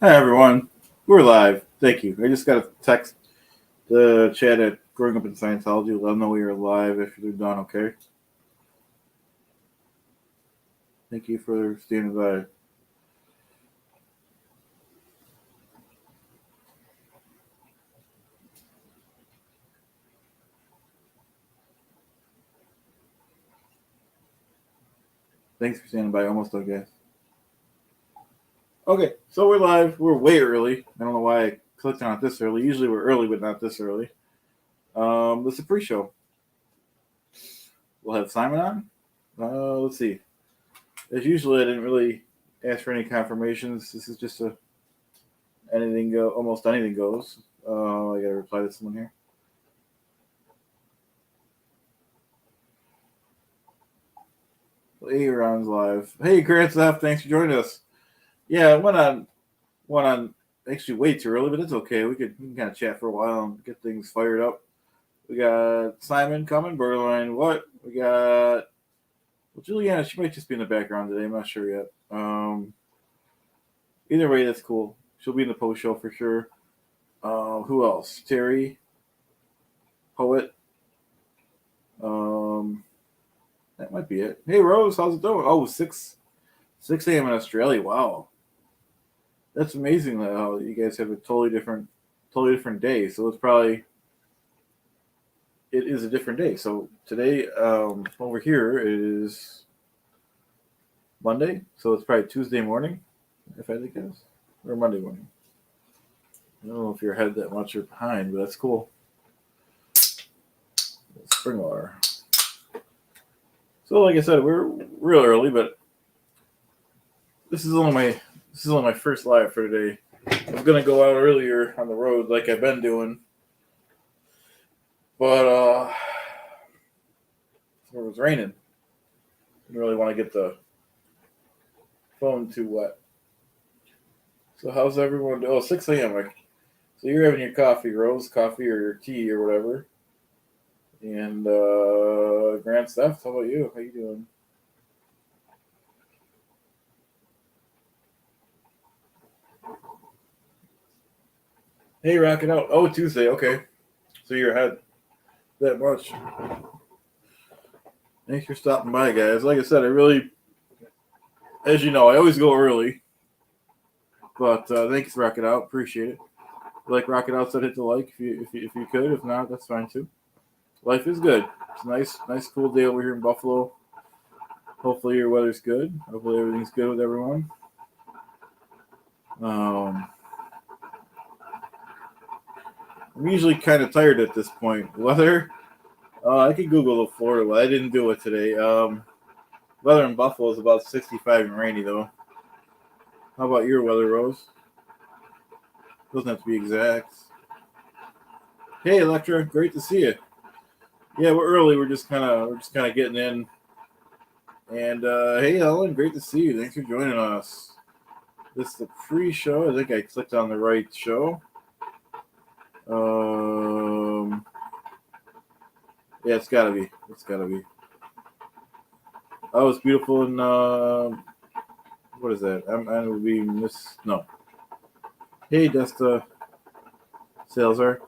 Hi everyone, we're live. Thank you. I just got a text the chat at Growing Up in Scientology. Let them know we are live if they're done. Okay. Thank you for standing by. Thanks for standing by. Almost done, guys. Okay, so we're live. We're way early. I don't know why I clicked on it this early. Usually we're early, but not this early. This is a pre-show. We'll have Simon on. Let's see. As usually, I didn't really ask for any confirmations. This is just a anything go. Almost anything goes. I gotta reply to someone here. Hey, Ron's live. Hey, Grant F, thanks for joining us. Yeah, I went on actually way too early, but it's okay. We can kind of chat for a while and get things fired up. We got Simon coming, Borderline. What? We got Juliana. She might just be in the background today. I'm not sure yet. Either way, that's cool. She'll be in the post show for sure. Who else? Terry, Poet. That might be it. Hey, Rose, how's it going? Oh, 6 a.m. in Australia. Wow, that's amazing. How you guys have a totally different day. So it is a different day. So today, over here is Monday. So it's probably Tuesday morning, if I had to guess, or Monday morning. I don't know if you're ahead that much or behind, but that's cool. Spring water. So, like I said, we're real early, but this is only my first live for today. I was gonna go out earlier on the road like I've been doing, but it was raining. Didn't really want to get the phone too wet. So how's everyone? Oh, 6 a.m. So you're having your coffee, Rose, coffee or your tea or whatever. And Grant Steph, how about you? How you doing? Hey, rocking out. Oh, Tuesday. Okay, so you're ahead that much. Thanks for stopping by, guys. Like I said, as you know, I always go early. But thanks, Rocket Out. Appreciate it. Like Rocket Out said, hit the like if you could. If not, that's fine too. Life is good. It's a nice cool day over here in Buffalo. Hopefully your weather's good. Hopefully everything's good with everyone. I'm usually kind of tired at this point. Weather, I could Google the Florida weather. I didn't do it today. Weather in Buffalo is about 65 and rainy though. How about your weather, Rose? Doesn't have to be exact. Hey, Electra, great to see you. Yeah, we're early. We're just kind of getting in. And hey, Ellen, great to see you. Thanks for joining us. This is the pre-show. I think I clicked on the right show. Yeah, it's gotta be. Oh, it's beautiful in what is that? I would be Miss. No. Hey, Desta Salazar.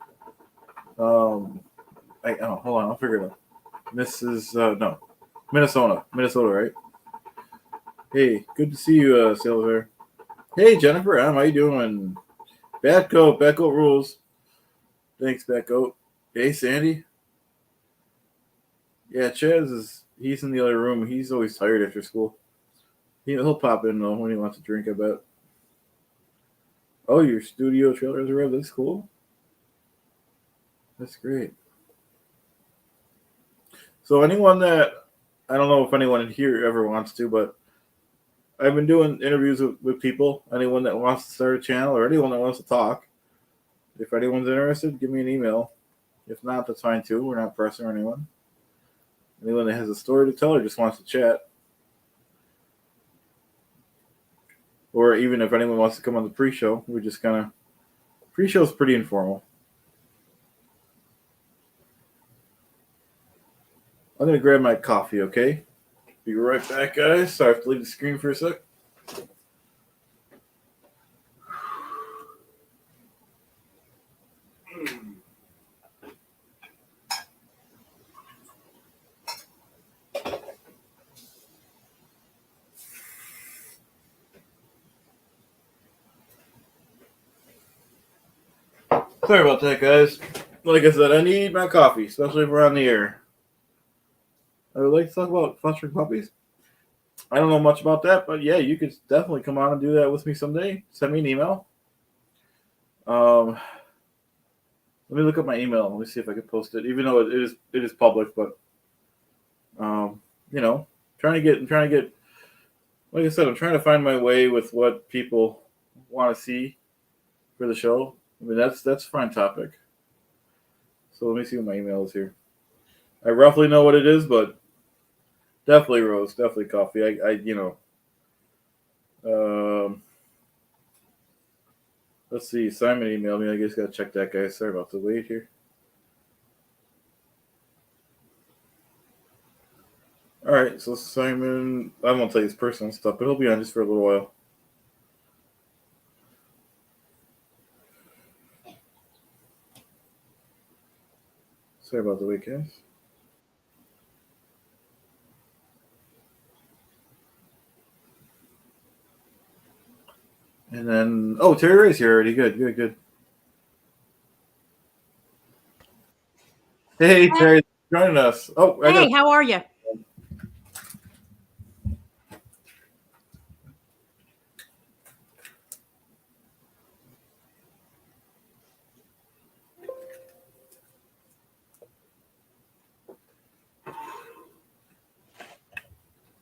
Hold on, I'll figure it out. Mrs. No, Minnesota, right? Hey, good to see you, Salazar. Hey, Jennifer M, how you doing? Batcoat rules. Thanks, Batcoat. Hey, Sandy. Yeah, he's in the other room. He's always tired after school. He'll pop in though when he wants to drink, I bet. Oh, your studio trailers are up. That's cool. That's great. So anyone that I don't know if anyone in here ever wants to, but I've been doing interviews with people. Anyone that wants to start a channel or anyone that wants to talk. If anyone's interested, give me an email. If not, that's fine too. We're not pressing anyone. Anyone that has a story to tell or just wants to chat. Or even if anyone wants to come on the pre-show, we just kind of... Pre-show's pretty informal. I'm going to grab my coffee, okay? Be right back, guys. Sorry, I have to leave the screen for a sec. Sorry about that, guys. Like I said, I need my coffee, especially if we're on the air. I would like to talk about fostering puppies. I don't know much about that, but yeah, you could definitely come on and do that with me someday. Send me an email. Let me look up my email. Let me see if I can post it, even though it is public. But you know, trying to get. Like I said, I'm trying to find my way with what people want to see for the show. I mean, that's a fine topic. So let me see what my email is here. I roughly know what it is, but definitely roast, definitely coffee. Let's see. Simon emailed me. I guess gotta check that, guy. Sorry about the wait here. All right, so Simon, I won't tell you his personal stuff, but he'll be on just for a little while. Sorry about the wait, guys. And then, Terry is here already. Good. Hey, Terry, joining us. Hey, how are you?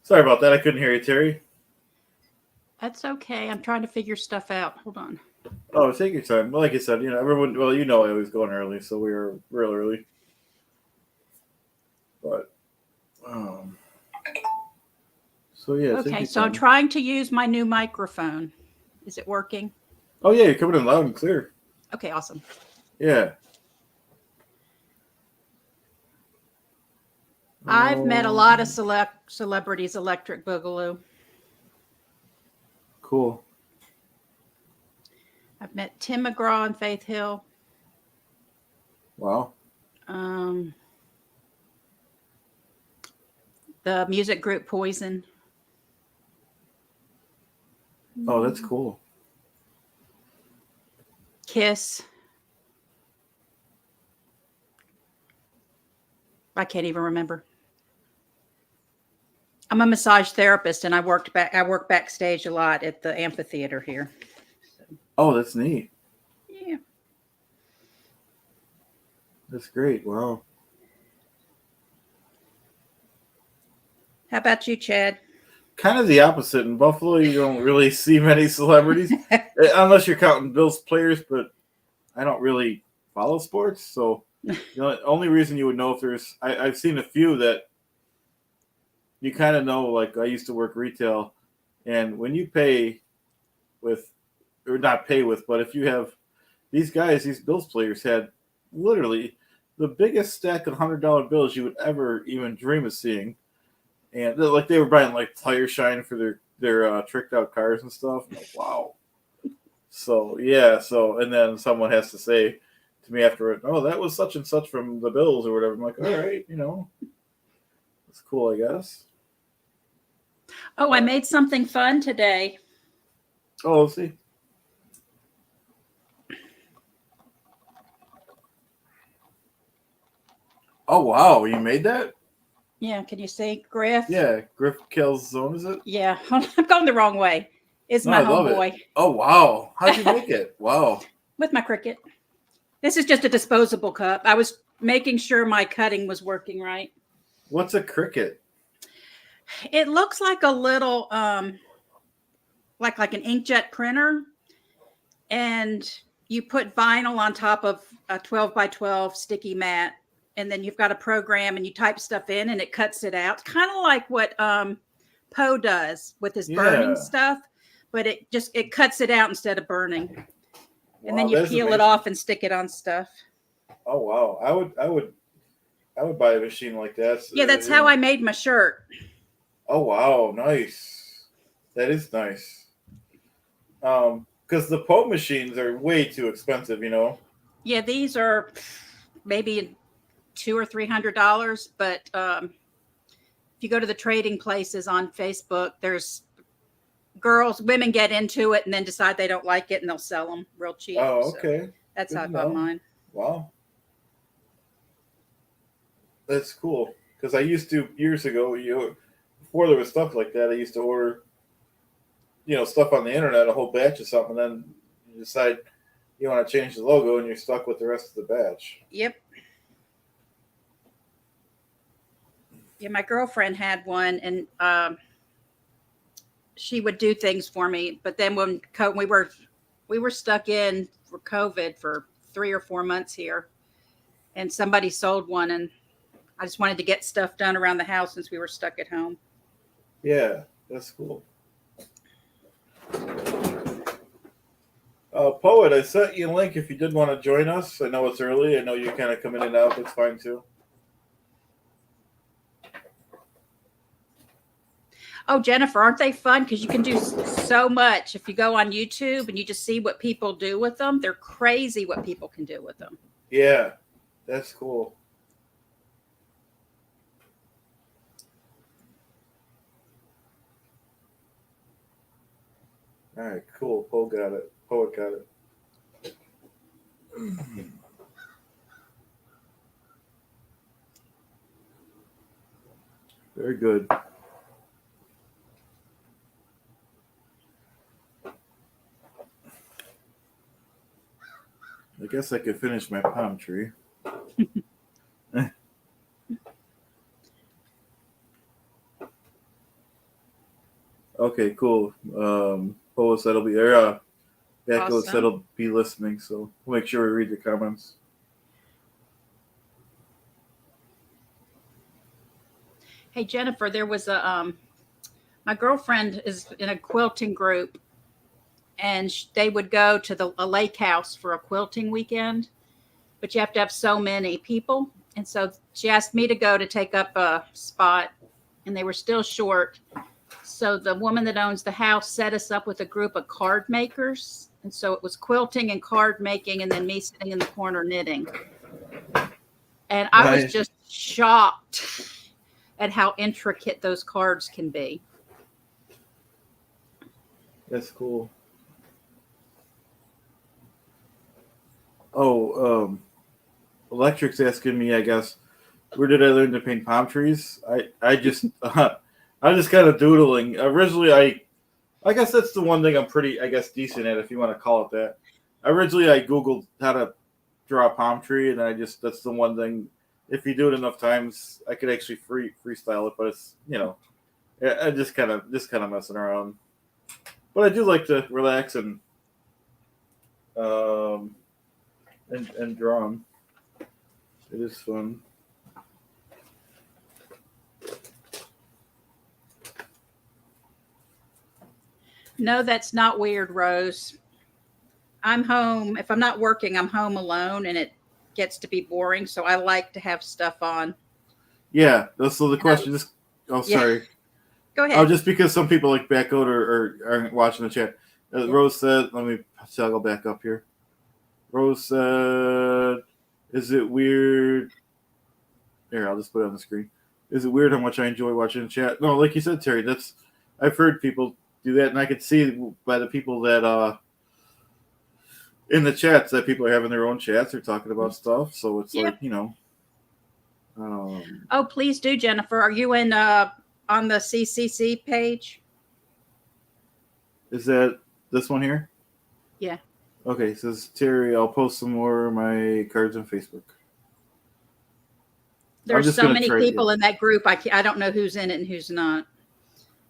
Sorry about that. I couldn't hear you, Terry. That's okay. I'm trying to figure stuff out. Hold on. Oh, take your time. Like I said, everyone. Well, I always go in early, so we were real early. But, so yeah. Okay, so I'm trying to use my new microphone. Is it working? Oh yeah, you're coming in loud and clear. Okay, awesome. Yeah. I've met a lot of celebrities, Electric Boogaloo. Cool. I've met Tim McGraw and Faith Hill. Wow. The music group Poison. Oh, that's cool. Kiss. I can't even remember. I'm a massage therapist, and I work backstage a lot at the amphitheater here. Oh, that's neat. Yeah. That's great. Wow. How about you, Chad? Kind of the opposite. In Buffalo, you don't really see many celebrities, unless you're counting Bills players, but I don't really follow sports. So the only reason you would know if there's... I've seen a few that you kind of know, like I used to work retail, and when you pay with... or not pay with, but if you have these guys, these Bills players had literally the biggest stack of $100 bills you would ever even dream of seeing. And like they were buying like tire shine for their tricked out cars and stuff. I'm like, wow. So yeah, and then someone has to say to me afterward, "Oh, that was such and such from the Bills or whatever." I'm like, all right, it's cool, I guess. Oh, I made something fun today. Oh, let's see. Oh wow, you made that? Yeah, can you see Griff? Yeah, Griff Calzone, is it? Yeah, I'm going the wrong way. It's my homeboy. Oh wow, how'd you make it? Wow. With my Cricut. This is just a disposable cup. I was making sure my cutting was working right. What's a Cricut? It looks like a little, like an inkjet printer, and you put vinyl on top of a 12 by 12 sticky mat, and then you've got a program and you type stuff in and it cuts it out. Kind of like what Poe does with his burning stuff, but it cuts it out instead of burning. And then you peel it off and stick it on stuff. Oh wow. I would buy a machine like that. Yeah, that's how I made my shirt. Oh wow, nice. That is nice. Because the Poe machines are way too expensive, Yeah, these are maybe $200 or $300, but if you go to the trading places on Facebook, there's women get into it and then decide they don't like it and they'll sell them real cheap. Oh, okay. That's Good how I to bought know. mine. Wow, that's cool. Because I used to years ago, before there was stuff like that, I used to order, stuff on the internet, a whole batch of something, and then you decide you want to change the logo, and you're stuck with the rest of the batch. Yep. Yeah, my girlfriend had one, and she would do things for me. But then when we were stuck in for COVID for 3 or 4 months here, and somebody sold one, and I just wanted to get stuff done around the house since we were stuck at home. Yeah, that's cool. Poet, I sent you a link if you did want to join us. I know it's early. I know you kind of come in and out. That's fine too. Oh, Jennifer, aren't they fun? Because you can do so much if you go on YouTube and you just see what people do with them. They're crazy what people can do with them. Yeah, that's cool. All right, cool. Poet got it. Poet got it. Very good. I guess I could finish my palm tree. Okay, cool. Poet said it'll be there. Echo said Awesome. it'll be listening, so we'll make sure we read the comments. Hey, Jennifer, there was my girlfriend is in a quilting group, and they would go to a lake house for a quilting weekend, but you have to have so many people. And so she asked me to go to take up a spot, and they were still short. So the woman that owns the house set us up with a group of card makers. And so it was quilting and card making, and then me sitting in the corner knitting. And I was Nice. just shocked at how intricate those cards can be. That's cool. Oh, Electric's asking me, I guess, where did I learn to paint palm trees? I just I'm just kind of doodling. Originally, I guess that's the one thing I'm pretty, I guess, decent at, if you want to call it that. Originally, I googled how to draw a palm tree, and that's the one thing. If you do it enough times, I could actually freestyle it. But it's I just kind of messing around. But I do like to relax um and draw them. It is fun. No, that's not weird, Rose. I'm home. If I'm not working, I'm home alone, and it gets to be boring. So I like to have stuff on. Yeah, that's so the And question. Just yeah, sorry. go Oh, ahead. just because some people like back out or aren't watching the chat. Yeah. Rose said, "Let me go back up here." Rose said, "Is it weird?" Here, I'll just put it on the screen. Is it weird how much I enjoy watching the chat? No, like you said, Terry. I've heard people do that, and I could see by the people that in the chats that people are having their own chats. They're talking about stuff, so it's Yep. like. Oh, please do, Jennifer. Are you in on the CCC page? Is that this one here? Yeah. Okay, says Terry. I'll post some more of my cards on Facebook. There's so many people Yeah. in that group. I don't know who's in it and who's not.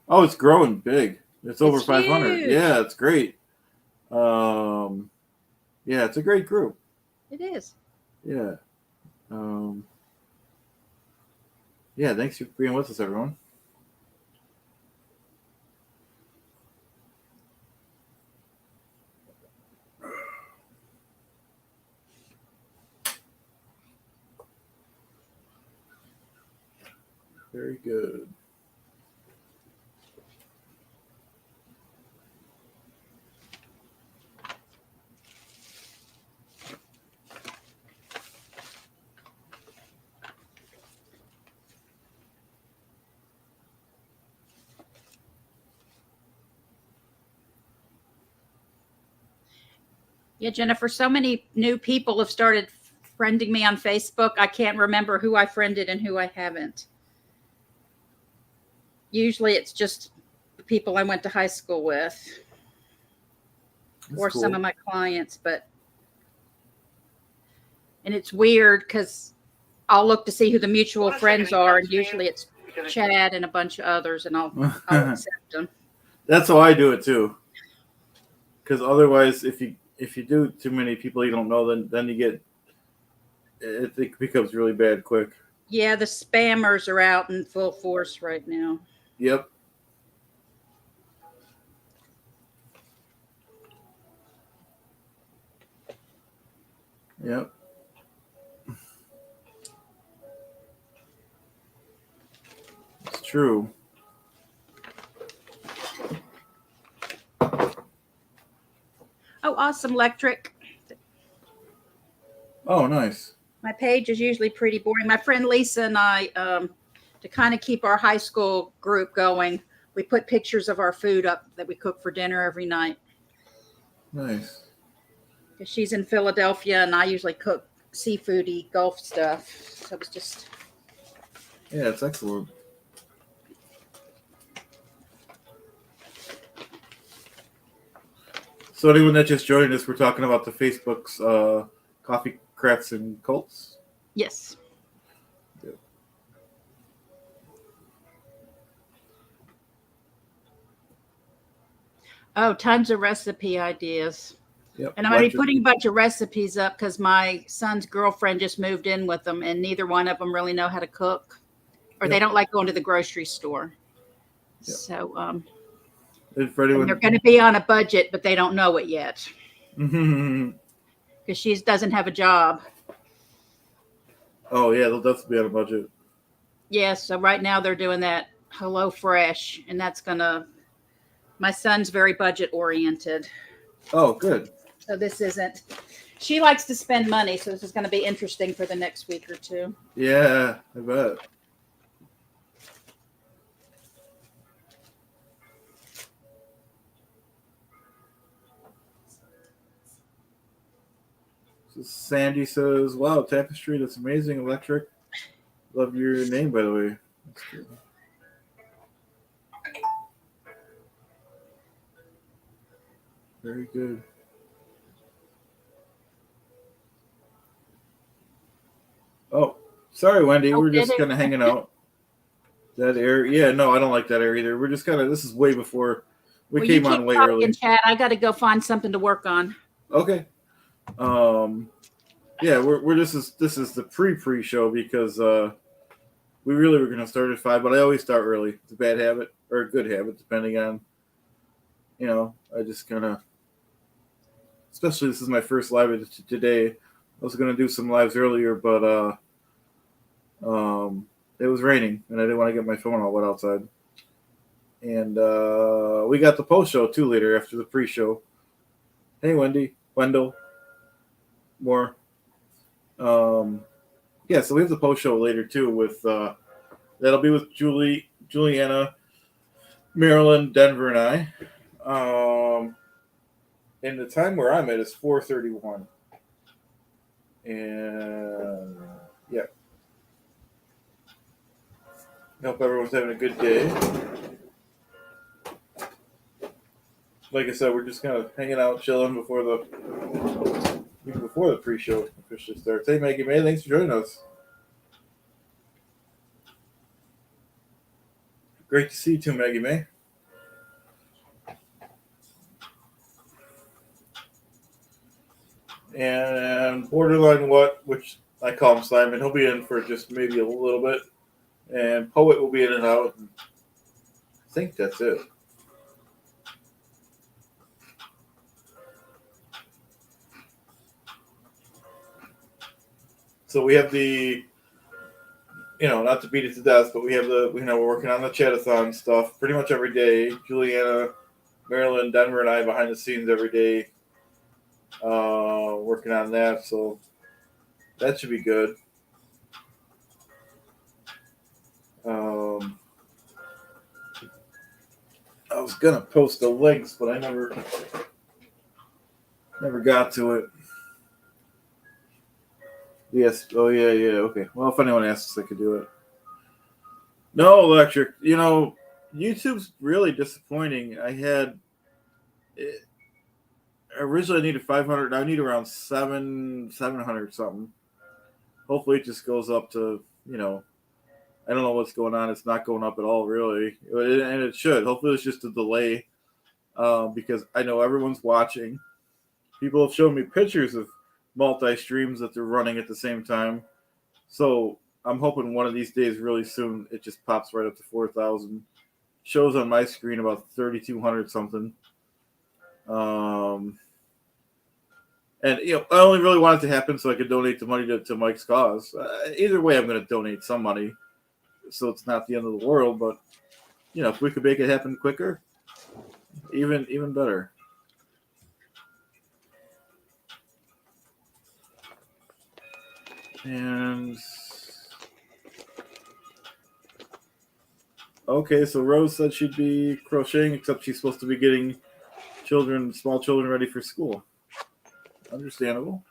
Oh, it's growing big. It's over It's 500. huge. Yeah, it's great. Yeah, it's a great group. It is. Yeah. Yeah, thanks for being with us, everyone. Very good. Yeah, Jennifer, so many new people have started friending me on Facebook. I can't remember who I friended and who I haven't. Usually it's just the people I went to high school with. That's Or cool. some of my clients, and it's weird because I'll look to see who the mutual friends are, and usually it's Chad and a bunch of others, and I'll accept them. That's how I do it too. Because otherwise, if you do too many people you don't know, then you get it becomes really bad quick. Yeah, the spammers are out in full force right now. Yep. Yep. It's true. Oh, awesome, Electric. Oh, nice. My page is usually pretty boring. My friend Lisa and I, to kind of keep our high school group going, we put pictures of our food up that we cook for dinner every night. Nice. Because she's in Philadelphia, and I usually cook seafoody Gulf stuff. So it's just... Yeah, it's excellent. So anyone that just joined us, we're talking about the Facebook's coffee crafts and cults. Yes. Yep. Oh, tons of recipe ideas. Yep. And I'm going to be putting a bunch of recipes up because my son's girlfriend just moved in with them, and neither one of them really know how to cook, or they don't like going to the grocery store. Yep. So, and they're going to be on a budget, but they don't know it yet because she doesn't have a job. Oh yeah, they'll definitely be on a budget. Yeah, so right now they're doing that HelloFresh, and that's gonna. My son's very budget oriented. Oh, good. So this isn't. She likes to spend money, so this is going to be interesting for the next week or two. Yeah, I bet. So Sandy says, "Wow, tapestry, that's amazing, Electric. Love your name, by the way. That's good." Very good. Oh, sorry, Wendy. We're just kind of hanging out. That area, yeah, no, I don't like that area either. We're just kind of. This is way before we came on way early. Chad, I got to go find something to work on. Okay. Yeah, we're this is the pre show because we really were going to start at 5, but I always start early. It's a bad habit or a good habit, depending on. I just kind of. Especially this is my first live today. I was going to do some lives earlier, but it was raining, and I didn't want to get my phone all wet outside. And we got the post show too later after the pre show. Hey, Wendell, more. Yeah, so we have the post show later too with that'll be with Juliana, Marilyn, Denver, and I. And the time where I'm at is 4:31. And yeah. I hope everyone's having a good day. Like I said, we're just kind of hanging out, chilling before the pre-show officially starts. Hey, Maggie May, thanks for joining us. Great to see you too, Maggie May. And Borderline What, which I call him Simon, he'll be in for just maybe a little bit. And Poet will be in and out. I think that's it. So we have the, not to beat it to death, but we have we're working on the chatathon stuff pretty much every day. Juliana, Marilyn, Denver, and I behind the scenes every day, working on that. So that should be good. I was gonna post the links, but I never. Never got to it. Yes. Oh yeah, yeah. Okay. Well, if anyone asks, I could do it. No electric. YouTube's really disappointing. Originally I needed 500. Now I need around 700 something. Hopefully it just goes up to I don't know what's going on. It's not going up at all, really, and it should. Hopefully it's just a delay, because I know everyone's watching. People have shown me pictures of multi streams that they're running at the same time. So I'm hoping one of these days, really soon, it just pops right up to 4,000. Shows on my screen about 3,200 something. And I only really want it to happen so I could donate the money to Mike's cause. Either way, I'm going to donate some money, so it's not the end of the world. But if we could make it happen quicker, even better. And okay, so Rose said she'd be crocheting, except she's supposed to be getting small children, ready for school. Understandable.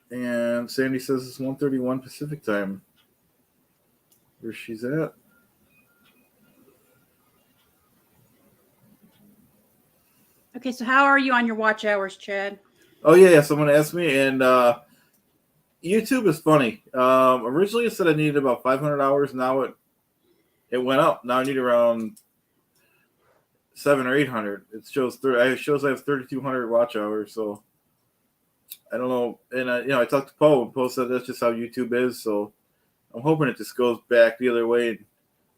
And Sandy says it's 1:31 Pacific time, where she's at. Okay, so how are you on your watch hours, Chad? Oh yeah, someone asked me, and YouTube is funny. Originally it said I needed about 500 hours. Now it went up. Now I need around 700 or 800. It shows I have 3,200 watch hours. So I don't know. And I talked to Poe, and Poe said that's just how YouTube is. So I'm hoping it just goes back the other way and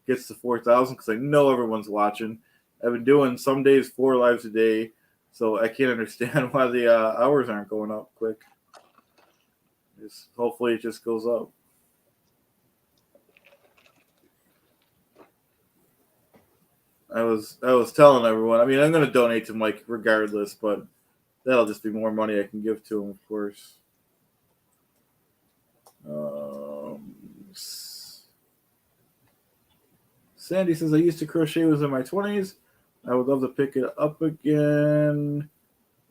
gets to 4,000, because I know everyone's watching. I've been doing some days 4 lives a day, so I can't understand why the hours aren't going up quick. Hopefully it just goes up. I was telling everyone. I mean, I'm going to donate to Mike regardless, but that'll just be more money I can give to him, of course. Sandy says I used to crochet was in my 20s. I would love to pick it up again.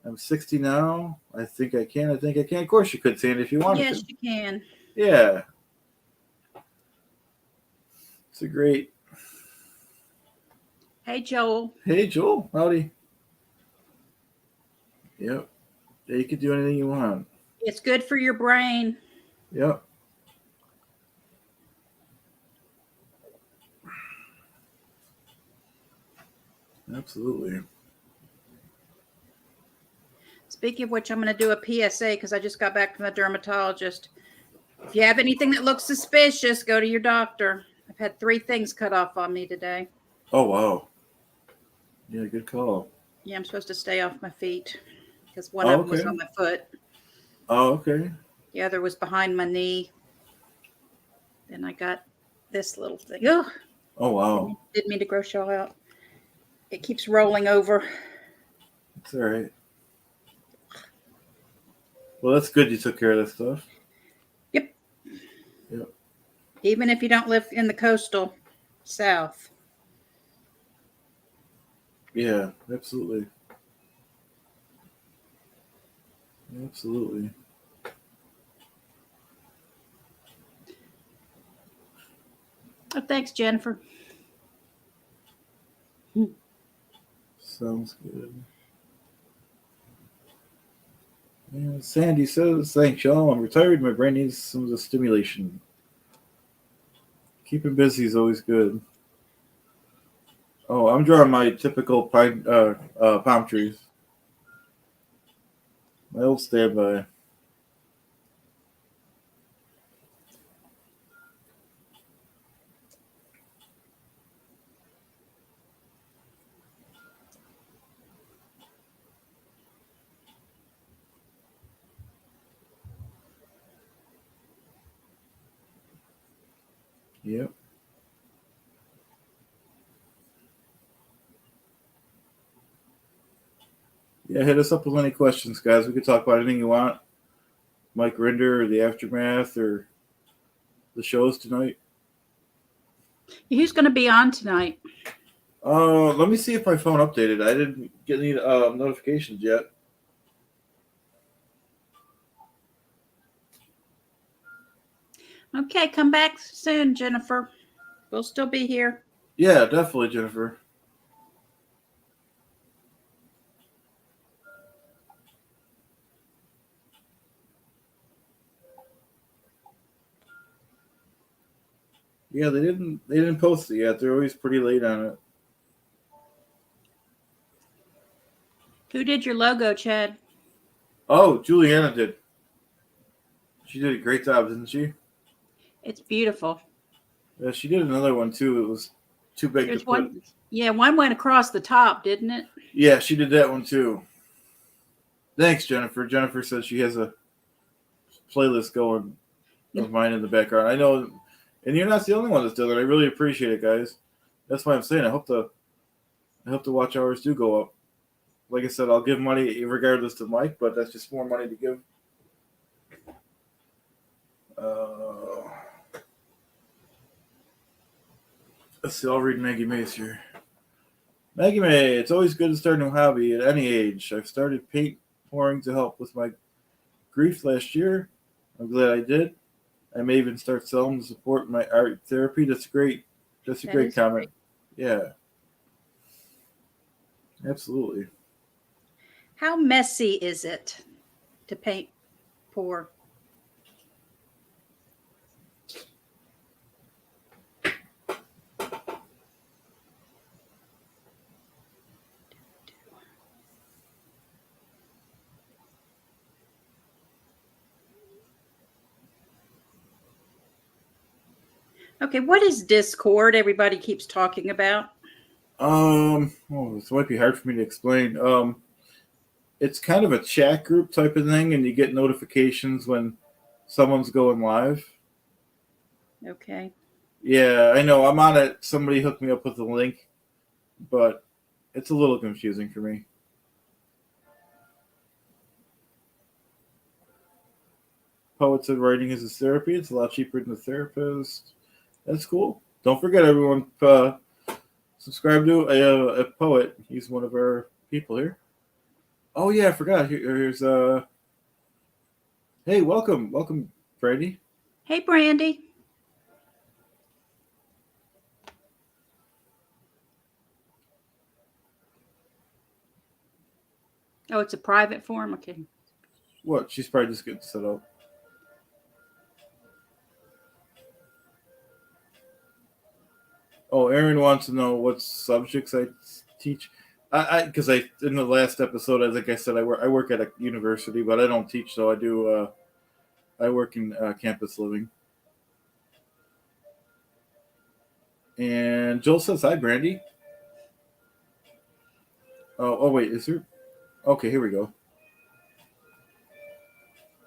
I'm 60 now. I think I can. Of course you could, Sandy, if you wanted to. Yes, you can. Yeah. It's a great. Hey, Joel. Hey, Joel. Howdy. Yep. Yeah, you could do anything you want. It's good for your brain. Yep. Absolutely. Speaking of which, I'm going to do a PSA because I just got back from the dermatologist. If you have anything that looks suspicious, go to your doctor. I've had 3 things cut off on me today. Oh, wow. Yeah, good call. Yeah, I'm supposed to stay off my feet because one of them was on my foot. Oh, okay. The other was behind my knee. Then I got this little thing. Oh, wow. Didn't mean to gross y'all out. It keeps rolling over. It's all right. Well, that's good you took care of that stuff. Yep. Yep. Even if you don't live in the coastal South. Yeah, absolutely. Absolutely. Oh, thanks, Jennifer. Sounds good. Yeah, Sandy says, thanks, y'all. I'm retired. My brain needs some of the stimulation. Keeping busy is always good. Oh, I'm drawing my typical palm trees. My old standby. Yep. Yeah, hit us up with any questions, guys. We can talk about anything you want. Mike Rinder or the Aftermath or the shows tonight? Who's going to be on tonight? Let me see if my phone updated. I didn't get any notifications yet. Okay, come back soon, Jennifer. We'll still be here. Yeah, definitely, Jennifer. Yeah, they didn't post it yet. They're always pretty late on it. Who did your logo, Chad? Oh, Juliana did. She did a great job, didn't she? It's beautiful. Yeah, she did another one too. It was too big There's to put. one. Yeah, one went across the top, didn't it? Yeah, she did that one too. Thanks, Jennifer. Jennifer says she has a playlist going of mine in the background. I know, and you're not the only one that's doing it. I really appreciate it, guys. That's why I'm saying I hope the watch hours do go up. Like I said, I'll give money regardless to Mike, but that's just more money to give. Let's see. I'll read Maggie May's here. Maggie May, it's always good to start a new hobby at any age. I've started paint pouring to help with my grief last year. I'm glad I did. I may even start selling to support my art therapy. That's great. That's a great comment. Great. Yeah. Absolutely. How messy is it to paint pour? Okay, what is Discord? Everybody keeps talking about. This might be hard for me to explain. It's kind of a chat group type of thing, and you get notifications when someone's going live. Okay. Yeah, I know. I'm on it. Somebody hooked me up with the link, but it's a little confusing for me. Poet said writing is a therapy. It's a lot cheaper than a therapist. That's cool. Don't forget, everyone, subscribe to a poet. He's one of our people here. Oh yeah, I forgot. Here's Hey, welcome, Brandi. Hey, Brandi. Oh, it's a private forum. Okay. What? She's probably just getting set up. Oh, Aaron wants to know what subjects I teach. Because in the last episode, I think I said I work at a university, but I don't teach. So I do. I work in campus living. And Joel says hi, Brandi. Oh wait, is there? Okay, here we go.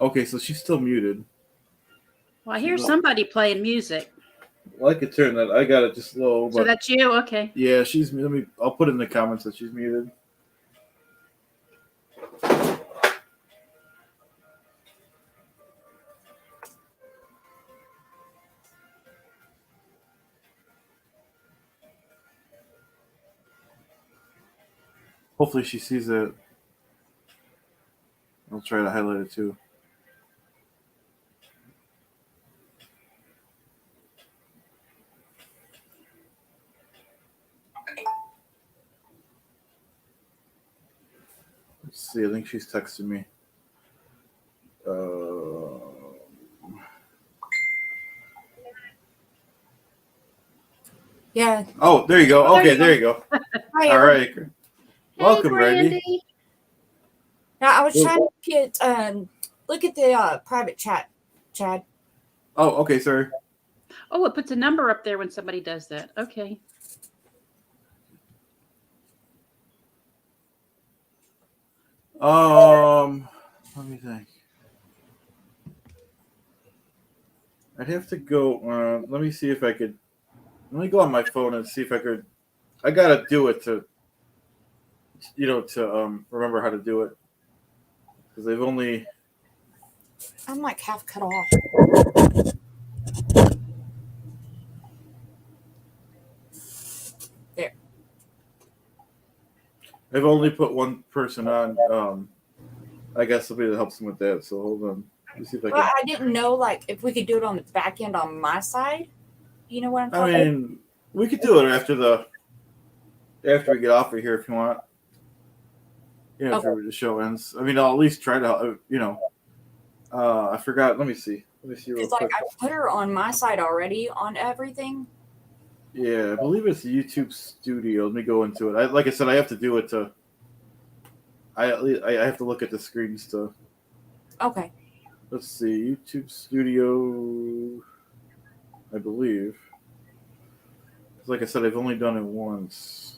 Okay, so she's still muted. Well, I hear somebody playing music. Well, I could turn that. I got it just low. So that's you, okay? Yeah, she's. I'll put it in the comments that she's muted. Hopefully she sees it. I'll try to highlight it too. Let's see. I think she's texting me. Yeah. Oh, there you go. Okay, there you go. Hi, all right. Hey, Welcome, Brandi. Now I was trying to get look at the private chat, Chad. Oh, okay, sorry. Oh, it puts a number up there when somebody does that. Okay. Let me think. I'd have to go. Let me see if I could. Let me go on my phone and see if I could. I gotta do it to remember how to do it because they've only. I'm like half cut off. There. I've only put one person on. I guess somebody that helps him with that. So hold on. Let me see if I Well, can. I didn't know like if we could do it on the back end on my side. You know what I'm I talking about? mean, we could do it after we get off of here if you want. Yeah, Okay. after the show ends. I mean, I'll at least try to. I forgot. Let me see. Real Because quick. like I put her on my side already on everything. Yeah, I believe it's YouTube Studio. Let me go into it. Like I said, I have to do it to. I have to look at the screens to. Okay. Let's see, YouTube Studio. I believe. Like I said, I've only done it once.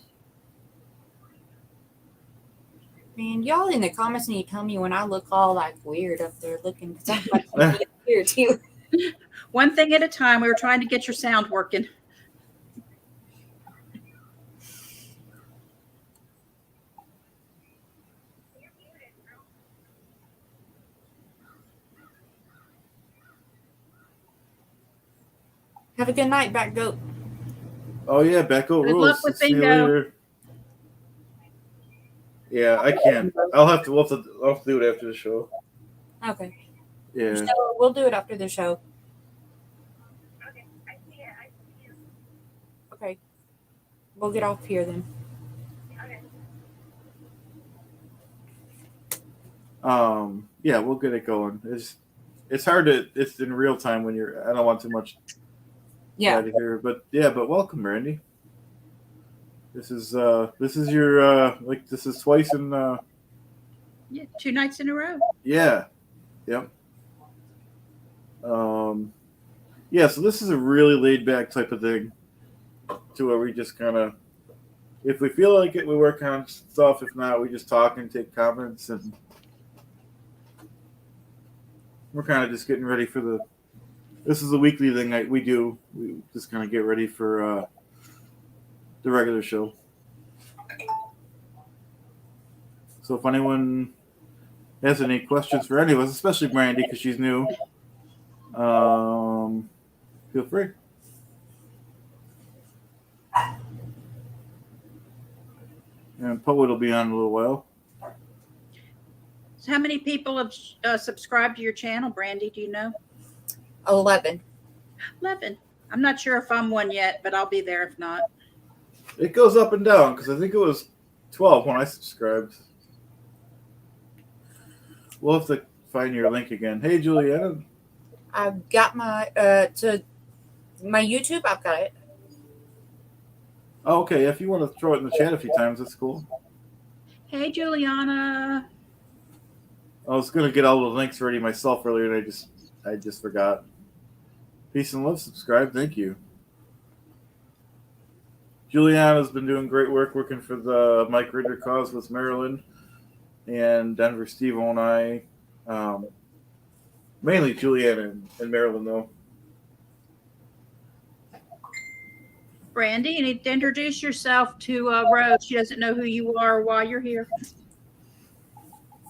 Man, y'all in the comments need to tell me when I look all like weird up there looking because I'm like to be up here too. One thing at a time. We were trying to get your sound working. Have a good night, back goat. Oh yeah, Becco Good rules. luck with See you bingo. later. Yeah, I can't. We'll have to do it after the show. Okay. Yeah. So we'll do it after the show. Okay. We'll get off here then. Yeah, we'll get it going. It's hard to. It's in real time when you're. I don't want too much. Yeah. Out of here, but welcome, Brandi. This is your this is twice in. Yeah, 2 nights in a row. Yeah. Yep. Yeah, so this is a really laid back type of thing, to where we just kind of, if we feel like it, we work on stuff. If not, we just talk and take comments, and we're kind of just getting ready for the. This is a weekly thing we do. We just kind of get ready for the regular show. So if anyone has any questions for any of us, especially Brandi because she's new, feel free. And Poet will be on in a little while. So how many people have subscribed to your channel, Brandi? Do you know? 11. 11. I'm not sure if I'm one yet, but I'll be there if not. It goes up and down because I think it was 12 when I subscribed. We'll have to find your link again. Hey, Juliana. I've got my to my YouTube. I've got it. Oh, okay. If you want to throw it in the chat a few times, that's cool. Hey, Juliana. I was gonna get all the links ready myself earlier, and I just forgot. Peace and love. Subscribe. Thank you. Juliana's been doing great work working for the Mike Ritter cause with Maryland and Denver Steve and I. Mainly Juliana and Maryland, though. Brandi, you need to introduce yourself to Rose. She doesn't know who you are or why you're here.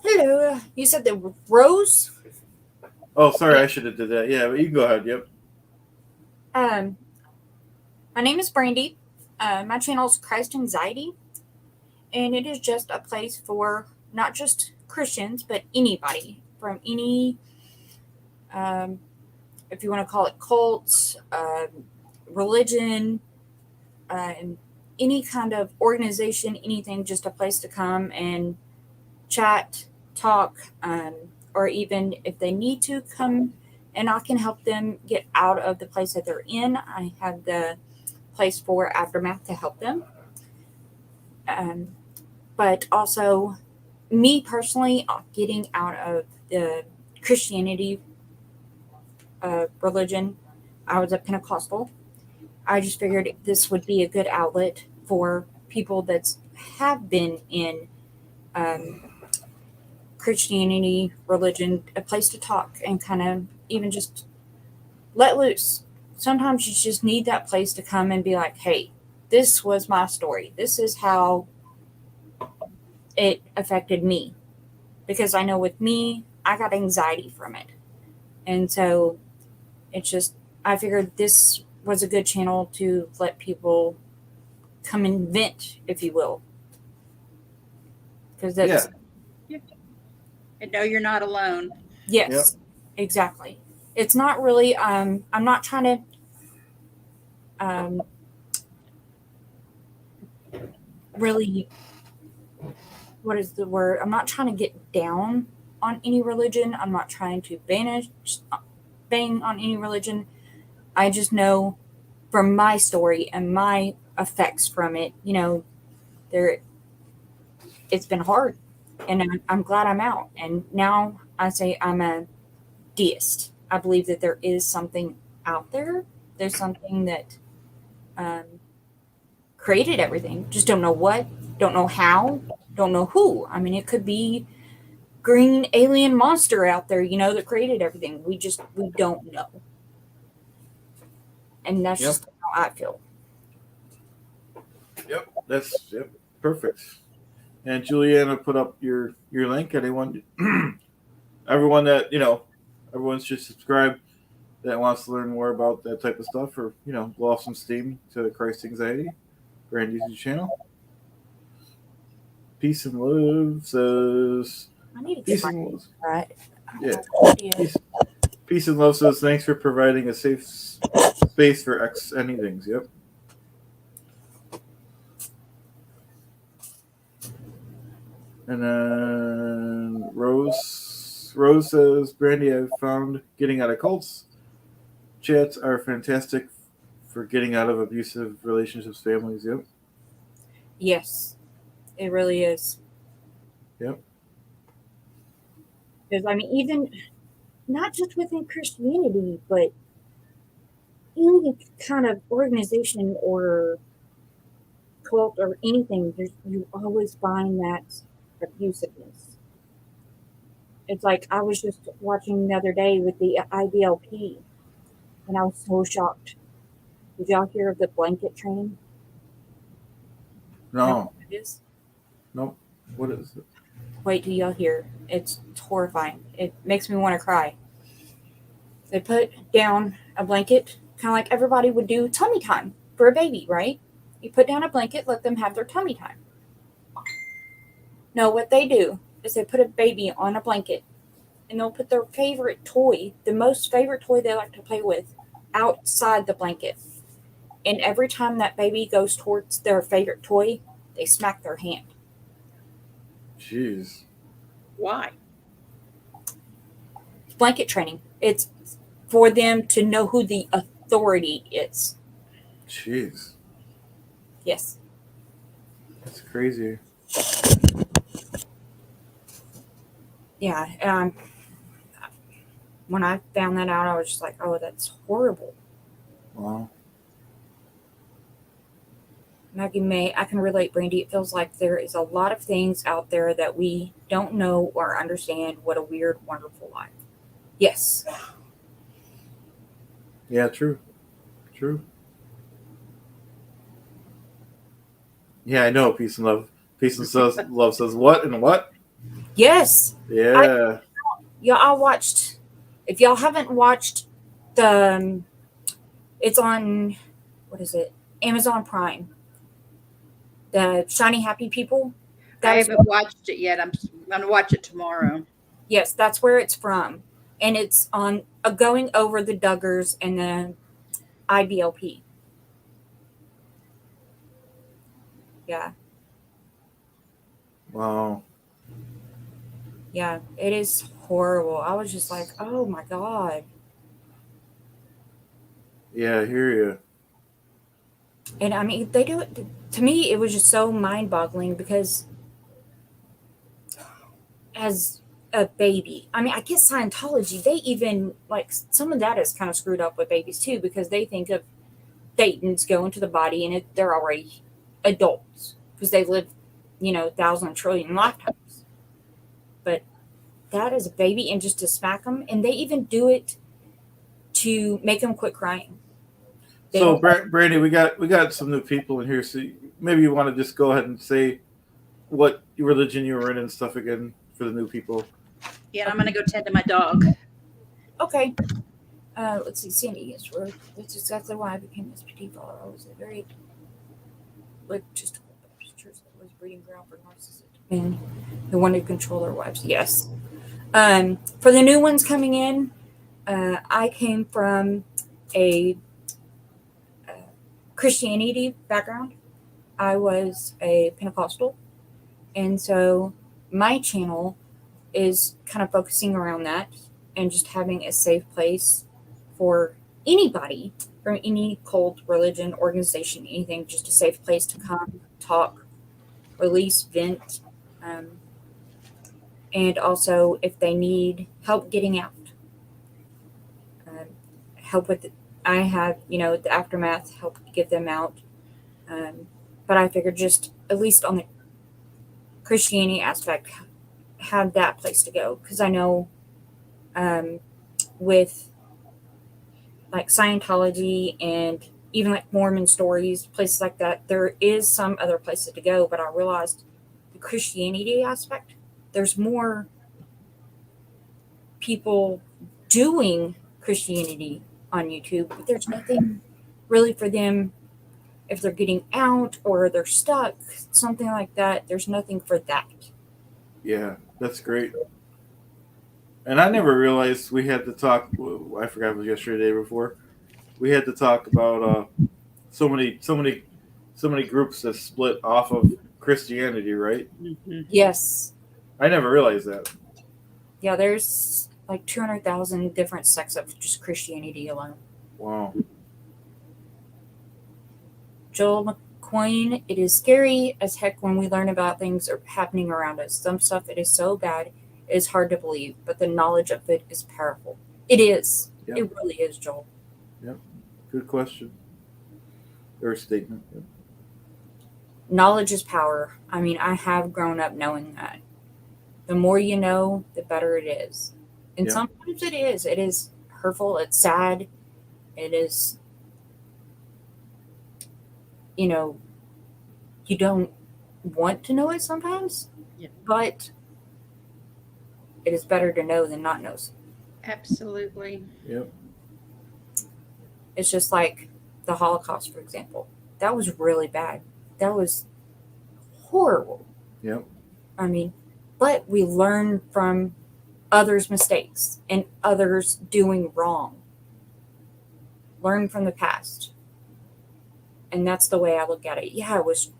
Hello. You said the Rose? Oh, sorry, I should have did that. Yeah, but you can go ahead. Yep. My name is Brandi. My channel is Christ Anxiety, and it is just a place for not just Christians, but anybody from any, if you want to call it cults, religion, any kind of organization, anything, just a place to come and chat, talk, or even if they need to come and I can help them get out of the place that they're in. I have the place for Aftermath to help them. But also me personally getting out of the Christianity religion. I was a Pentecostal. I just figured this would be a good outlet for people that have been in Christianity, religion, a place to talk and kind of even just let loose. Sometimes you just need that place to come and be like, hey, this was my story. This is how it affected me. Because I know with me, I got anxiety from it. And so it's just, I figured this was a good channel to let people come and vent, if you will. Because that's, And know you're not alone. yes, exactly. It's not really, I'm not trying to, really, what is the word? I'm not trying to get down on any religion. I'm not trying to bang on any religion. I just know from my story and my effects from it, you know, it's been hard, and I'm glad I'm out. And now I say I'm a deist. I believe that there is something out there. There's something that um, created everything. Just don't know what, don't know how, don't know who. I mean, it could be green alien monster out there, you know, that created everything. We don't know. And that's just how I feel. Yep, that's perfect. And Juliana put up your link. Anyone, everyone that everyone should subscribe that wants to learn more about that type of stuff, or blow off some steam to Christ anxiety. Brandi's channel. Peace and love says. I need to Peace get and love. right. Yeah. Peace and love says thanks for providing a safe space for anythings. Yep. And then Rose says, Brandi, I've found getting out of cults chats are fantastic for getting out of abusive relationships, families. Yep. Yes, it really is. Yep. Because I mean, even not just within Christianity, but any kind of organization or cult or anything, you always find that abusiveness. It's like I was just watching the other day with the IBLP, and I was so shocked. Did y'all hear of the blanket train? No. You know what it is? Nope. What is it? Wait till y'all hear. It's horrifying. It makes me want to cry. They put down a blanket, kind of like everybody would do tummy time for a baby, right? You put down a blanket, let them have their tummy time. No, what they do is they put a baby on a blanket, and they'll put their favorite toy, the most favorite toy they like to play with, outside the blanket. And every time that baby goes towards their favorite toy, they smack their hand. Jeez. Why? Blanket training. It's for them to know who the authority is. Jeez. Yes. That's crazy. Yeah. When I found that out, I was just like, oh, that's horrible. Wow. Maggie May, I can relate, Brandi. It feels like there is a lot of things out there that we don't know or understand. What a weird, wonderful life. Yes. Yeah, true. Yeah, I know. Peace and love. Peace and love says what and what? Yes. Yeah. I watched. If y'all haven't watched the, it's on, what is it? Amazon Prime. The Shiny Happy People. I haven't watched it yet. I'm going to watch it tomorrow. Yes, that's where it's from. And it's on going over the Duggars and the IBLP. Yeah. Wow. Yeah, it is horrible. I was just like, oh my God. Yeah, I hear you. And I mean, they do it. To me, it was just so mind boggling because as a baby, I mean, I guess Scientology, they even, like, some of that is kind of screwed up with babies too, because they think of Thetans go into the body and they're already adults because they live, 1,000 trillion lifetimes. But that is a baby, and just to smack them, and they even do it to make them quit crying. So, Brandi, we got some new people in here, so maybe you want to just go ahead and say what religion you were in and stuff again for the new people. Yeah, I'm going to go tend to my dog. Okay. Let's see, Sandy. Yes, that's exactly why I became SPT follower. I was a very just church that was breeding ground for narcissists and who wanted to control their wives. Yes. For the new ones coming in, I came from a Christianity background. I was a Pentecostal, and so my channel is kind of focusing around that and just having a safe place for anybody from any cult, religion, organization, anything, just a safe place to come, talk, release, vent, and also if they need help getting out, um, help with. I have, the aftermath, help get them out. But I figured just at least on the Christianity aspect, have that place to go because I know with like Scientology and even like Mormon stories, places like that, there is some other places to go. But I realized the Christianity aspect, there's more people doing Christianity on YouTube, but there's nothing really for them if they're getting out or they're stuck, something like that. There's nothing for that. Yeah, that's great. And I never realized we had to talk. I forgot it was yesterday, or the day before. We had to talk about so many groups that split off of Christianity, right? Mm-hmm. Yes. I never realized that. Yeah, there's like 200,000 different sects of just Christianity alone. Wow. Joel McQueen, it is scary as heck when we learn about things are happening around us. Some stuff, it is so bad, it is hard to believe, but the knowledge of it is powerful. It is. Yep. It really is, Joel. Yep. Good question. Or statement. Yep. Knowledge is power. I mean, I have grown up knowing that. The more you know, the better it is. And Yeah. sometimes it is. It is hurtful. It's sad. It is, you don't want to know it sometimes. Yeah. But it is better to know than not know. Absolutely. Yep. It's just like the Holocaust, for example. That was really bad. That was horrible. Yep. I mean, but we learn from others' mistakes and others doing wrong. Learn from the past. And that's the way I look at it. Yeah, it was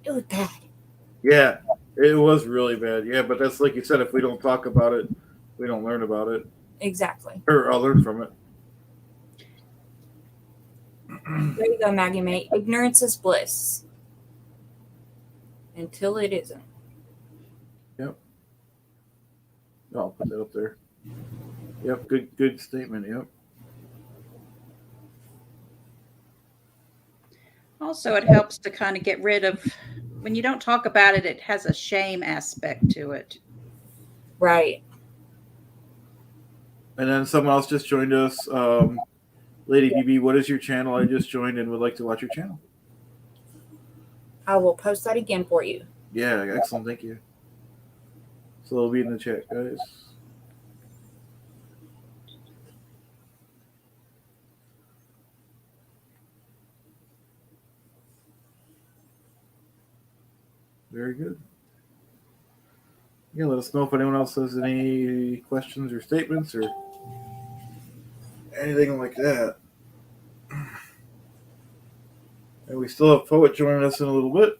bad. Yeah, it was really bad. Yeah, but that's like you said. If we don't talk about it, we don't learn about it. Exactly. Or I'll learn from it. There you go, Maggie May. Ignorance is bliss. Until it isn't. Yep. I'll put that up there. Yep. Good statement. Yep. Also, it helps to kind of get rid of, when you don't talk about it, it has a shame aspect to it. Right. And then someone else just joined us. Lady BB, what is your channel? I just joined and would like to watch your channel. I will post that again for you. Yeah, excellent. Thank you. So it'll be in the chat, guys. Very good. Yeah, let us know if anyone else has any questions or statements or anything like that. And we still have Poet joining us in a little bit.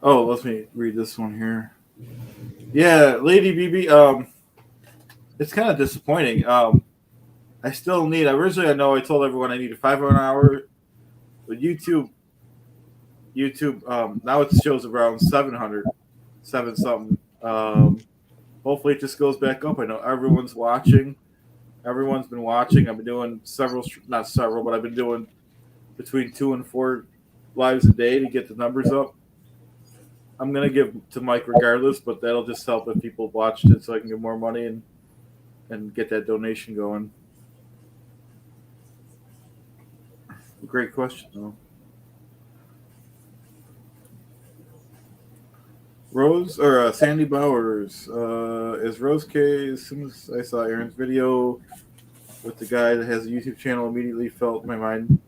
Oh, let me read this one here. Yeah, Lady BB, it's kind of disappointing. I still need. Originally, I told everyone I needed 500 hours, but YouTube, now it shows around 700, 7 something. Hopefully, it just goes back up. I know everyone's watching. Everyone's been watching. I've been doing not several, but I've been doing between 2 and 4 lives a day to get the numbers up. I'm gonna give to Mike regardless, but that'll just help if people watched it, so I can get more money and get that donation going. Great question, though. Rose or Sandy Bowers is Rose K. As soon as I saw Aaron's video with the guy that has a YouTube channel, immediately felt my mind.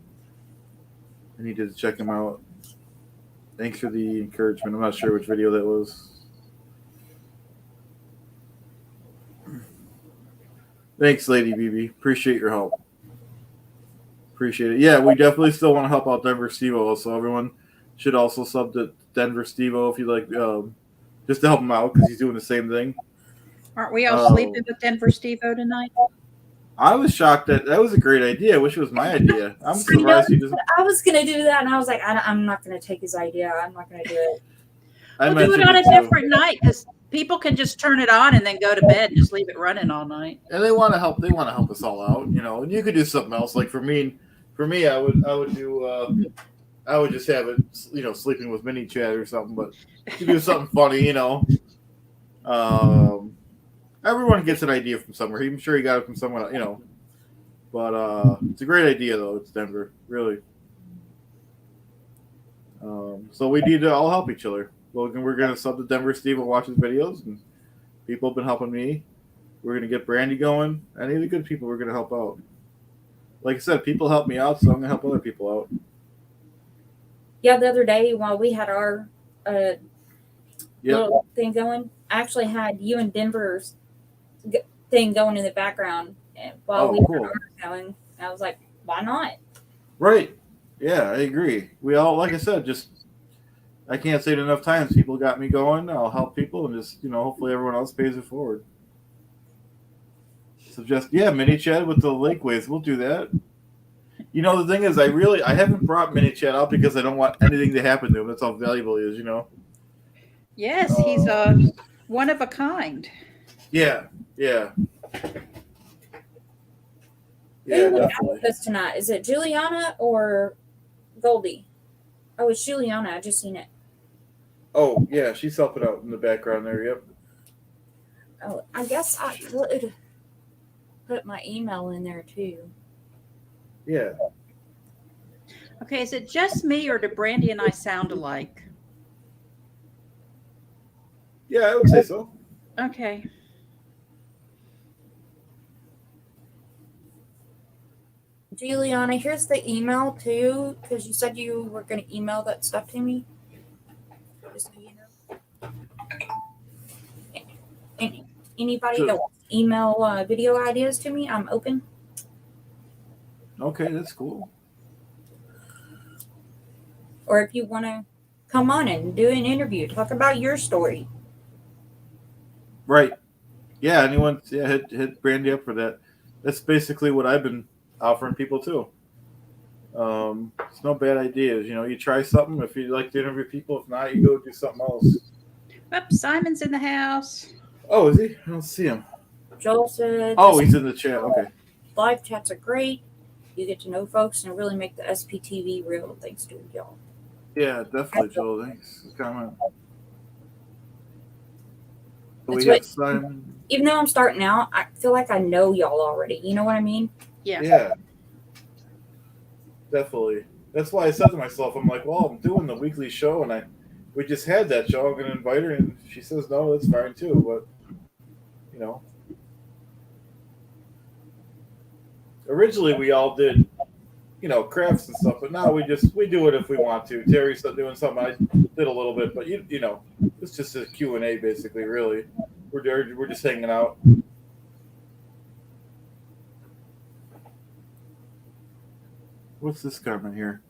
I needed to check him out. Thanks for the encouragement. I'm not sure which video that was. Thanks, Lady BB. Appreciate your help. Appreciate it. Yeah, we definitely still want to help out Denver Steve-O, so everyone should also sub to Denver Steve-O if you like, just to help him out because he's doing the same thing. Aren't we all sleeping with Denver Steve-O tonight? I was shocked that was a great idea. I wish it was my idea. I'm surprised he doesn't. I was going to do that, and I was like, I'm not going to take his idea. I'm not going to do it. We'll do it on a different night because people can just turn it on and then go to bed and just leave it running all night. And they want to help. They want to help us all out, you know. And you could do something else. Like for me, I would do. I would just have it, you know, sleeping with mini chat or something. But you do something funny, you know. Everyone gets an idea from somewhere. I'm sure he got it from someone, you know. But it's a great idea, though. It's Denver, really. So we need to all help each other. We're going to sub to Denver Steve and watch his videos, and people have been helping me. We're going to get Brandi going. Any of the good people we're going to help out. Like I said, people help me out, so I'm going to help other people out. Yeah, the other day while we had our little thing going, I actually had you and Denver's thing going in the background while we had ours going. I was like, why not? Right. Yeah, I agree. We all, like I said, just I can't say it enough times. People got me going. I'll help people, and just, you know, hopefully everyone else pays it forward. So just mini chat with the Lakeways. We'll do that. You know, the thing is, I haven't brought mini chat out because I don't want anything to happen to him. That's how valuable he is, you know. Yes, he's one of a kind. Yeah. Who Definitely. with us tonight? Is it Juliana or Goldie? Oh, it's Juliana. I just seen it. Oh, yeah, she's helping out in the background there, yep. Oh, I guess I could put my email in there too. Yeah. Okay, is it just me or do Brandi and I sound alike? Yeah, I would say so. Okay. Juliana, here's the email too, because you said you were going to email that stuff to me. Just so you know. And anybody that wants to email video ideas to me, I'm open. Okay, that's cool. Or if you want to come on and do an interview, talk about your story. Right. Yeah, anyone, hit Brandi up for that. That's basically what I've been offering people too. It's no bad ideas. You know, you try something. If you like to interview people, if not, you go do something else. Oops, Simon's in the house. Oh, is he? I don't see him. Joel said, oh, he's in the chat. Okay. Live chats are great. You get to know folks and really make the SPTV real. Thanks to y'all. Yeah, definitely, Joel. Thanks for coming. That's We have Simon. Even though I'm starting out, I feel like I know y'all already. You know what I mean? Yeah. Yeah. Definitely. That's why I said to myself, I'm like, well, I'm doing the weekly show, and we just had that show. I'm going to invite her, and she says no, that's fine too. But, you know, originally we all did, you know, crafts and stuff, but now we do it if we want to. Terry's still doing something. I did a little bit, but you know, it's just a Q&A basically. Really, we're just hanging out. What's this comment here?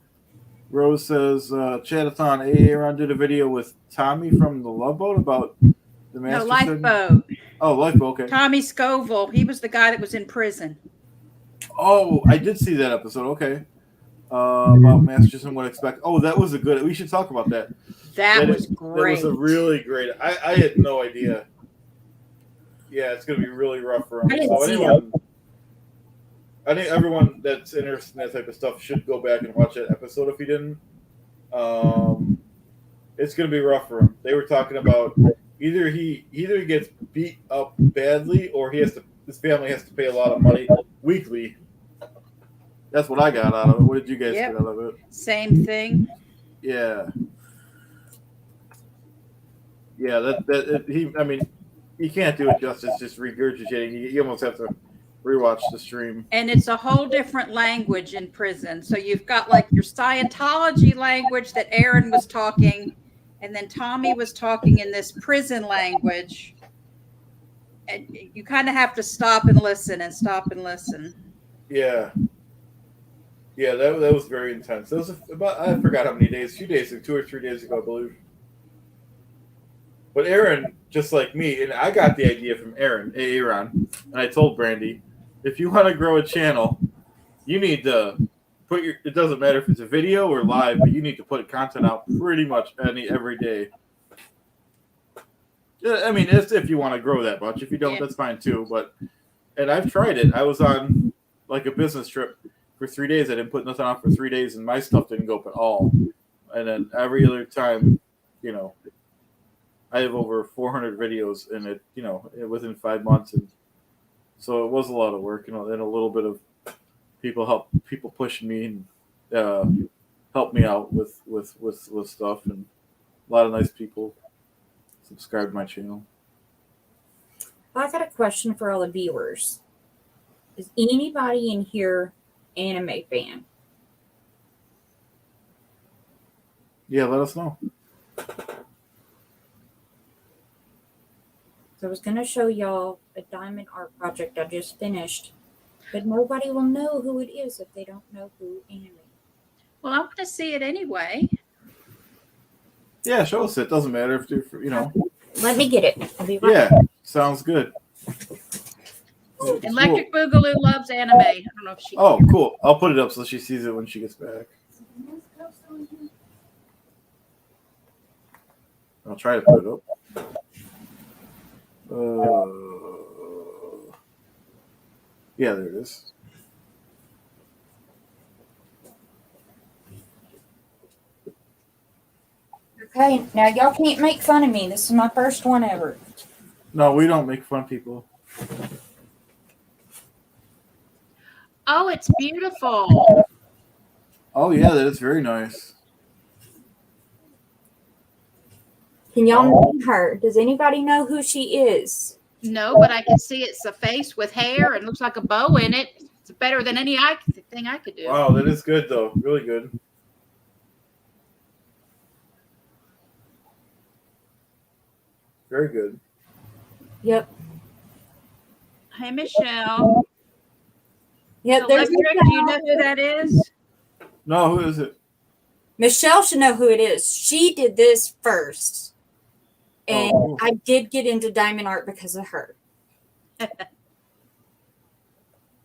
Rose says, Chatathon, Aaron did a video with Tommy from the Love Boat about the Masterson. No, Lifeboat. Oh, Lifeboat, okay. Tommy Scoville. He was the guy that was in prison. Oh, I did see that episode. Okay. About Masterson, what expect. Oh, that was a good. We should talk about that. That was great. That was a really great. I had no idea. Yeah, it's going to be really rough for him. So I think everyone that's interested in that type of stuff should go back and watch that episode if you didn't. it's going to be rough for him. They were talking about either he gets beat up badly or his family has to pay a lot of money weekly. That's what I got out of it. What did you guys get out of it? Same thing. Yeah. Yeah, he can't do it justice just regurgitating. You almost have to rewatch the stream. And it's a whole different language in prison. So you've got like your Scientology language that Aaron was talking, and then Tommy was talking in this prison language. And you kind of have to stop and listen and stop and listen. Yeah. Yeah, that was very intense. That was I forgot how many days, 2 or 3 days ago, I believe. But Aaron, just like me, and I got the idea from Aaron, and I told Brandi, if you want to grow a channel, you need to it doesn't matter if it's a video or live, but you need to put content out pretty much every day. Yeah, I mean, if you want to grow that much. If you don't, that's fine too. And I've tried it. I was on like a business trip for 3 days. I didn't put nothing out for 3 days, and my stuff didn't go up at all. And then every other time, I have over 400 videos, and within 5 months, and so it was a lot of work, and a little bit of people pushing me and help me out with stuff, and a lot of nice people subscribe to my channel. I got a question for all the viewers. Is anybody in here anime fan? Yeah, let us know. So I was going to show y'all a diamond art project I just finished, but nobody will know who it is if they don't know who anime. Well, I want to see it anyway. Yeah, show us it. Doesn't matter if Let me get it. I'll be right Yeah, back. sounds good. Electric Boogaloo loves anime. I don't know if she. Oh, cool. I'll put it up so she sees it when she gets back. I'll try to put it up. Yeah, there it is. Okay, now y'all can't make fun of me. This is my first one ever. No, we don't make fun of people. Oh, it's beautiful. Oh, yeah, that is very nice. Can y'all name her? Does anybody know who she is? No, but I can see it's a face with hair and looks like a bow in it. It's better than thing I could do. Wow, that is good, though. Really good. Very good. Yep. Hey, Michelle. Yep. There's Electric, do you know who that is? No, who is it? Michelle should know who it is. She did this first. And Oh. I did get into diamond art because of her.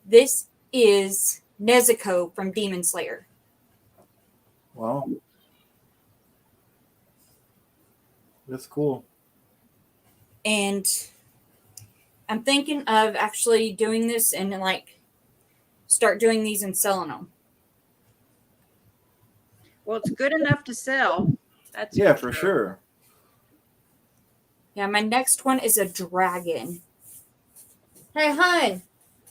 This is Nezuko from Demon Slayer. Wow. That's cool. And I'm thinking of actually doing this and start doing these and selling them. Well, it's good enough to sell. That's for sure. Yeah, my next one is a dragon. Hey, hon.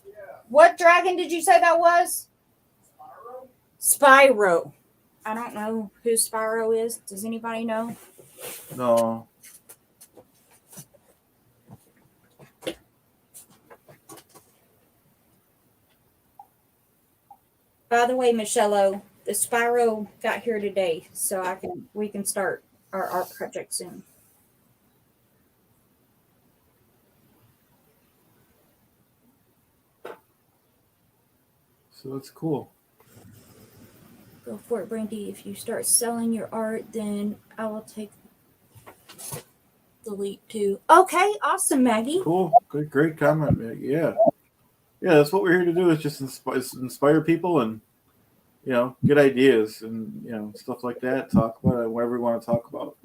Yeah. What dragon did you say that was? Spyro. I don't know who Spyro is. Does anybody know? No. By the way, Michelle, the Spyro got here today, so we can start our art project soon. So that's cool. Go for it, Brandi. If you start selling your art, then I will take the leap too. Okay, awesome, Maggie. Cool. Great comment, Maggie. Yeah. Yeah, that's what we're here to do, is just inspire people and, get ideas and, stuff like that. Talk about it, whatever we want to talk about.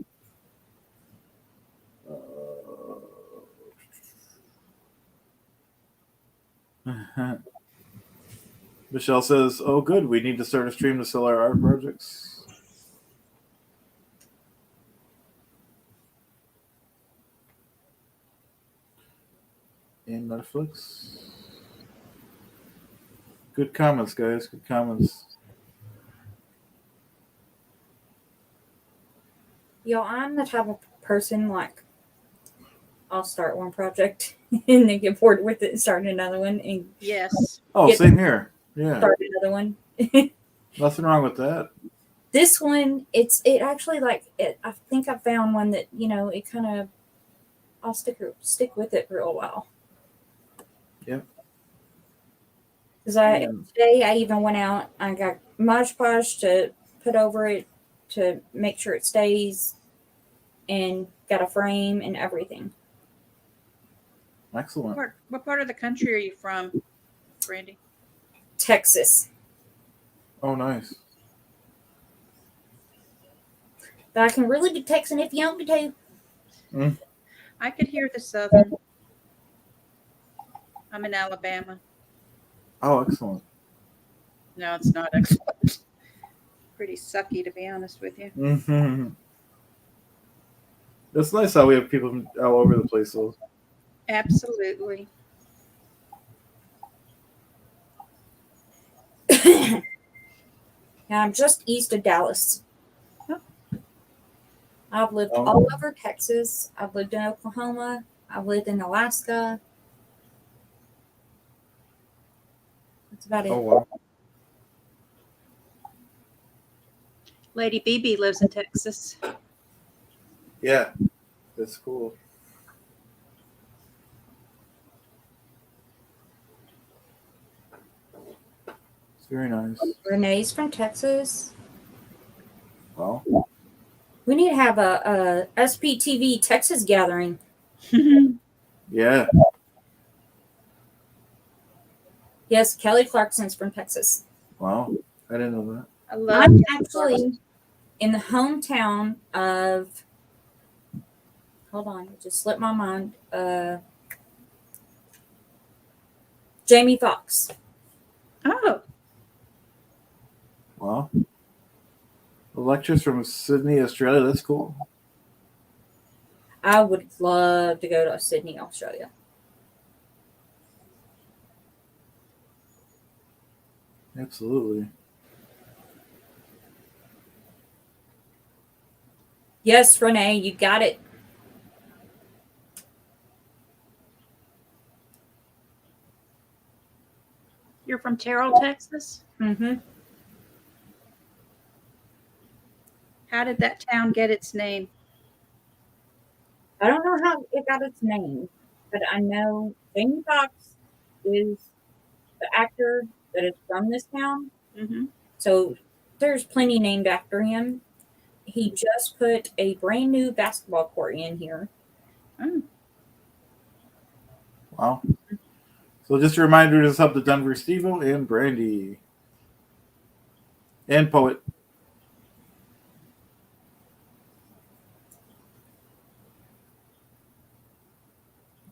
Michelle says, "Oh, good. We need to start a stream to sell our art projects." And Netflix. Good comments, guys. Good comments. Yo, I'm the type of person like I'll start one project and then get bored with it and start another one and Yes. Oh, same here. Yeah. start another one. Nothing wrong with that. This one, it actually like it. I think I found one that it kind of I'll stick with it for a while. Yep. Because Yeah. today I even went out. I got Mod Podge to put over it to make sure it stays, and got a frame and everything. Excellent. What part of the country are you from, Brandi? Texas, Oh, nice. but I can really be Texan if you want me to. I could hear the southern. I'm in Alabama. Oh, excellent. No, it's not excellent. Pretty sucky, to be honest with you. Mm-hmm. It's nice how we have people from all over the place, though. Absolutely. Now I'm just east of Dallas. Oh. I've lived all over Texas. I've lived in Oklahoma. I've lived in Alaska. That's about it. Oh, wow. Lady BB lives in Texas. Yeah. That's cool. It's very nice. Renee's from Texas. Wow. We need to have a SPTV Texas gathering. Yeah. Yes, Kelly Clarkson's from Texas. Wow. I didn't know that. I love I'm Kelly actually Clarkson. in the hometown of. Hold on, it just slipped my mind. Jamie Foxx. Oh, Wow. The lectures from Sydney, Australia. That's cool. I would love to go to Sydney, Australia. Absolutely. Yes, Renee, you got it. you're from Terrell, Texas? Mm-hmm. How did that town get its name? I don't know how it got its name, but I know Jamie Foxx is the actor that is from this town. Mm-hmm. So there's plenty named after him. He just put a brand new basketball court in here. Oh. Wow. So just a reminder to sub to Denver Stevo and Brandi. And Poet.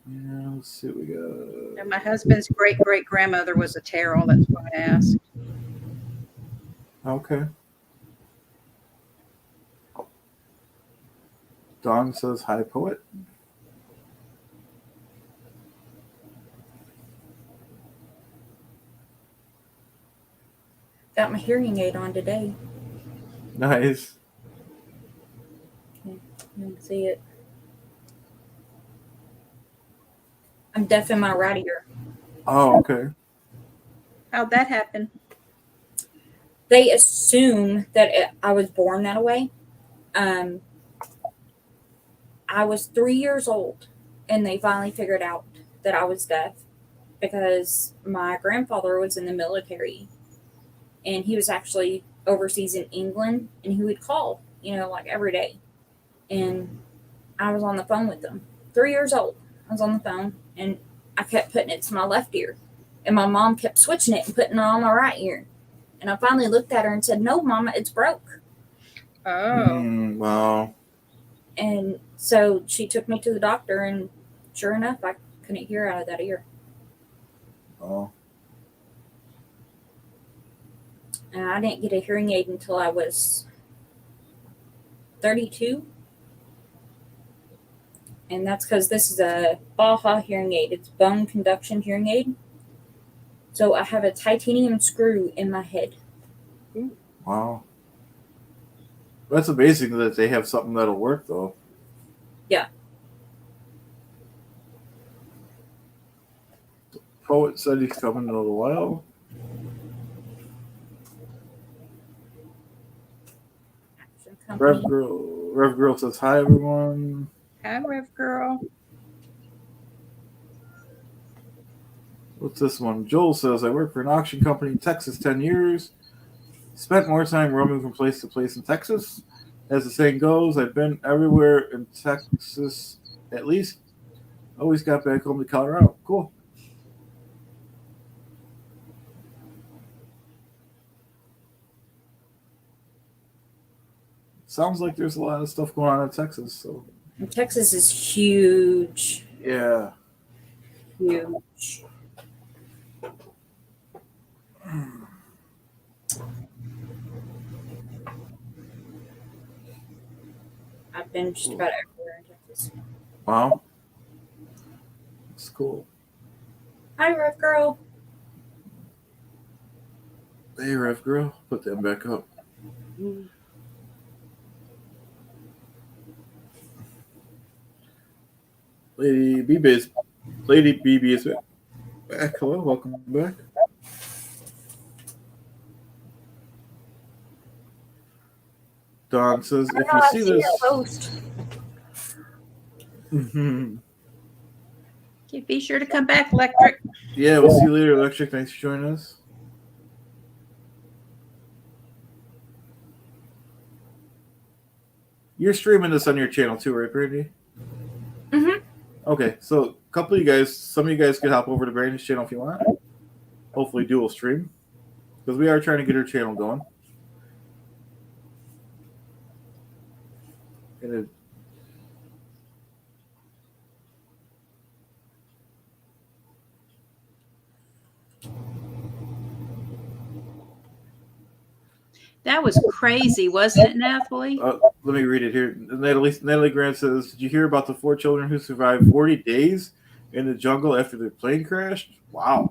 Yeah, let's see what we got. And my husband's great-great-grandmother was a Terrell. That's why I asked. Okay. Dawn says hi, Poet. Got my hearing aid on today. Nice. You can see it. I'm deaf in my right ear. Oh, okay. How'd that happen? They assume that I was born that way. I was 3 years old, and they finally figured out that I was deaf because my grandfather was in the military, and he was actually overseas in England, and he would call, like every day. And I was on the phone with them. 3 years old. I was on the phone, and I kept putting it to my left ear. And my mom kept switching it and putting it on my right ear. And I finally looked at her and said, "No, Mama, it's broke." Oh. Wow. And so she took me to the doctor, and sure enough, I couldn't hear out of that ear. Oh. And I didn't get a hearing aid until I was 32. And that's because this is a Baja hearing aid. It's bone conduction hearing aid. So I have a titanium screw in my head. Wow. That's amazing that they have something that'll work, though. Yeah. Poet said he's coming in a little while. Rev Girl says hi, everyone. Hi, Rev Girl. What's this one? Joel says, I work for an auction company in Texas 10 years. Spent more time roaming from place to place in Texas. As the saying goes, I've been everywhere in Texas at least. Always got back home to Colorado. Cool. Sounds like there's a lot of stuff going on in Texas. So And Texas is huge. yeah. Huge. I've been just about everywhere in Texas. Wow. That's cool. Hi, Rev Girl. Hey, Rev Girl. Put them back up. Lady BB is back. Hello, welcome back. Don says, if you see this, Host. Okay, be sure to come back, Electric. Yeah, we'll see you later, Electric. Thanks for joining us. You're streaming this on your channel too, right, Brandi? Mm-hmm. Okay, so a couple of you guys, some of you guys could hop over to Brandi's channel if you want. Hopefully dual stream. Because we are trying to get her channel going. And That was crazy, wasn't it, Nathalie? let me read it here. Natalie Grant says, did you hear about the 4 children who survived 40 days in the jungle after their plane crashed? Wow.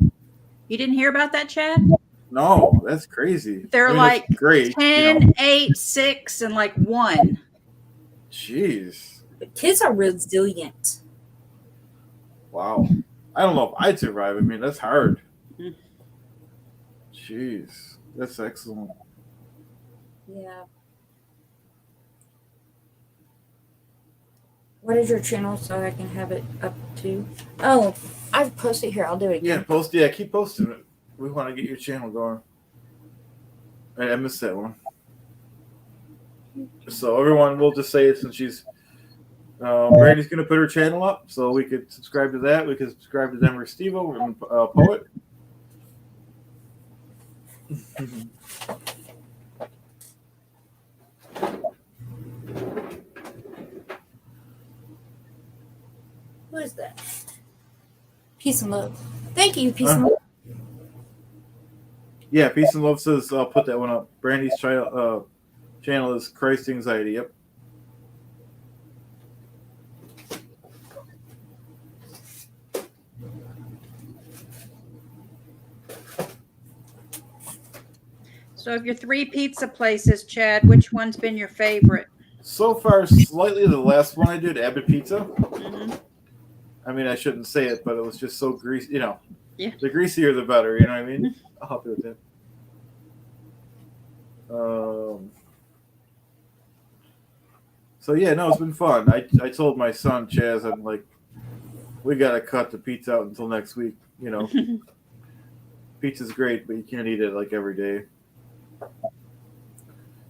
You didn't hear about that, Chad? No, that's crazy. They're that's like great. 10, 8, 6, and like 1. Jeez. The kids are resilient. Wow. I don't know if I'd survive. I mean, that's hard. Jeez. That's excellent. Yeah. What is your channel so I can have it up to? Oh, I've posted here. I'll do it again. Yeah, keep posting it. We want to get your channel going. I missed that one. So everyone, we'll just say it since she's Brandi's going to put her channel up, so we could subscribe to that. We could subscribe to Denver Steve-O and Poet. Who is that? Peace and love. Thank you, peace and love. Yeah, Peace and Love says I'll put that one up. Brandi's channel is Christ Anxiety. Yep. So of your 3 pizza places, Chad, which one's been your favorite? So far, slightly the last one I did, Abbott Pizza. Mm-hmm. I mean, I shouldn't say it, but it was just so greasy. You know, Yeah. The greasier, the better. You know what I mean? I'll help you with that. So yeah, no, it's been fun. I told my son Chaz, I'm like, we gotta cut the pizza out until next week. You know, pizza's great, but you can't eat it like every day.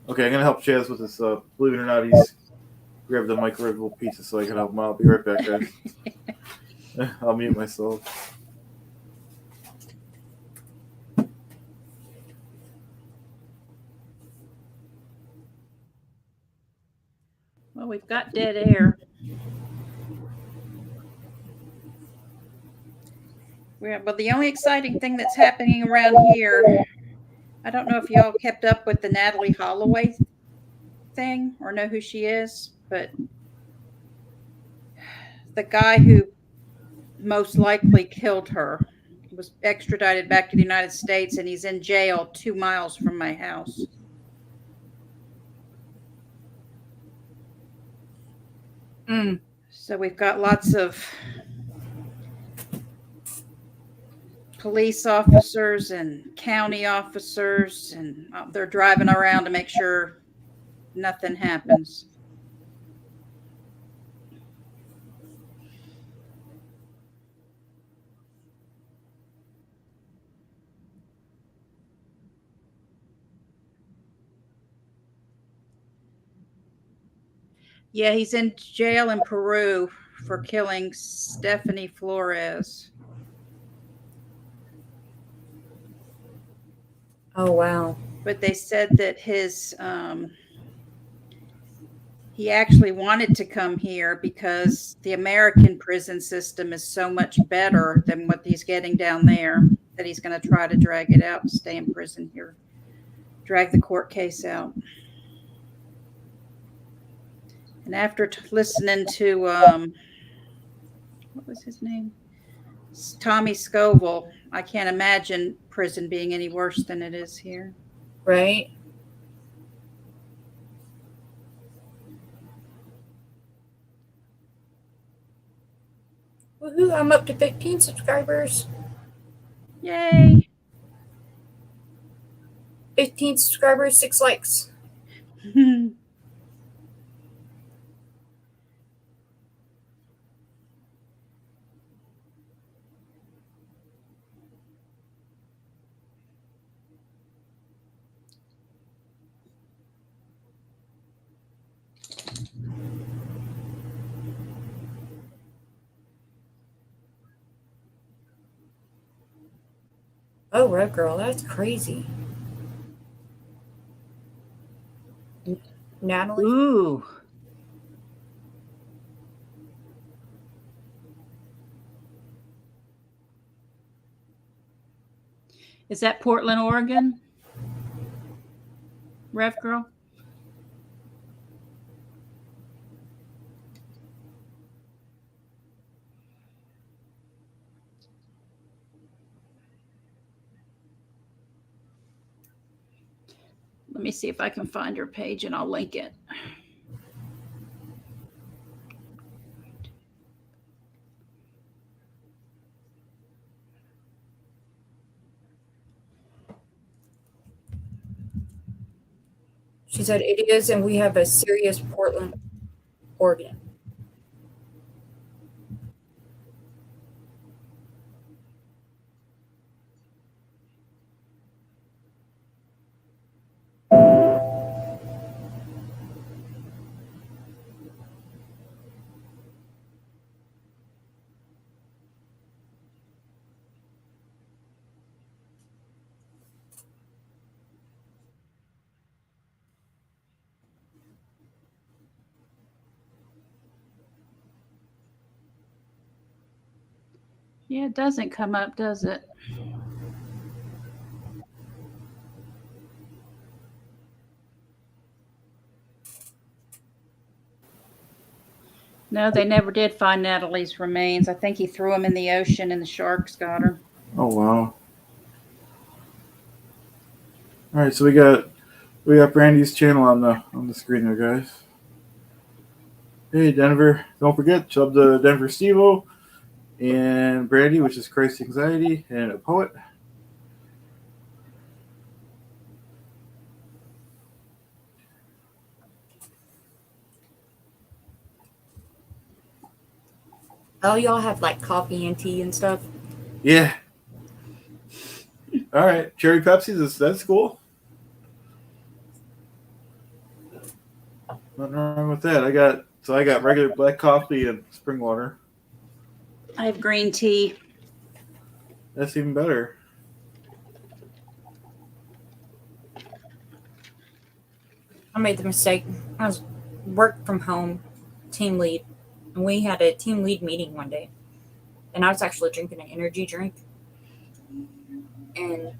Okay, I'm gonna help Chaz with this. Believe it or not, he's grabbed the microwavable pizza so I can help him out. I'll be right back, guys. I'll mute myself. Well, we've got dead air. Well, the only exciting thing that's happening around here, I don't know if y'all kept up with the Natalie Holloway thing or know who she is, but the guy who most likely killed her was extradited back to the United States, and he's in jail 2 miles from my house. So we've got lots of police officers and county officers, and they're driving around to make sure nothing happens. Yeah, he's in jail in Peru for killing Stephanie Flores. Oh, wow. But they said that he actually wanted to come here because the American prison system is so much better than what he's getting down there, that he's going to try to drag it out and stay in prison here, drag the court case out. And after listening to, what was his name? Tommy Scoville, I can't imagine prison being any worse than it is here. Right? Woohoo, I'm up to 15 subscribers. Yay. 15 subscribers, 6 likes. Oh, Red Girl, that's crazy. Natalie? Ooh. Is that Portland, Oregon? Rev Girl? Let me see if I can find your page and I'll link it. She said it is, and we have a serious Portland, Oregon. Yeah, it doesn't come up, does it? No, they never did find Natalie's remains. I think he threw them in the ocean and the sharks got her. Oh wow! All right, so we got Brandi's channel on the screen there, guys. Hey Denver, don't forget sub to Denver Stevo and Brandi, which is Christ Anxiety and a poet. Oh, y'all have like coffee and tea and stuff? Yeah. All right, cherry Pepsi. That's cool. Nothing wrong with that. I got regular black coffee and spring water. I have green tea. That's even better. I made the mistake. I was work from home team lead, and we had a team lead meeting one day, and I was actually drinking an energy drink. And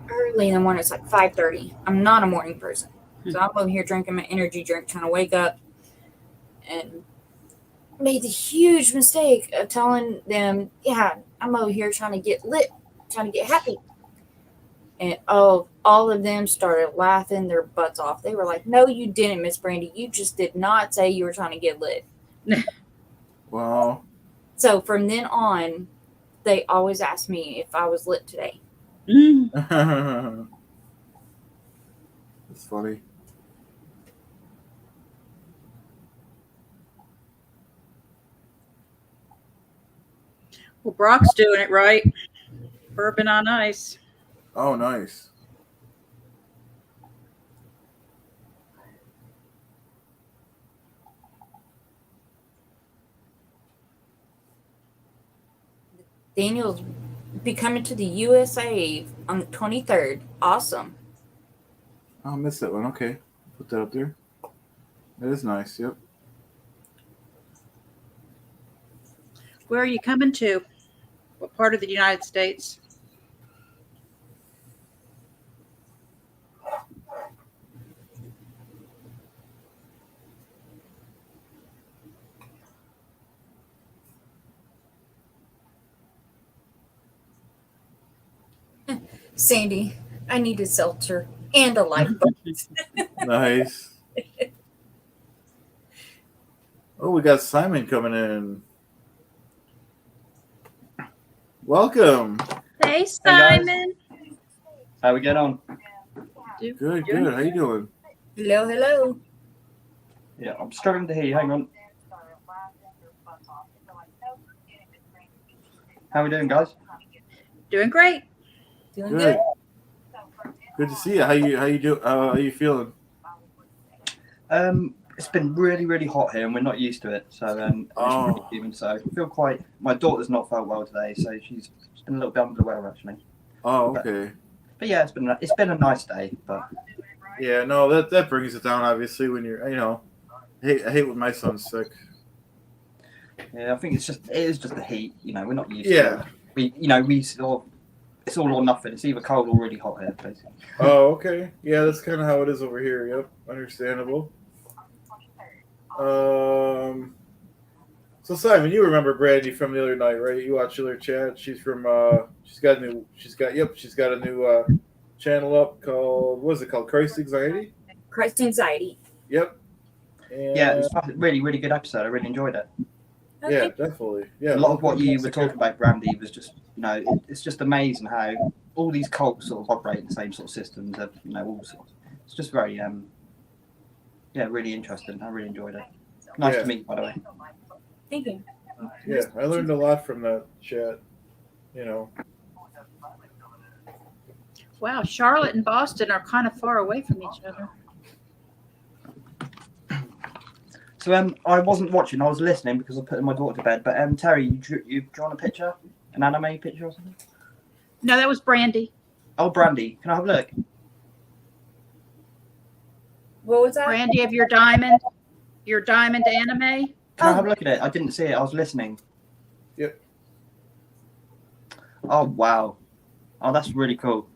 early in the morning, it's like 5:30. I'm not a morning person, so I'm over here drinking my energy drink, trying to wake up. And made the huge mistake of telling them, yeah, I'm over here trying to get lit, trying to get happy. And all of them started laughing their butts off. They were like, no, you didn't, Miss Brandi. You just did not say you were trying to get lit. Wow. So from then on, they always ask me if I was lit today. That's funny. Well, Brock's doing it right. Bourbon on ice. Oh, nice. Daniel's be coming to the USA on the 23rd. Awesome. I missed that one. Okay. Put that up there. That is nice. Yep. Where are you coming to? What part of the United States? Sandy, I need a seltzer and a lifeboat. Nice. Oh, we got Simon coming in. Welcome. Hey, Simon. How we get on? Good, good. How you doing? Hello, hello. Yeah, I'm struggling to hear you. Hang on. How we doing, guys? Doing great. Doing Good. good. Good to see you. How you feeling? It's been really, really hot here, and we're not used to it. So it's really humid. So I feel quite. My daughter's not felt well today, so she's been a little bit under the weather actually. Oh, okay. But yeah, it's been a nice day. But Yeah, no, that brings it down. Obviously, when you're, I hate when my son's sick. yeah, I think it is just the heat. We're not used Yeah. to it. We sort of, it's all or nothing. It's either cold or really hot here, basically. Oh, okay. Yeah, that's kind of how it is over here. Yep, understandable. So Simon, you remember Brandi from the other night, right? You watched her chat. She's from she's got a new channel up called, what is it called? Christ Anxiety? Christ Anxiety. Yep. And, Yeah, it was a really, really good episode. I really enjoyed it. Okay. yeah, definitely. Yeah. A lot of what you were talking about, Brandi, was just, it's just amazing how all these cults sort of operate in the same sort of systems. Of, all sorts. It's just very, really interesting. I really enjoyed it. Nice to meet you, by the way. Thank you. Yeah, I learned a lot from that chat. Wow, Charlotte and Boston are kind of far away from each other. So I wasn't watching. I was listening because I was putting my daughter to bed. But Terry, you've drawn a picture, an anime picture or something? No, that was Brandi. Oh, Brandi, can I have a look? What was that? Brandi of your diamond anime. Can I have a look at it? I didn't see it. I was listening. Yep. Oh wow. Oh, that's really cool.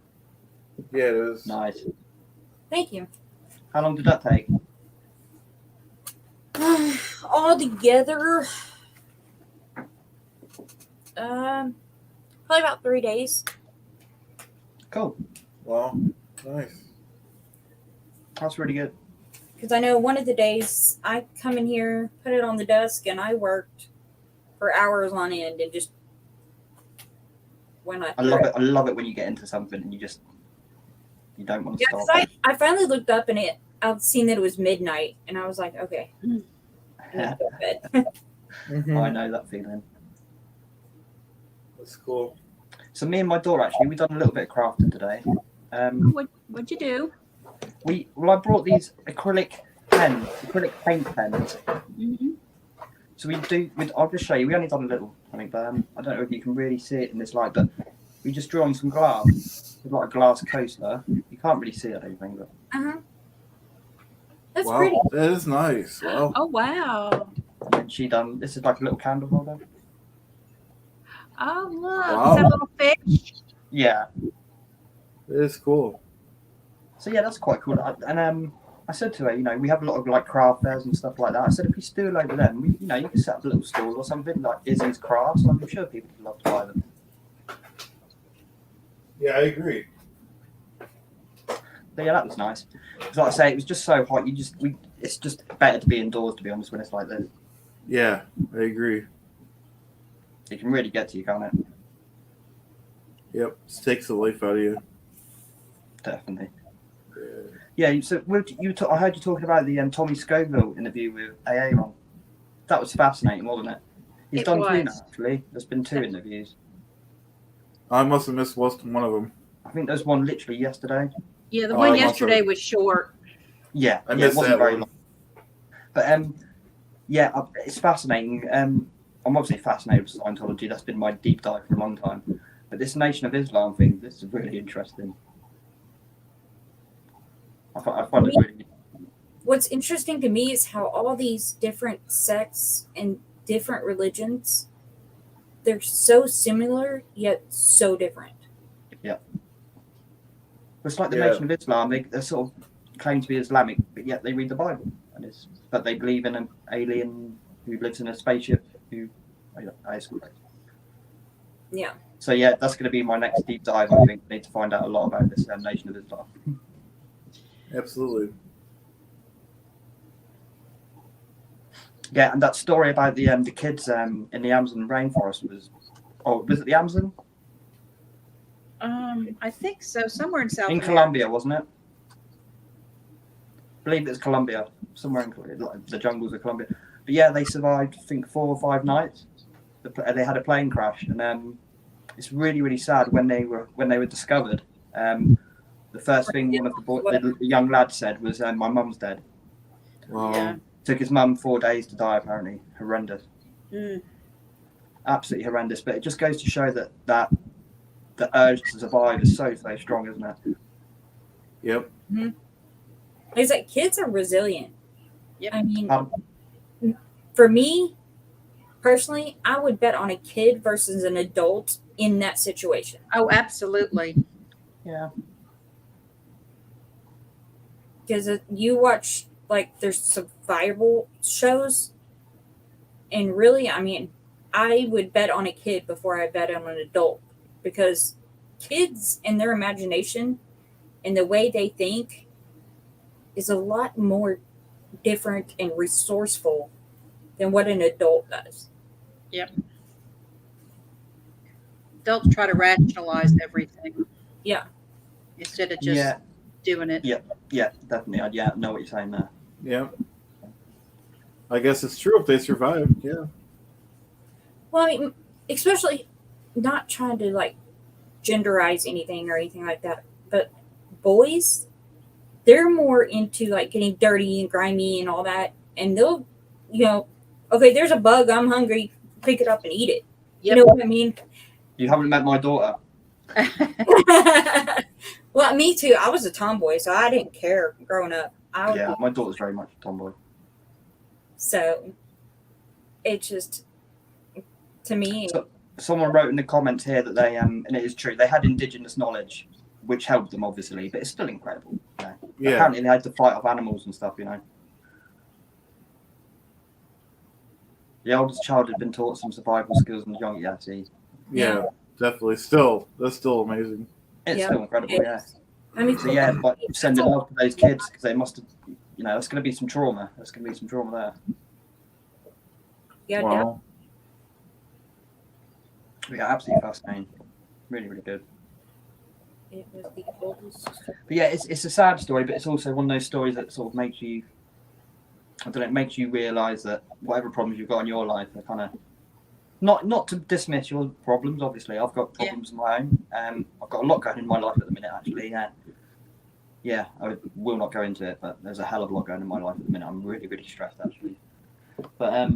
Yeah, it is. Nice. Thank you. How long did that take? All together, probably about 3 days. Cool. Wow, nice. That's really good. Because I know one of the days I come in here, put it on the desk, and I worked for hours on end and just went. I love it. I love it when you get into something and you don't want to Yeah, stop. because I finally looked up and I've seen that it was midnight, and I was like, okay, I need to go to bed. Mhm. I know that feeling. That's cool. So me and my daughter actually, we done a little bit of crafting today. What'd you do? I brought these acrylic paint pens. Mm-hmm. So I'll just show you. We only done a little, I think, but I don't know if you can really see it in this light, but we just drew on some glass. It's like a glass coaster. You can't really see it, I don't think, but That's Wow, pretty. that is nice. Wow. Oh, wow. and she done. This is like a little candle holder. Oh, look. Wow. Is that a little fish? Yeah. It is cool. So yeah, that's quite cool. And I said to her, you know, we have a lot of like craft fairs and stuff like that. I said, if you do a load of them, you know, you can set up a little stall or something like Izzy's Crafts. I'm sure people would love to buy them. Yeah, I agree. But yeah, that was nice. Because like I say, it was just so hot. It's just better to be indoors, to be honest, when it's like this. Yeah, I agree. It can really get to you, can't it? Yep, it takes the life out of you. Definitely. Yeah. So I heard you talking about the Tommy Scoville interview with AA on. That was fascinating, wasn't it? He's It done two was. now, actually. There's been 2 interviews. I must have missed one of them. I think there's one literally yesterday. Yeah, the Oh, one I must yesterday have- was short. Yeah, I it missed wasn't that very one. long. But yeah, it's fascinating. I'm obviously fascinated with Scientology. That's been my deep dive for a long time. But this Nation of Islam thing, this is really interesting. I find it really. What's interesting to me is how all these different sects and different religions, they're so similar yet so different. It's like the Yeah. Nation of Islam. They sort of claim to be Islamic, but yet they read the Bible, but they believe in an alien who lives in a spaceship. It's great. Yeah. So yeah, that's going to be my next deep dive. I think I need to find out a lot about this Nation of Islam. Absolutely. Yeah, and that story about the kids in the Amazon rainforest was it the Amazon? I think so. Somewhere in South In America. Colombia, wasn't it? I believe it's Colombia, somewhere in the jungles of Colombia. But yeah, they survived, I think, 4 or 5 nights. They had a plane crash, and it's really, really sad when they were discovered. The first thing one of the young lads said was, "My mum's dead." Wow. Yeah. Took his mum 4 days to die. Apparently, horrendous, Mm. absolutely horrendous. But it just goes to show that the urge to survive is so strong, isn't it? Yep. It's like kids are resilient. Yep. I mean, for me personally, I would bet on a kid versus an adult in that situation. Oh, absolutely. Yeah. Because you watch, like, there's survival shows, and really, I mean, I would bet on a kid before I bet on an adult, because kids and their imagination and the way they think is a lot more different and resourceful than what an adult does. Adults try to rationalize everything. Yeah. Instead of just doing it. Yeah, definitely. I know what you're saying there. Yeah. I guess it's true if they survive. Yeah. Well, I mean, especially not trying to, like, genderize anything or anything like that, but boys, they're more into, like, getting dirty and grimy and all that, and they'll, okay, there's a bug, I'm hungry, pick it up and eat it. Yep. You know what I mean? You haven't met my daughter. Well, me too. I was a tomboy, so I didn't care growing up. Yeah, my daughter's very much a tomboy. So it just, to me, Someone wrote in the comments here that they and it is true, they had indigenous knowledge, which helped them obviously, but it's still incredible. Yeah. Apparently they had to fight off animals and stuff. The oldest child had been taught some survival skills in the jungle. Yeah, see, Yeah. Definitely. That's still amazing. it's still incredible. Yeah. I mean, So yeah, but sending love to those kids because they must have, that's going to be some trauma. There's going to be some trauma there. yeah, Wow. Yeah, absolutely fascinating. Really, really good. it was the oldest. But yeah, it's a sad story, but it's also one of those stories that sort of makes you, makes you realise that whatever problems you've got in your life are kind of not to dismiss your problems. Obviously, I've got problems of my own. I've got a lot going in my life at the minute, actually. Yeah, I will not go into it, but there's a hell of a lot going in my life at the minute. I'm really, really stressed, actually. But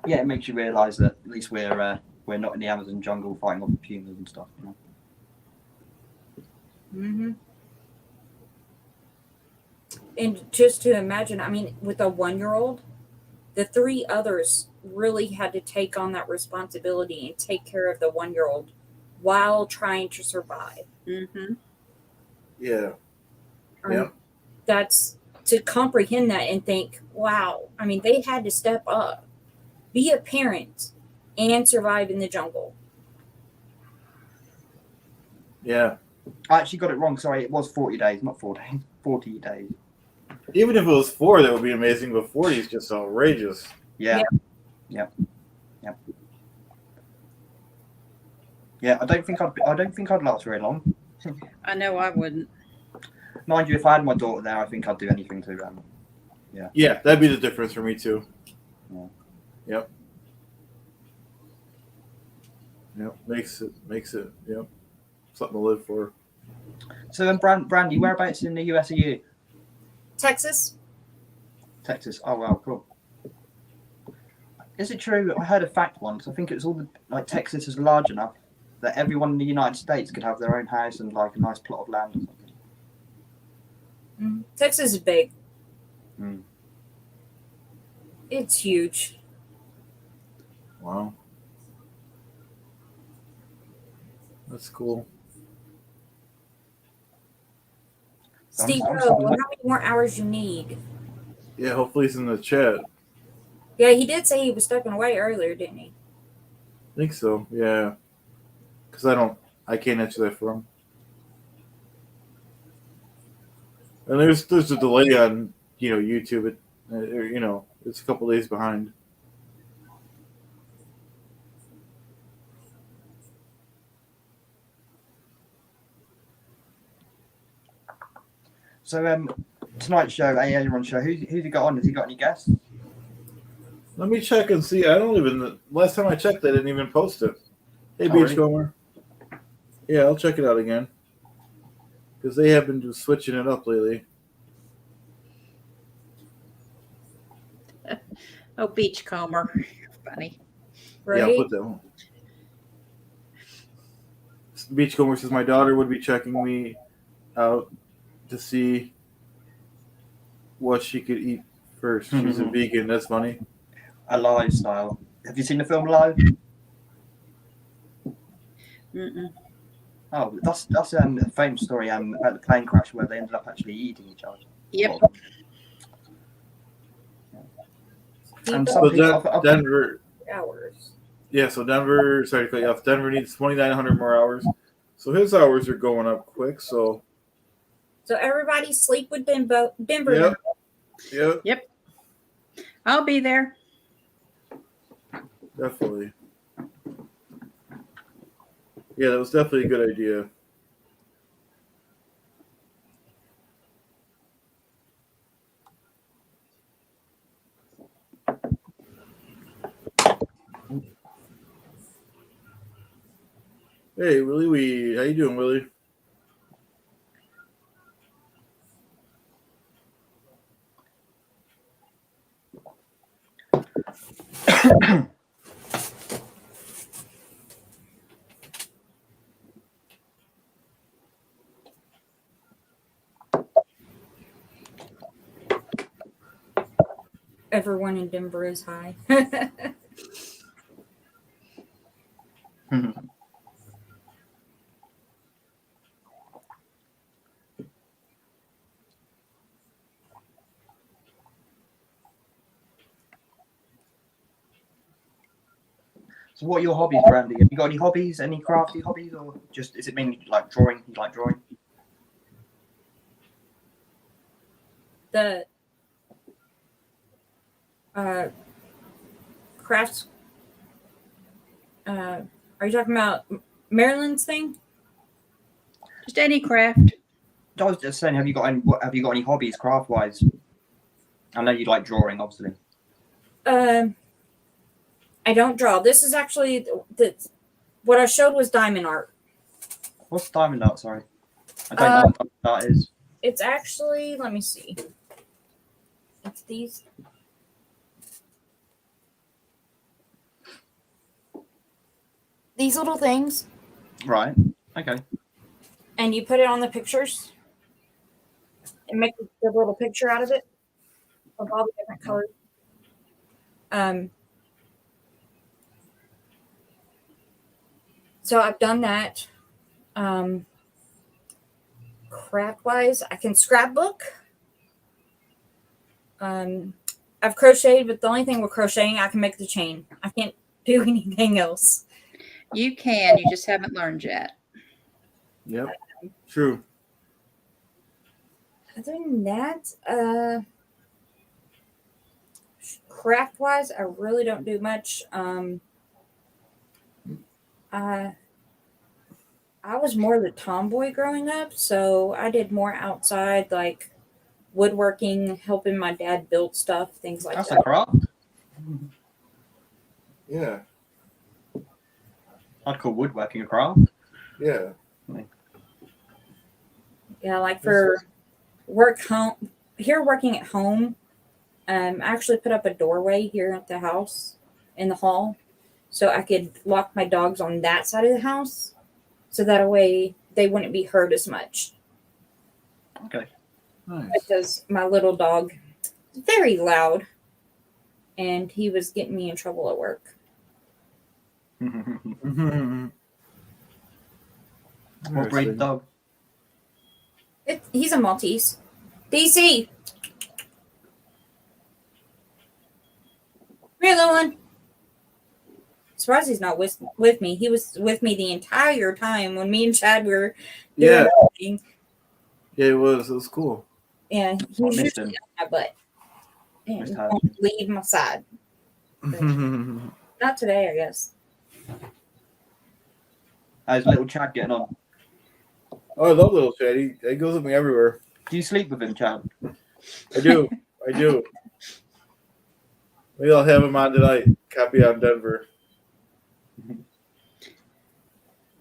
yeah, it makes you realise that at least we're not in the Amazon jungle fighting off pumas and stuff. Mm-hmm. And just to imagine, I mean, with a 1-year-old, the 3 others really had to take on that responsibility and take care of the 1-year-old while trying to survive. Mm-hmm. Yeah. That's to comprehend that and think, wow, I mean, they had to step up, be a parent, and survive in the jungle. Yeah. I actually got it wrong. Sorry, it was 40 days, not 4 days. 40 days. Even if it was 4, that would be amazing. But 40 is just outrageous. Yeah. Yeah, I don't think I'd last very long. I know I wouldn't. Mind you, if I had my daughter there, I think I'd do anything to them. Yeah, that'd be the difference for me too. Yeah. Yep. Yep. Makes it. Yep. Something to live for. So then, Brandi, whereabouts in the US are you? Texas? Texas. Oh wow, cool. Is it true? I heard a fact once. I think it was all Texas is large enough that everyone in the United States could have their own house and like a nice plot of land or something. Texas is big. Mm. It's huge. Wow. That's cool. Steve, I'm how many more hours you need? Yeah, hopefully he's in the chat. Yeah, he did say he was stepping away earlier, didn't he? I think so. Yeah. Because I can't answer that for him. And there's a delay on YouTube. It's a couple days behind. So tonight's show, Aaron's show. Who's he got on? Has he got any guests? Let me check and see. Last time I checked, they didn't even post it. Hey, Oh, really? Beachcomber. Yeah, I'll check it out again. Because they have been just switching it up lately. Oh, Beachcomber. Funny. Right? Yeah, I'll put that one. Beachcomber says, my daughter would be checking me out to see what she could eat first. She's a vegan. That's funny. Alive style. Have you seen the film Alive? Mm-mm. Oh, that's a famous story about the plane crash where they ended up actually eating each other. Yep. And So some people, Denver. Hours. Yeah, so Denver. Sorry to cut you off. Denver needs 2,900 more hours. So his hours are going up quick. So everybody sleep with Denver. Yep. I'll be there. Definitely. Yeah, that was definitely a good idea. Hey, Willie, how you doing, Willie? Everyone in Denver is high. So what are your hobbies, Brandi? Have you got any hobbies? Any crafty hobbies, or just is it mainly like drawing? You like drawing? The crafts. Are you talking about Maryland's thing? Just any craft. I was just saying, have you got any hobbies craft wise? I know you like drawing, obviously. I don't draw. This is actually what I showed was diamond art. What's diamond art? Sorry, I don't know what that is. It's actually, let me see. It's these little things, Right. Okay. and you put it on the pictures and make a little picture out of it of all the different colors. So I've done that. Craft wise, I can scrapbook. I've crocheted, but the only thing with crocheting, I can make the chain. I can't do anything else. You can. You just haven't learned yet. Yep. True. Other than that, craft wise, I really don't do much. I was more the tomboy growing up, so I did more outside, like woodworking, helping my dad build stuff, things like That's that. a craft. Yeah. I'd call woodworking a craft. Yeah. Yeah, like for working at home, I actually put up a doorway here at the house in the hall so I could lock my dogs on that side of the house so that way they wouldn't be hurt as much. Okay. Nice. Because my little dog is very loud and he was getting me in trouble at work. What breed of dog? He's a Maltese. DC! Come here, little one. Surprised he's not with me. He was with me the entire time when me and Chad were doing everything. Yeah, it was cool. Yeah, he was missed usually him. on my butt. And Missed he her. won't leave my side. Not today, I guess. How's little Chad getting on? Oh, I love little Chad. He goes with me everywhere. Do you sleep with him, Chad? I do. Maybe I'll have him on tonight. Copy on Denver.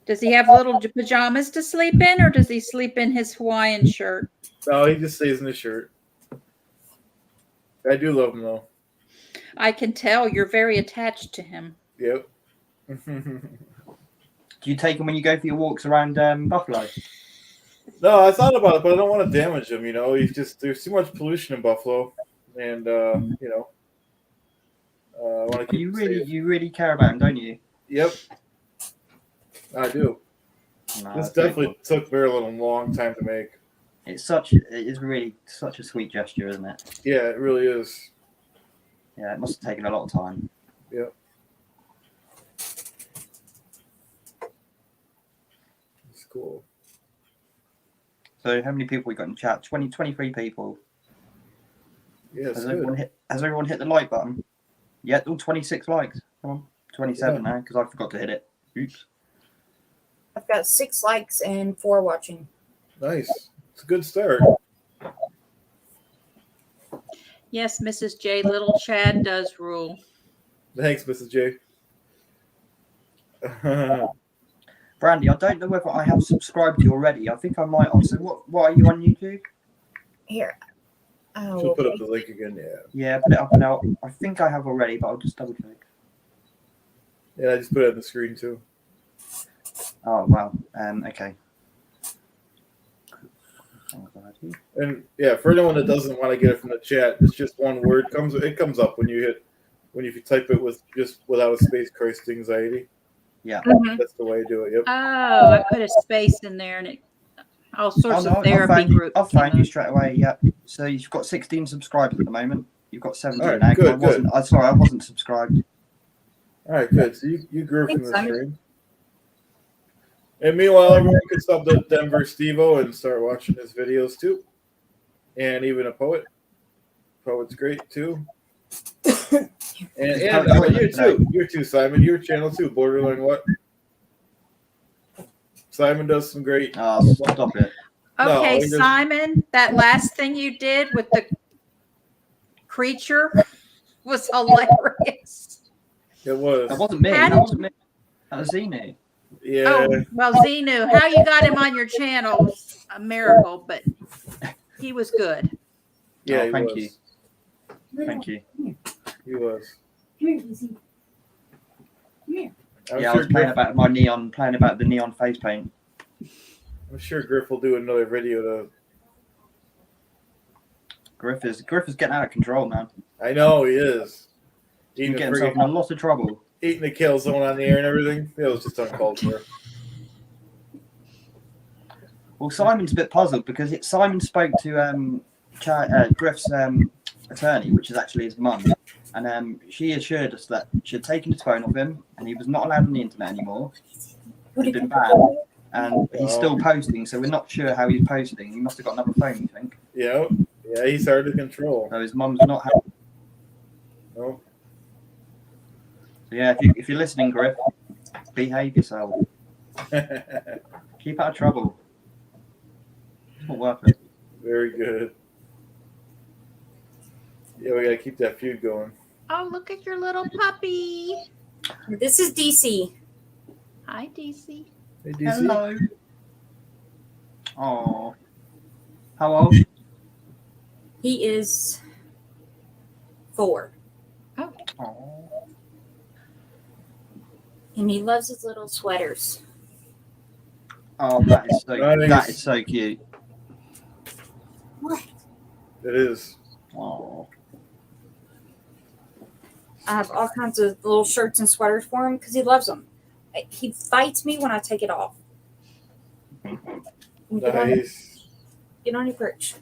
Does he have little pajamas to sleep in, or does he sleep in his Hawaiian shirt? No, he just stays in his shirt. I do love him though. I can tell you're very attached to him. Yep. Do you take him when you go for your walks around Buffalo? No, I thought about it, but I don't want to damage him. There's too much pollution in Buffalo, and I want to keep him safe. You really care about him, don't you? Yep, I do. No, This that's definitely cool. took Marilyn a long time to make. It is really such a sweet gesture, isn't it? Yeah, it really is. Yeah, it must have taken a lot of time. Yep. It's cool. So how many people we got in chat? 23 people. Yeah, it's Has good. everyone hit the like button? Yeah, all 26 likes. Come on. 27 now, because I forgot to hit it. Oops. I've got 6 likes and 4 watching. Nice. It's a good start. Yes, Mrs. J, little Chad does rule. Thanks, Mrs. J. Brandi, I don't know whether I have subscribed to you already. I think I might have. So what are you on YouTube? Here. Oh, She'll put up the link again, yeah. Yeah, put it up now. I think I have already, but I'll just double check. Yeah, I just put it on the screen too. Oh wow. Okay. And yeah, for anyone that doesn't want to get it from the chat, it's just one word. It comes up when you type it without a space. Christ anxiety. Yeah. Mhm. That's the way to do it. Yep. Oh, I put a space in there, and it all sorts of therapy groups. I'll find you straight away. Yeah. So you've got 16 subscribers at the moment. You've got 17 All right, now. good, good. I wasn't subscribed. All right, good. So you grew from the Thanks, stream. And meanwhile, everyone can sub to Denver Steve-O and start watching his videos too. And even a poet. Poet's great too. and you too. You too, Simon. Your channel too. Borderline what? Simon does some great. Stop it. Okay, No, Simon, that last thing you did with the creature was hilarious. It was. That wasn't me. How That did- wasn't me. That was Zenu. Yeah. Oh, well, Zenu, how you got him on your channel was a miracle, but he was good. Yeah. Oh, He thank was. you. Thank you. He was. Come here, Lizzie. Come here. I'm Yeah, I sure was playing Griff, about the neon face paint. I'm sure Griff will do another video to. Griff is getting out of control, man. I know he is. He's Eating getting himself in a lot of trouble. the kill zone on the air and everything. It was just uncalled for. Well, Simon's a bit puzzled because Simon spoke to Griff's attorney, which is actually his mum. And she assured us that she had taken his phone off him and he was not allowed on the internet anymore. He'd been banned, and he's still posting, so we're not sure how he's posting. He must have got another phone, you think? Yeah, he's hard to control. So his mum's not happy. Oh. So yeah, if you're listening, Griff, behave yourself. Keep out of trouble. It's not worth it. Very good. Yeah, we gotta keep that feud going. Oh, look at your little puppy. This is DC. Hi, DC. Hey, DC. Hello. Oh. How old? He is 4. Oh. And he loves his little sweaters. Oh, that is so Nice. that is so cute. What? It is. Oh. I have all kinds of little shirts and sweaters for him because he loves them. He fights me when I take it off. Nice. Get on your perch.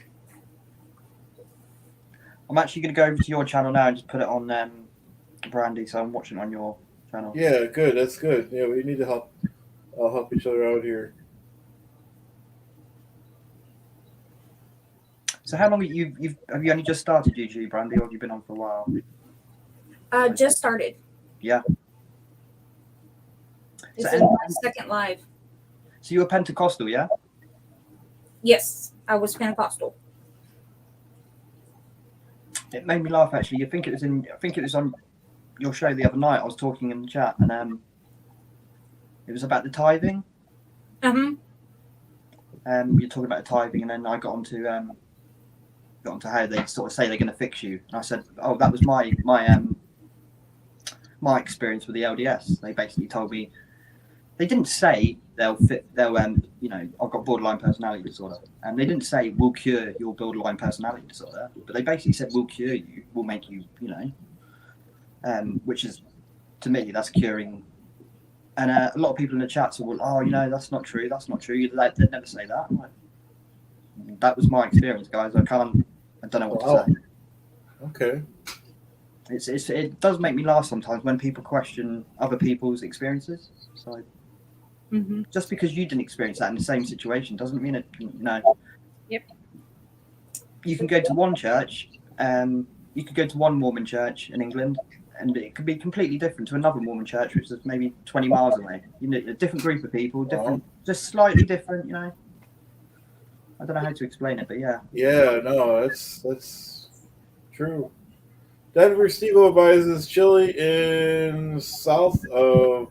I'm actually going to go over to your channel now and just put it on Brandi, so I'm watching on your channel. Yeah, good. That's good. Yeah, we need to help. I'll help each other out here. So how long have you only just started YouTube, Brandi, or have you been on for a while? Just started. Yeah. This So, is my second live. So you were Pentecostal, yeah? Yes, I was Pentecostal. It made me laugh actually. I think it was on your show the other night. I was talking in the chat, and it was about the tithing. Uh-huh. You're talking about the tithing, and then I got onto how they sort of say they're going to fix you. And I said, oh, that was my experience with the LDS. They basically told me, they didn't say they'll I've got borderline personality disorder, and they didn't say we'll cure your borderline personality disorder, but they basically said we'll cure you, we'll make you, which is, to me, that's curing. And a lot of people in the chat said, well, oh, that's not true, they'd never say that. I'm like, that was my experience, guys. I don't know what to say. Okay. It does make me laugh sometimes when people question other people's experiences. So just because you didn't experience that in the same situation doesn't mean it. Yep. You can go to one church. You could go to one Mormon church in England, and it could be completely different to another Mormon church, which is maybe 20 miles away. A different group of people, just slightly different. I don't know how to explain it, but yeah. Yeah, no, that's true. Denver Steve advises chili in south of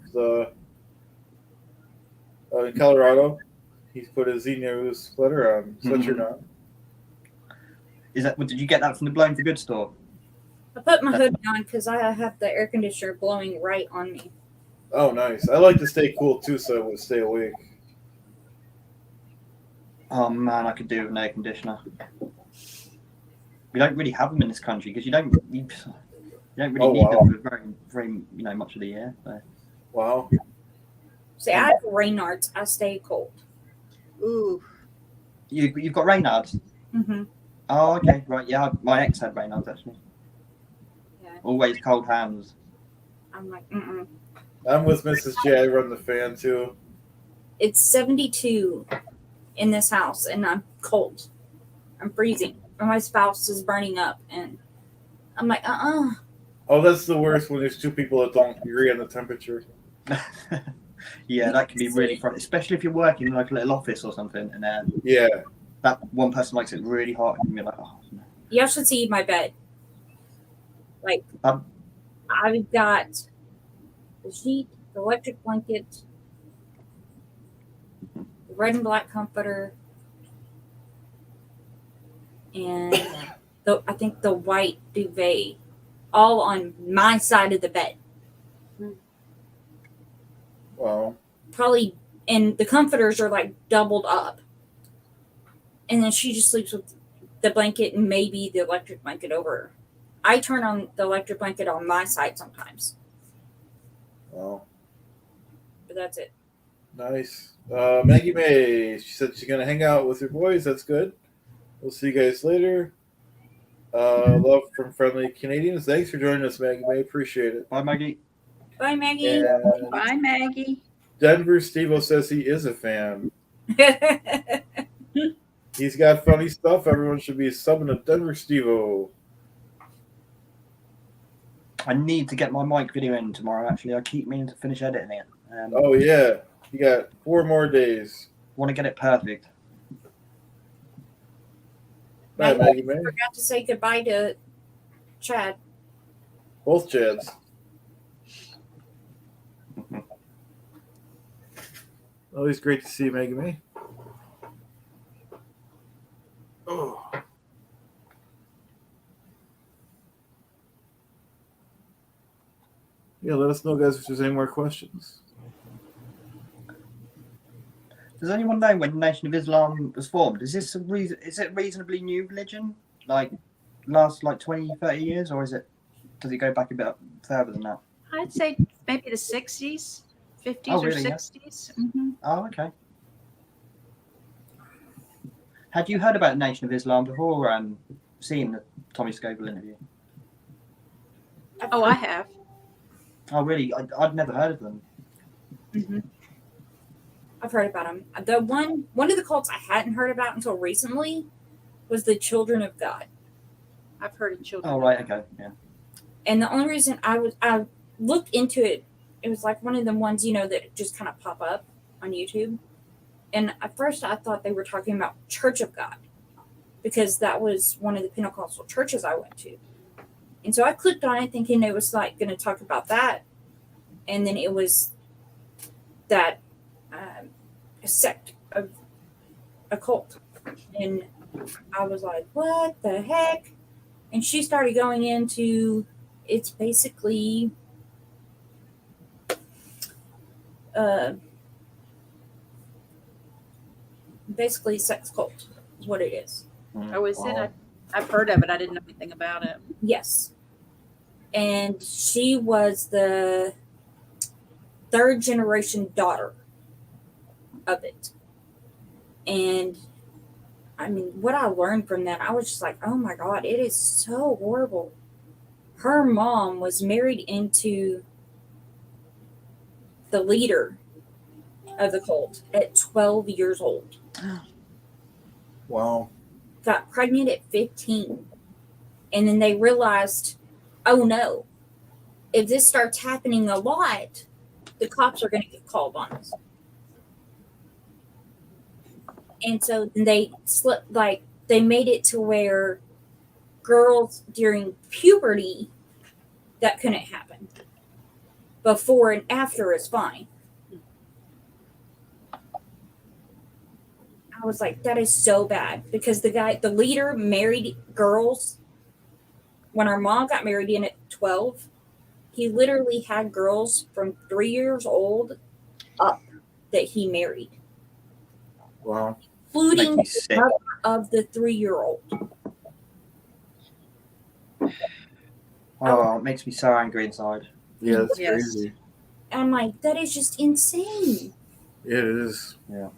in Colorado. He's put a Z-News sweatshirt on. Did you get that from the Blown for Good store? I put my hood on because I have the air conditioner blowing right on me. Oh, nice. I like to stay cool too, so I would stay awake. Oh man, I could do with an air conditioner. We don't really have them in this country because you don't really need them for very, very, much of the year. So. Wow. See, I have Reynards. I stay cold. Ooh. You've got Reynards? Mm-hmm. Oh, okay, right. Yeah, my ex had Reynards actually. Yeah. Always cold hands. I'm like, mm-mm. I'm with Mrs. J. I run the fan too. It's 72 in this house, and I'm cold. I'm freezing. And my spouse is burning up, and I'm like, Oh, that's the worst when there's two people that don't agree on the temperature. Yeah, that can be really fun, especially if you're working in like a little office or something, and Yeah. that one person likes it really hot, and you're like, oh. No. You should see my bed. Like, I've got the sheet, the electric blanket, the red and black comforter, and I think the white duvet, all on my side of the bed. Wow. Probably, and the comforters are like doubled up. And then she just sleeps with the blanket and maybe the electric blanket over her. I turn on the electric blanket on my side sometimes. Wow. But that's it. Nice. Maggie May, she said she's going to hang out with her boys. That's good. We'll see you guys later. Love from friendly Canadians. Thanks for joining us, Maggie May. Appreciate it. Bye, Maggie. Bye, Maggie. And Bye, Maggie. Denver Stevo says he is a fan. He's got funny stuff. Everyone should be subbing to Denver Stevo. I need to get my mic video in tomorrow. Actually, I keep meaning to finish editing it. Oh yeah, you got 4 more days. Want to get it perfect. Bye, Maggie May. Forgot to say goodbye to Chad. Both Chads. Always great to see you, Maggie May. Oh. Yeah, let us know, guys, if there's any more questions. Does anyone know when the Nation of Islam was formed? Is this is it a reasonably new religion? Like last 20, 30 years, or does it go back a bit further than that? I'd say maybe the 60s, 50s Oh, or really, yeah? 60s. Mm-hmm. Oh, okay. Had you heard about the Nation of Islam before seeing the Tommy Scoble interview? Oh, I have. Oh, really? I'd never heard of them. Mm-hmm. I've heard about them. The one of the cults I hadn't heard about until recently was the Children of God. I've heard of children. Oh, right. Okay. Yeah. And the only reason I looked into it, it was like one of the ones, that just kind of pop up on YouTube. And at first I thought they were talking about Church of God because that was one of the Pentecostal churches I went to. And so I clicked on it thinking it was like going to talk about that. And then it was that a sect of a cult. And I was like, what the heck? And she started going into, it's basically basically sex cult is what it is. Oh, is it? I've heard of it. I didn't know anything about it. Yes. And she was the 3rd generation daughter of it. And I mean, what I learned from that, I was just like, oh my God, it is so horrible. Her mom was married into the leader of the cult at 12 years old. Wow. Got pregnant at 15. And then they realized, oh no, if this starts happening a lot, the cops are going to get called on us. And so they they made it to where girls during puberty, that couldn't happen. Before and after is fine. I was like, that is so bad because the leader married girls. When our mom got married in at 12, he literally had girls from 3 years old up that he married. Wow. Including the mother of the 3-year-old. Oh, it makes me so angry inside. Yeah, that's Yes. crazy. I'm like, that is just insane. Yeah, it is. Yeah.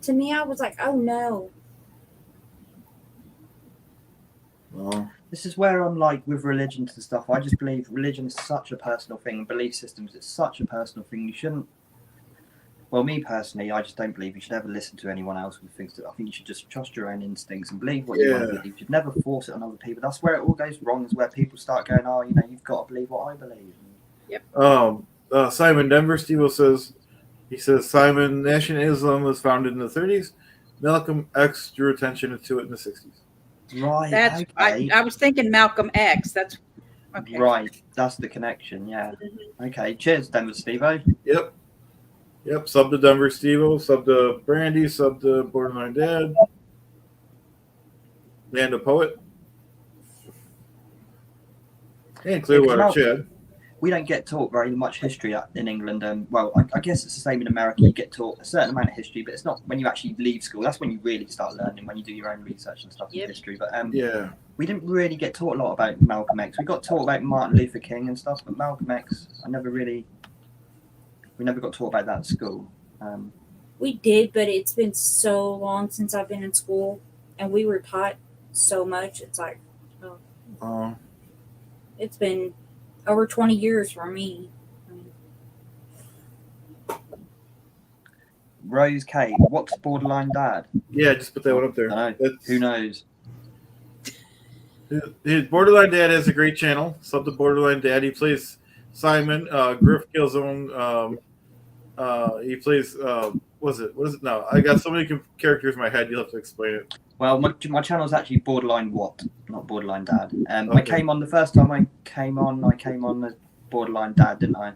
To me, I was like, oh no. Well, This is where I'm like with religions and stuff. I just believe religion is such a personal thing. Belief systems, it's such a personal thing. You shouldn't. Well, me personally, I just don't believe you should ever listen to anyone else with things. I think you should just trust your own instincts and believe what you want to believe. You should never force it on other people. That's where it all goes wrong. Is where people start going, oh, you've got to believe what I believe. Simon Denver Steele says, Simon, Nation of Islam was founded in the 30s. Malcolm X drew attention to it in the 60s. Right. That's Okay. I was thinking Malcolm X. That's okay. Right. That's the connection. Yeah. Mm-hmm. Okay. Cheers, Denver Steve-O. Yep. Sub to Denver Stevo, sub to Brandi, sub to Borderline Dad. Land a Poet. And Clearwater Chad. We don't get taught very much history in England. Well, I guess it's the same in America. You get taught a certain amount of history, but it's not when you actually leave school. That's when you really start learning, when you do your own research and stuff in history. But we didn't really get taught a lot about Malcolm X. We got taught about Martin Luther King and stuff, but Malcolm X, we never got taught about that at school. We did, but it's been so long since I've been in school. and we were taught so much. It's like, Oh, it's been over 20 years for me. Rose Kate, what's Borderline Dad? yeah, just put that one up there. I don't know. Who knows? His Borderline Dad has a great channel. Sub to Borderline Dad. He plays Simon, Griff Killzone. He plays. What is it now? I got so many characters in my head. You'll have to explain it. Well, my channel is actually Borderline What, not Borderline Dad. I Okay. came on the first time I came on as Borderline Dad, didn't I?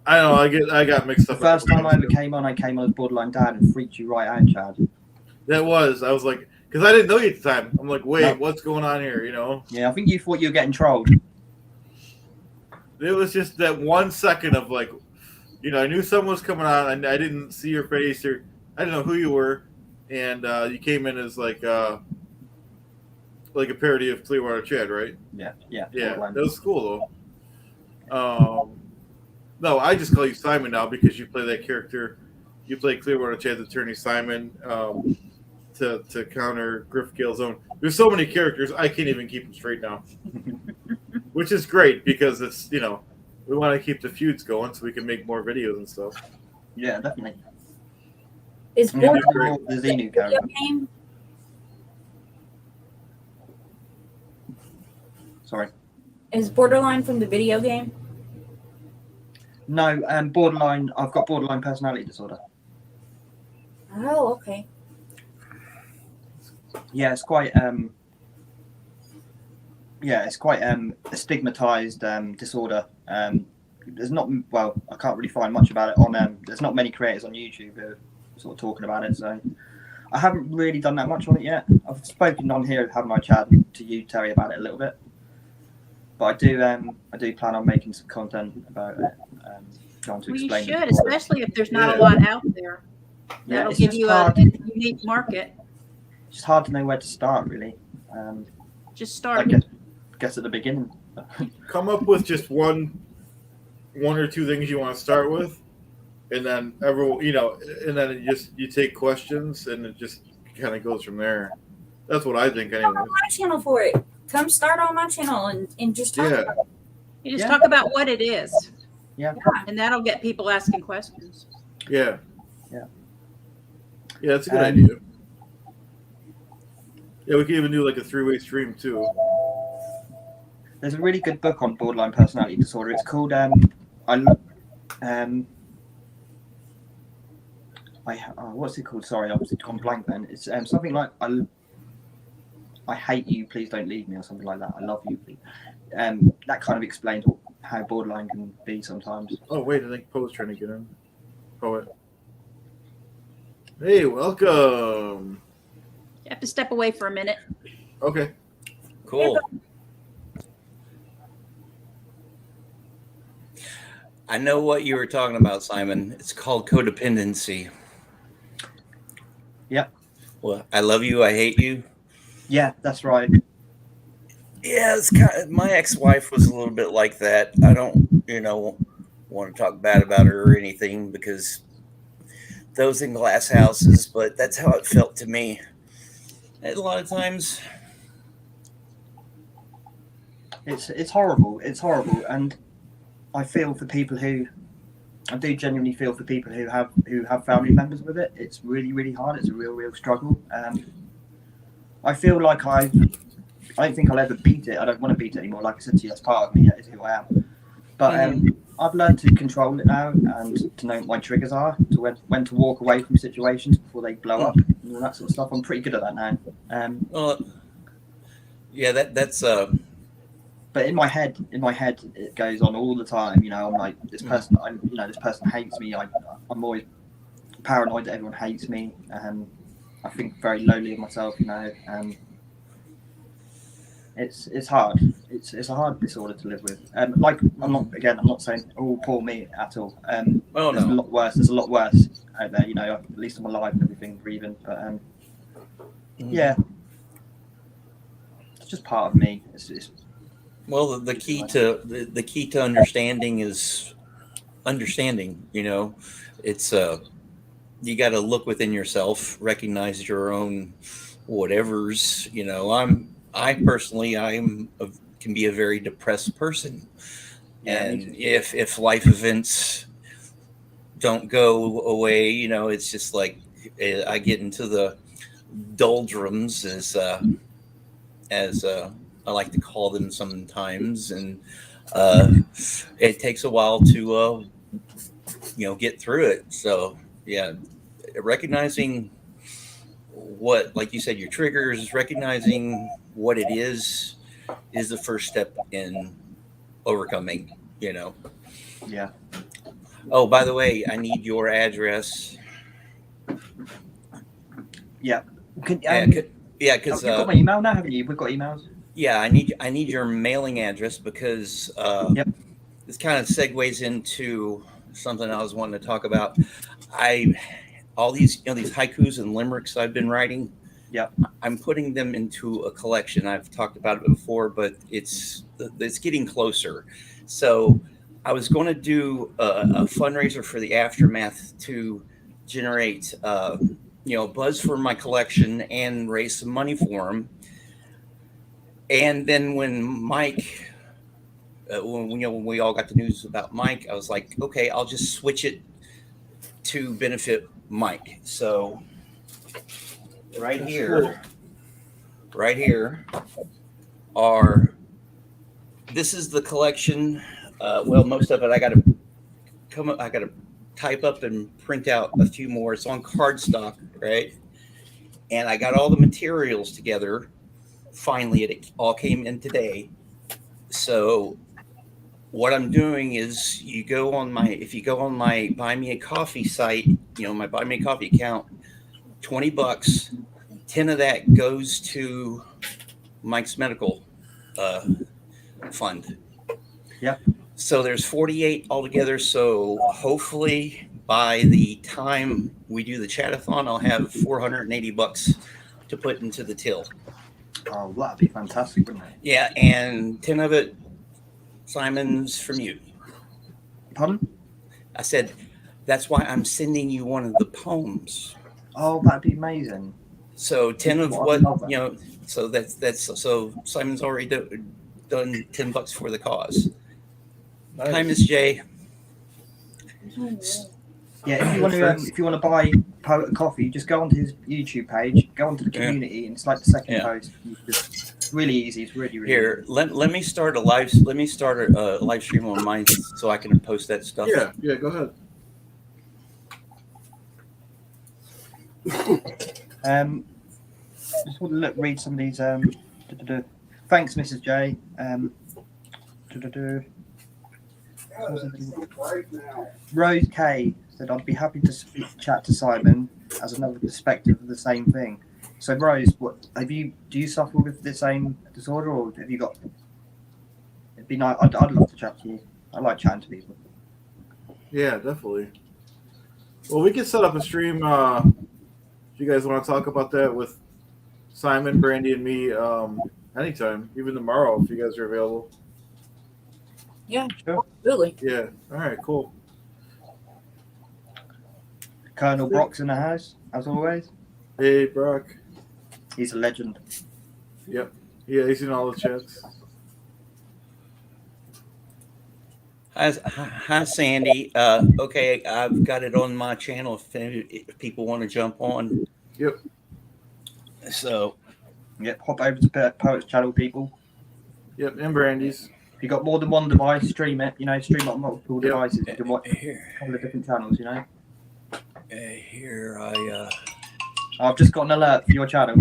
I know. I got mixed The up. first time I ever came on as Borderline Dad and freaked you right out, Chad. I was like, because I didn't know you at the time. I'm like, wait, No. what's going on here? You know? Yeah, I think you thought you were getting trolled. It was just that 1 second of like, I knew someone was coming on, and I didn't see your face or I didn't know who you were, and you came in as like a parody of Clearwater Chad, right? Yeah. Yeah, Borderline. that was cool though. No, I just call you Simon now because you play that character. You play Clearwater Chad's attorney Simon to counter Griff Killzone. There's so many characters I can't even keep them straight now, which is great because it's we want to keep the feuds going so we can make more videos and stuff. Yeah, definitely. Is Yeah, Borderline the a Xenu video character. game? Sorry. Is Borderline from the video game? No, borderline. I've got borderline personality disorder. Oh, okay. Yeah, it's quite a stigmatized disorder. There's not I can't really find much about it on. There's not many creators on YouTube who are sort of talking about it, so I haven't really done that much on it yet. I've spoken on here, had my chat to you, Terry, about it a little bit, but I do plan on making some content about it. Trying to Well, you explain should, it. especially if there's not a lot out there. Yeah, That'll it's give just you hard. a unique market. It's just hard to know where to start, really. Just I start. guess at the beginning. Come up with just one or two things you want to start with, and then and then you take questions, and it just kind of goes from there. That's what I think, anyway. My channel for it. Come start on my channel and just talk Yeah. about it. You just Yeah. talk about what it is. Yeah. And that'll get people asking questions. Yeah. Yeah. Yeah, that's a good idea. Yeah, we could even do like a 3-way stream too. There's a really good book on borderline personality disorder. It's called what's it called? Sorry, I've gone blank then. It's something like I hate you, please don't leave me, or something like that. I love you, please. That kind of explains how borderline can be sometimes. Oh wait, I think Poe's trying to get in. Poet. Hey, welcome. You have to step away for a minute. Okay. Cool. I know what you were talking about, Simon. It's called codependency. Yep. Well, I love you, I hate you. Yeah, that's right. Yeah, it's kind of, my ex-wife was a little bit like that. I don't, want to talk bad about her or anything because those in glass houses, but that's how it felt to me. And a lot of times, It's horrible. It's horrible, and I feel for people I do genuinely feel for people who have family members with it. It's really, really hard. It's a real struggle. I feel like I don't think I'll ever beat it. I don't want to beat it anymore. Like I said to you, that's part of me. That is who I am. But I've learned to control it now and to know what my triggers are, to when to walk away from situations before they blow up and all that sort of stuff. I'm pretty good at that now. well, yeah, that's But in my head, it goes on all the time. I'm like, this person, this person hates me. I'm always paranoid that everyone hates me. I think very lowly of myself. It's hard. It's a hard disorder to live with. I'm not saying poor me at all. Oh, there's no. a lot worse. There's a lot worse out there. At least I'm alive and everything, breathing. But yeah, it's just part of me. It's well, the key to understanding is understanding. It's you got to look within yourself, recognize your own whatever's, I personally, can be a very depressed person. Yeah, me And if life events don't go away, it's just like I get into the doldrums, as I like to call them sometimes, and it takes a while to get through it. So yeah, recognizing what, like you said, your triggers, recognizing what it is the first step in overcoming. Yeah. Oh, by the way, I need your address. Yeah. Because you've got my email now, haven't you? We've got emails. Yeah, I need your mailing address, because Yep. this kind of segues into something I was wanting to talk about. All these these haikus and limericks I've been writing. Yep. I'm putting them into a collection. I've talked about it before, but it's getting closer. So I was going to do a fundraiser for the Aftermath to generate buzz for my collection and raise some money for them. And then when Mike, when we all got the news about Mike, I was like, okay, I'll just switch it to benefit Mike. So right here this is the collection. Well, most of it I got to type up and print out a few more. It's on cardstock, right? And I got all the materials together. Finally, it all came in today. So what I'm doing is, if you go on my Buy Me a Coffee site, my Buy Me a Coffee account, $20, 10 of that goes to Mike's medical fund. Yep. So there's 48 altogether. So hopefully by the time we do the chat-a-thon, I'll have $480 to put into the till. Oh, that'd be fantastic, wouldn't it? Yeah, and 10 of it, Simon's from you. Pardon? I said, that's why I'm sending you one of the poems. Oh, that'd be amazing. So 10 of what, so so Simon's already done $10 for the cause. Nice. Hi, Miss J. Yeah, if you want to buy Poet a Coffee, just go onto his YouTube page, go onto the community, and it's like the second post. It's really easy. It's really Here, easy. let me start a live stream on mine so I can post that stuff. Yeah, go ahead. Just want to read some of these. Thanks, Mrs. J. Rose K said, "I'd be happy to chat to Simon as another perspective of the same thing." So, Rose, do you suffer with the same disorder, or have you got? It'd be nice. I'd love to chat to you. I like chatting to people. Yeah, definitely. Well, we can set up a stream. If you guys want to talk about that with Simon, Brandi, and me, anytime, even tomorrow, if you guys are available. Yeah, Sure. absolutely. Yeah. All right. Cool. Colonel Brock's in the house, as always. Hey, Brock. He's a legend. Yep. Yeah, he's in all the chats. Hi, Sandy. Okay, I've got it on my channel if people want to jump on. Yep. So, Yep. Hop over to Poet's channel, people. Yep. And Brandi's. If you got more than one device, stream it. Stream on multiple Yep. devices. You can watch here, a couple of different channels. here I've just got an alert for your channel.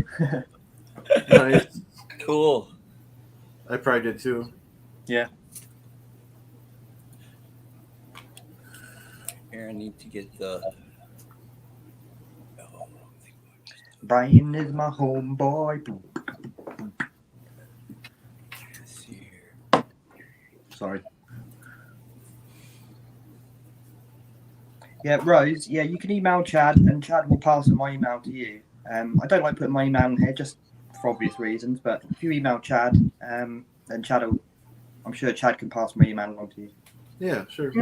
Nice. Cool. I probably did too. Yeah. Here, I need to get the. Brian is my homeboy. Let's see here. Sorry. Yeah, Rose. Yeah, you can email Chad, and Chad will pass on my email to you. I don't like putting my email in here just for obvious reasons, but if you email Chad, then Chad will. I'm sure Chad can pass my email along to you. Yeah, sure.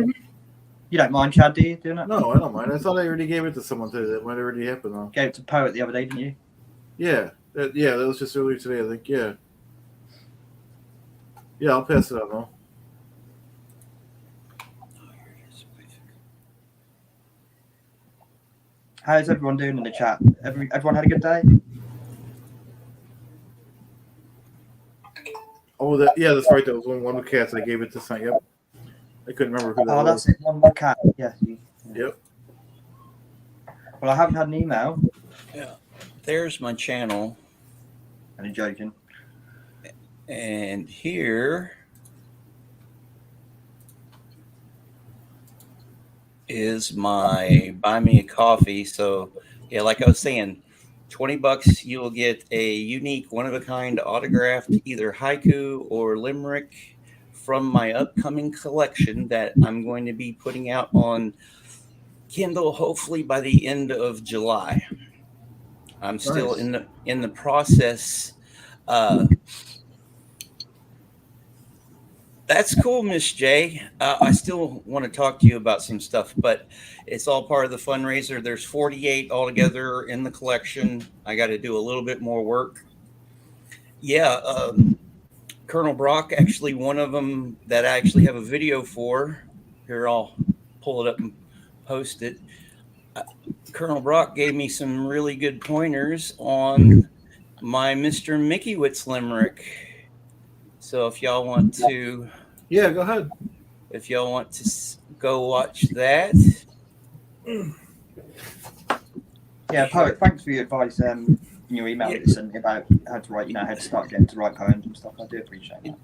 You don't mind, Chad, do you? Doing that? No, I don't mind. I thought I already gave it to someone today. That might already happen though. Gave it to Poet the other day, didn't you? Yeah. Yeah, that was just earlier today, I think. Yeah. Yeah, I'll pass it on, though. How's everyone doing in the chat? Everyone had a good day? Oh, that's right. That was one of the cats. I gave it to son. Yep. I couldn't remember who that Oh, was. that's it. One more cat. Yeah. Yep. Well, I haven't had an email. Yeah. There's my channel. I'm joking. And here is my buy me a coffee. So yeah, like I was saying, $20, you will get a unique, one of a kind autographed either haiku or limerick from my upcoming collection that I'm going to be putting out on Kindle hopefully by the end of July. I'm still Nice. in the process. That's cool, Miss J. I still want to talk to you about some stuff, but it's all part of the fundraiser. There's 48 altogether in the collection. I got to do a little bit more work. Yeah, Colonel Brock, actually one of them that I actually have a video for. Here, I'll pull it up and post it. Colonel Brock gave me some really good pointers on my Mr. Mickiewicz limerick. So if y'all want to... Yeah, go ahead. If y'all want to go watch that. Yeah, poet, thanks for your advice in your email that you sent me about how to write, how to start getting to write poems and stuff. I do appreciate that.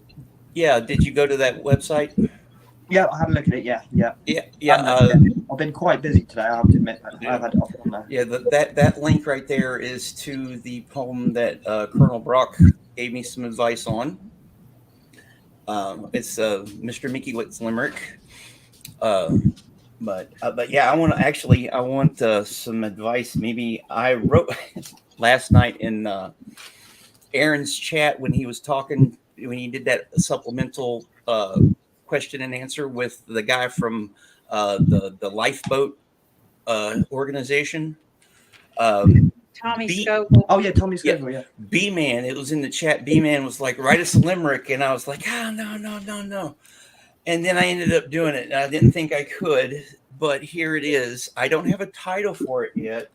Yeah, did you go to that website? Yeah, I had a look at it. Yeah. I've been quite busy today. I have to admit. I've had it off on there. Yeah, that link right there is to the poem that Colonel Brock gave me some advice on. It's Mr. Mickiewicz limerick. But yeah, I want some advice. Maybe I wrote last night in Aaron's chat when he was talking, when he did that supplemental question and answer with the guy from the lifeboat organization. Tommy Scoble. Oh yeah, Tommy Scoble. Yeah. B-Man, it was in the chat. B-Man was like, write us a limerick, and I was like, no. And then I ended up doing it. And I didn't think I could, but here it is. I don't have a title for it yet.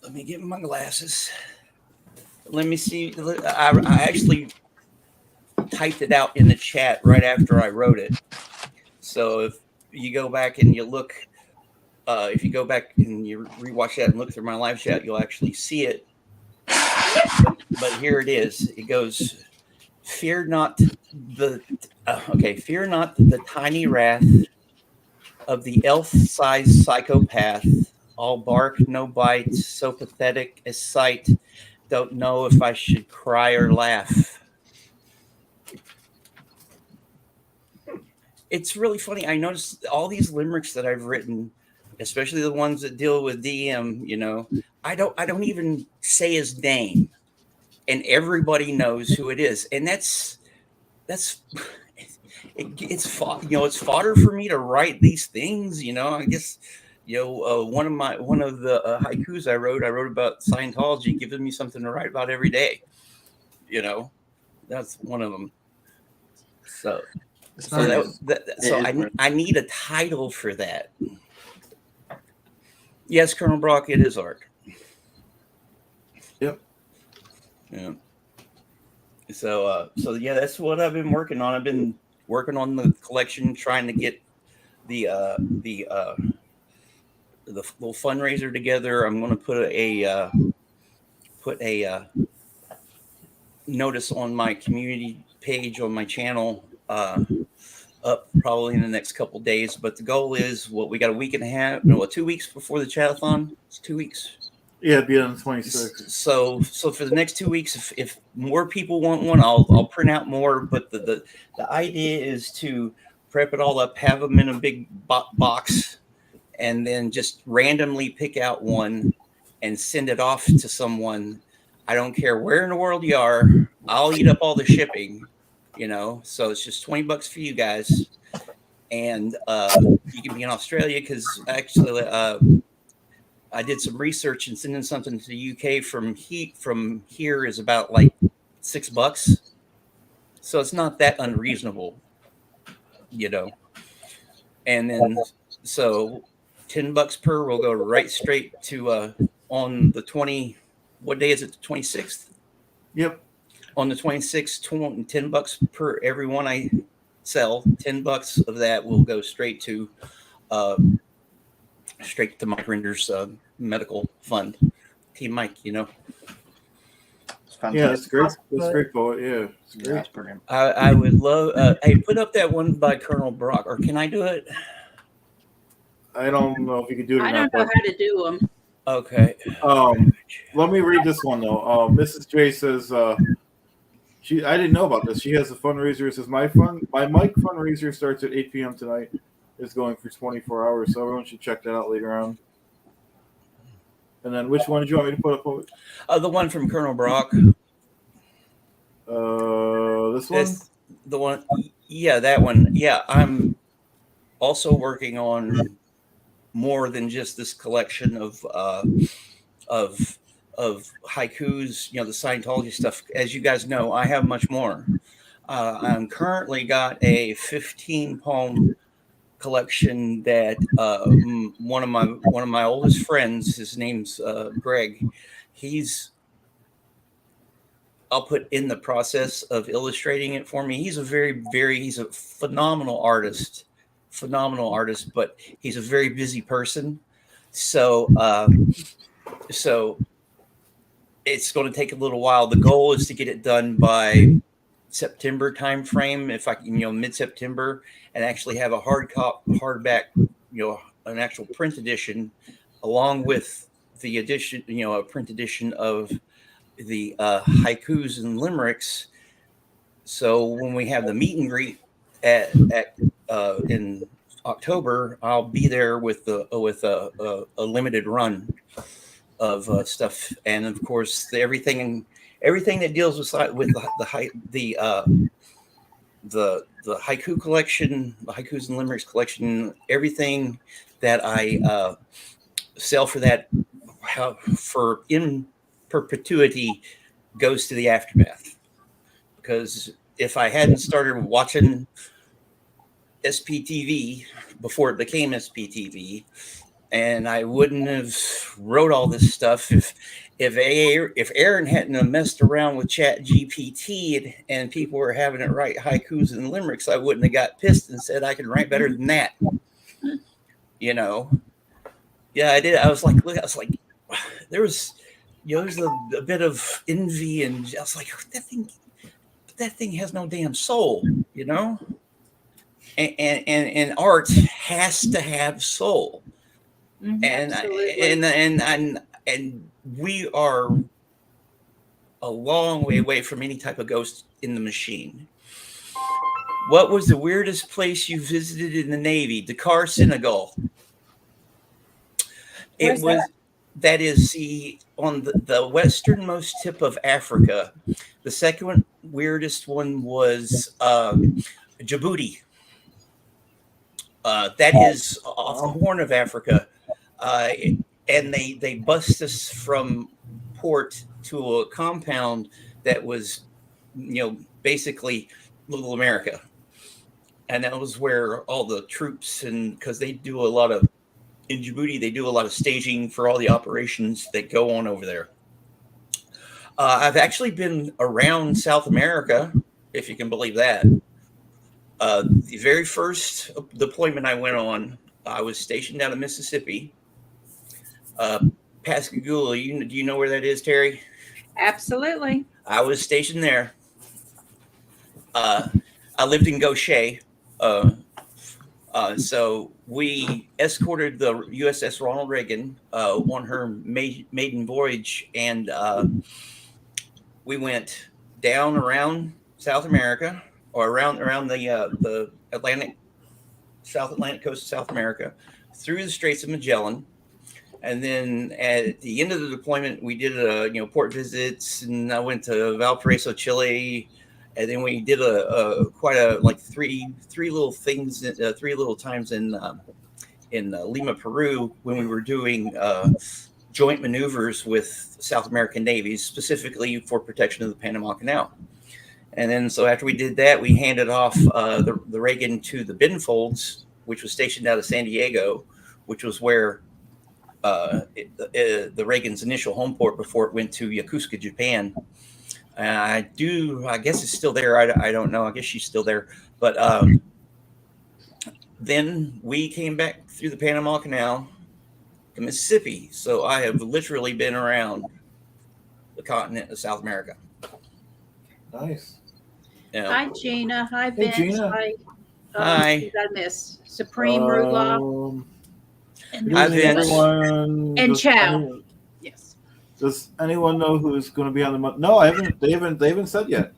Let me get my glasses. Let me see. I actually typed it out in the chat right after I wrote it. So if you go back and you look, if you go back and you rewatch that and look through my live chat, you'll actually see it. But here it is. It goes, fear not the tiny wrath of the elf-sized psychopath. All bark, no bite, so pathetic as sight. Don't know if I should cry or laugh. It's really funny. I noticed all these limericks that I've written, especially the ones that deal with DM, I don't even say his name, and everybody knows who it is. And it's fodder for me to write these things. I guess, one of the haikus I wrote about Scientology, giving me something to write about every day. That's one of them. So I need a title for that. Yes, Colonel Brock, it is art. Yep. Yeah. So yeah, that's what I've been working on. I've been working on the collection, trying to get the little fundraiser together. I'm going to put a notice on my community page on my channel up probably in the next couple days. But the goal is, we got a week and a half, 2 weeks before the chat-a-thon. It's 2 weeks. Yeah, it'd be on the 26th. So for the next 2 weeks, if more people want one, I'll print out more. But the idea is to prep it all up, have them in a big box, and then just randomly pick out one and send it off to someone. I don't care where in the world you are. I'll eat up all the shipping, So it's just $20 for you guys, and you can be in Australia because actually I did some research, and sending something to the UK from here is about like $6. So it's not that unreasonable, you know. And then so $10 per will go right straight to on the 20. What day is it? The 26th. Yep. On the 26th, $10 per every one I sell. $10 of that will go straight to Mike Render's medical fund. Team Mike, you know. It's fantastic. Yeah, that's great. That's great, poet. Yeah, it's Yeah, great. that's brilliant. I would love. Hey, put up that one by Colonel Brock, or can I do it? I don't know if you could do it or I not. don't know how to do them. Okay. Let me read this one though. Mrs. J says, I didn't know about this. She has a fundraiser. It says my Mike fundraiser starts at 8 p.m. tonight. It's going for 24 hours, so everyone should check that out later on. And then, which one did you want me to put up? The one from Colonel Brock. This one. The one. Yeah, that one. Yeah, I'm also working on more than just this collection of haikus, you know, the Scientology stuff. As you guys know, I have much more. I'm currently got a 15 poem collection that one of my oldest friends, his name's Greg, I'll put in the process of illustrating it for me. He's a he's a phenomenal artist, but he's a very busy person. So it's going to take a little while. The goal is to get it done by September timeframe, if I can, you know, mid-September, and actually have a hardback, you know, an actual print edition, along with the edition, you know, a print edition of the haikus and limericks. So when we have the meet and greet at in October, I'll be there with a limited run of stuff, and of course everything that deals with the haiku collection, the haikus and limericks collection, everything that I sell for that for in perpetuity goes to the aftermath. Because if I hadn't started watching SPTV before it became SPTV, and I wouldn't have wrote all this stuff if Aaron hadn't have messed around with Chat GPT and people were having it write haikus and limericks, I wouldn't have got pissed and said I can write better than that. You know? Yeah, I did. I was like, there was, you know, there's a bit of envy, and I was like, that thing has no damn soul, you know? And art has to have soul. Mm-hmm. And we are a long way away from any type of ghost in the machine. What was the weirdest place you visited in the Navy? Dakar, Senegal. That is on the westernmost tip of Africa. The second weirdest one was Djibouti. That is off the Horn of Africa. And they bust us from port to a compound that was, you know, basically Little America. And that was where all the troops, and because they do a lot of, in Djibouti, they do a lot of staging for all the operations that go on over there. I've actually been around South America, if you can believe that. The very first deployment I went on, I was stationed out of Mississippi. Pascagoula, do you know where that is, Terry? Absolutely. I was stationed there. I lived in Gaucher. So we escorted the USS Ronald Reagan on her maiden voyage, and we went down around South America, or around the South Atlantic coast of South America, through the Straits of Magellan. And then at the end of the deployment, we did port visits, and I went to Valparaiso, Chile, and then we did quite a three little things, 3 little times in Lima, Peru, when we were doing joint maneuvers with South American navies, specifically for protection of the Panama Canal. And then, so after we did that, we handed off the Reagan to the Benfolds, which was stationed out of San Diego, which was where the Reagan's initial home port before it went to Yokosuka, Japan. I guess it's still there. I don't know. I guess she's still there. But then we came back through the Panama Canal to Mississippi. So I have literally been around the continent of South America. Nice. Hi, Gina. Hi, Hey, Vince. Gina. Hi. Hi. Who did I miss? Supreme Rudloff. And Hi, Good Vince. evening, everyone. And Does Chow. Yes. Does anyone know who's going to be on the month? No, I haven't. They haven't said yet.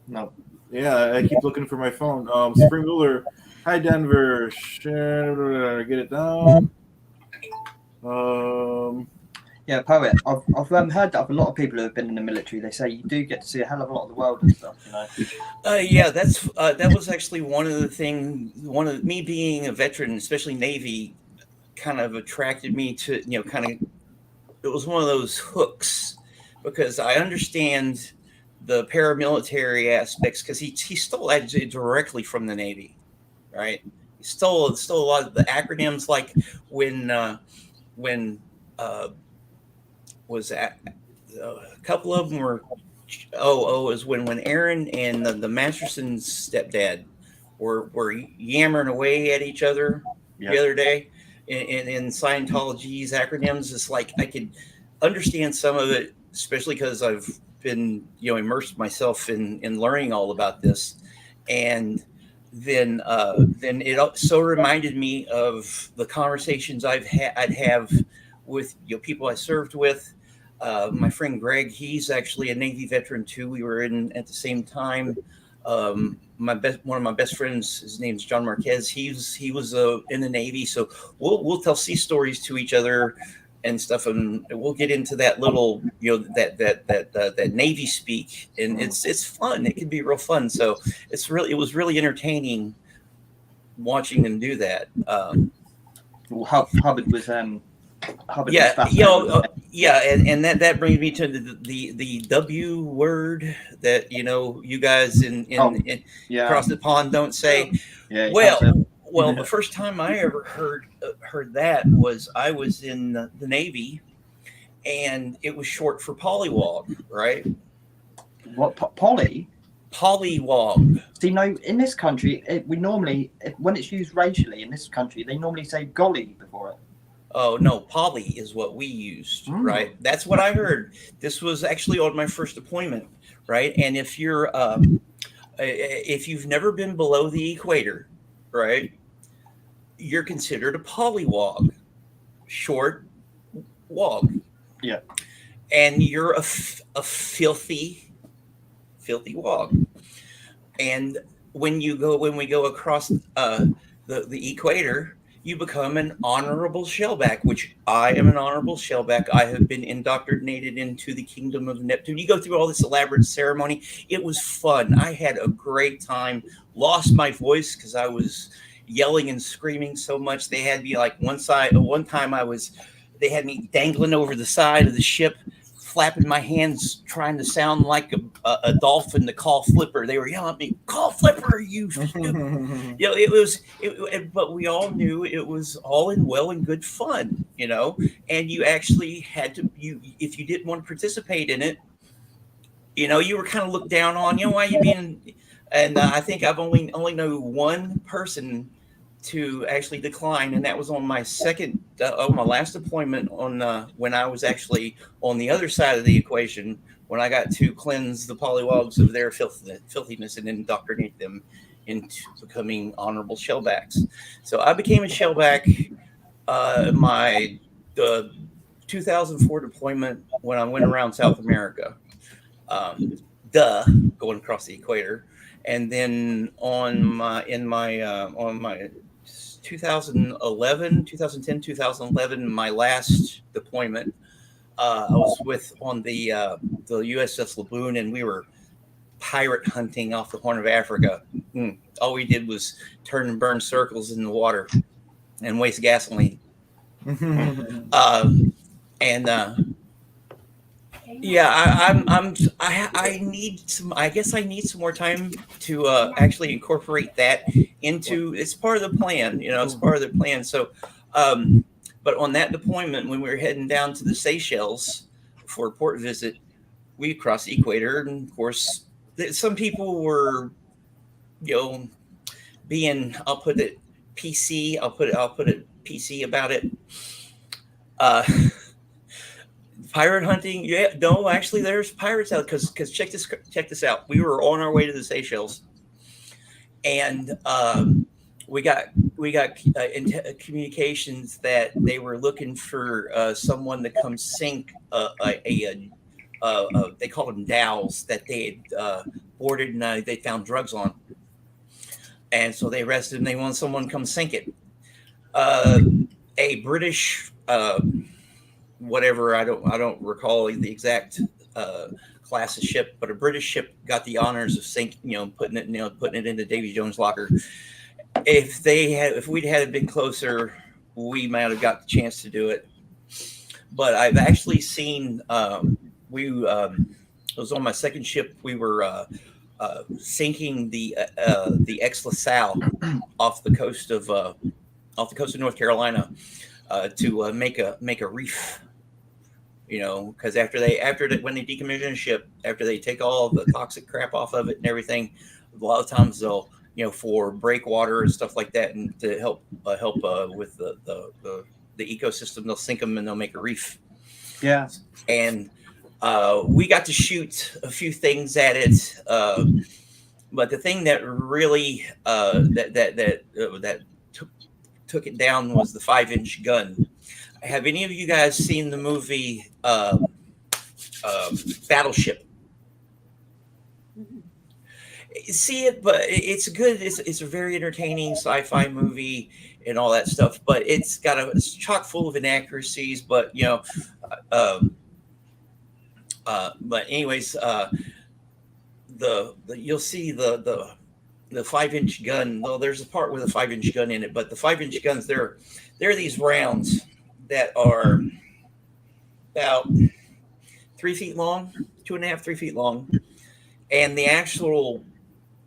No. Yeah, I keep looking for my phone. Supreme Ruler. Hi, Denver. Get it down. Yeah, poet. I've heard that of a lot of people who have been in the military. They say you do get to see a hell of a lot of the world and stuff. You know. Yeah, that was actually one of the things. One of me being a veteran, especially Navy, kind of attracted me to it was one of those hooks because I understand the paramilitary aspects because he stole that directly from the Navy, right? He stole a lot of the acronyms, like when was that a couple of them were is when Aaron and the Masterson's stepdad were yammering away at each other the other day in Scientology's acronyms. It's like I could understand some of it, especially because I've been immersed myself in learning all about this, and then it so reminded me of the conversations I'd have with people I served with. My friend Greg, he's actually a Navy veteran too. We were in at the same time. One of my best friends, his name's John Marquez. He was in the Navy, so we'll tell sea stories to each other and stuff, and we'll get into that little that Navy speak, and it's fun. It can be real fun. So it was really entertaining watching them do that. Well, Hubbard was Hubbard yeah, was and that brings me to the W word that you guys in across the pond don't say. Yeah. Well, the first time I ever heard that was I was in the Navy, and it was short for pollywog, right? What Polly? Pollywog. See, no, in this country, we normally, when it's used racially in this country, they normally say golly before it. Oh, no, poly is what we used, right? That's what I heard. This was actually on my first deployment, right? And if you've never been below the equator, right, you're considered a polywog, short wog. Yeah. And you're a filthy wog. And when we go across the equator, you become an honorable shellback, which I am an honorable shellback. I have been indoctrinated into the kingdom of Neptune. You go through all this elaborate ceremony. It was fun. I had a great time. Lost my voice because I was yelling and screaming so much. They had me one time they had me dangling over the side of the ship, flapping my hands, trying to sound like a dolphin to call Flipper. They were yelling at me, "Call Flipper, you stupid." But we all knew it was all in well and good fun, and you actually had to, if you didn't want to participate in it, you were kind of looked down on, why are you being, and I think I've only know one person to actually decline, and that was on my my last deployment when I was actually on the other side of the equation, when I got to cleanse the polywogs of their filthiness and indoctrinate them into becoming honorable shellbacks. So I became a shellback my 2004 deployment when I went around South America, going across the equator, and then on my 2010, 2011, my last deployment, I was on the USS Laboon, and we were pirate hunting off the Horn of Africa. All we did was turn and burn circles in the water. and waste gasoline. And yeah, I need some. I guess I need some more time to actually incorporate that into. It's part of the plan, you know. It's part of the plan. So, but on that deployment, when we were heading down to the Seychelles for a port visit, we crossed the equator, and of course, some people were, you know, being. I'll put it PC. I'll put it PC about it. Pirate hunting, yeah, no, actually, there's pirates out because check this out. We were on our way to the Seychelles, and we got communications that they were looking for someone to come sink they called them dhows that they had boarded and they found drugs on, and so they arrested them. They wanted someone to come sink it. A British. Whatever, I don't recall the exact class of ship, but a British ship got the honors of putting it into Davy Jones' locker. If we'd had been closer, we might have got the chance to do it. But I've actually seen it was on my second ship. We were sinking the ex-LaSalle off the coast of North Carolina to make a reef. You know, because when they decommission a ship, after they take all the toxic crap off of it and everything, a lot of times they'll, you know, for breakwater and stuff like that, and to help with the ecosystem, they'll sink them and they'll make a reef. Yeah. And we got to shoot a few things at it, but the thing that really that took it down was the 5-inch gun. Have any of you guys seen the movie Battleship? See it, but it's good. It's a very entertaining sci-fi movie and all that stuff. But it's chock full of inaccuracies. But you know, but anyways, you'll see the 5-inch gun. Well, there's a part with a 5-inch gun in it, but the 5-inch guns, they're these rounds that are about 3 feet long, 2.5, 3 feet long. And the actual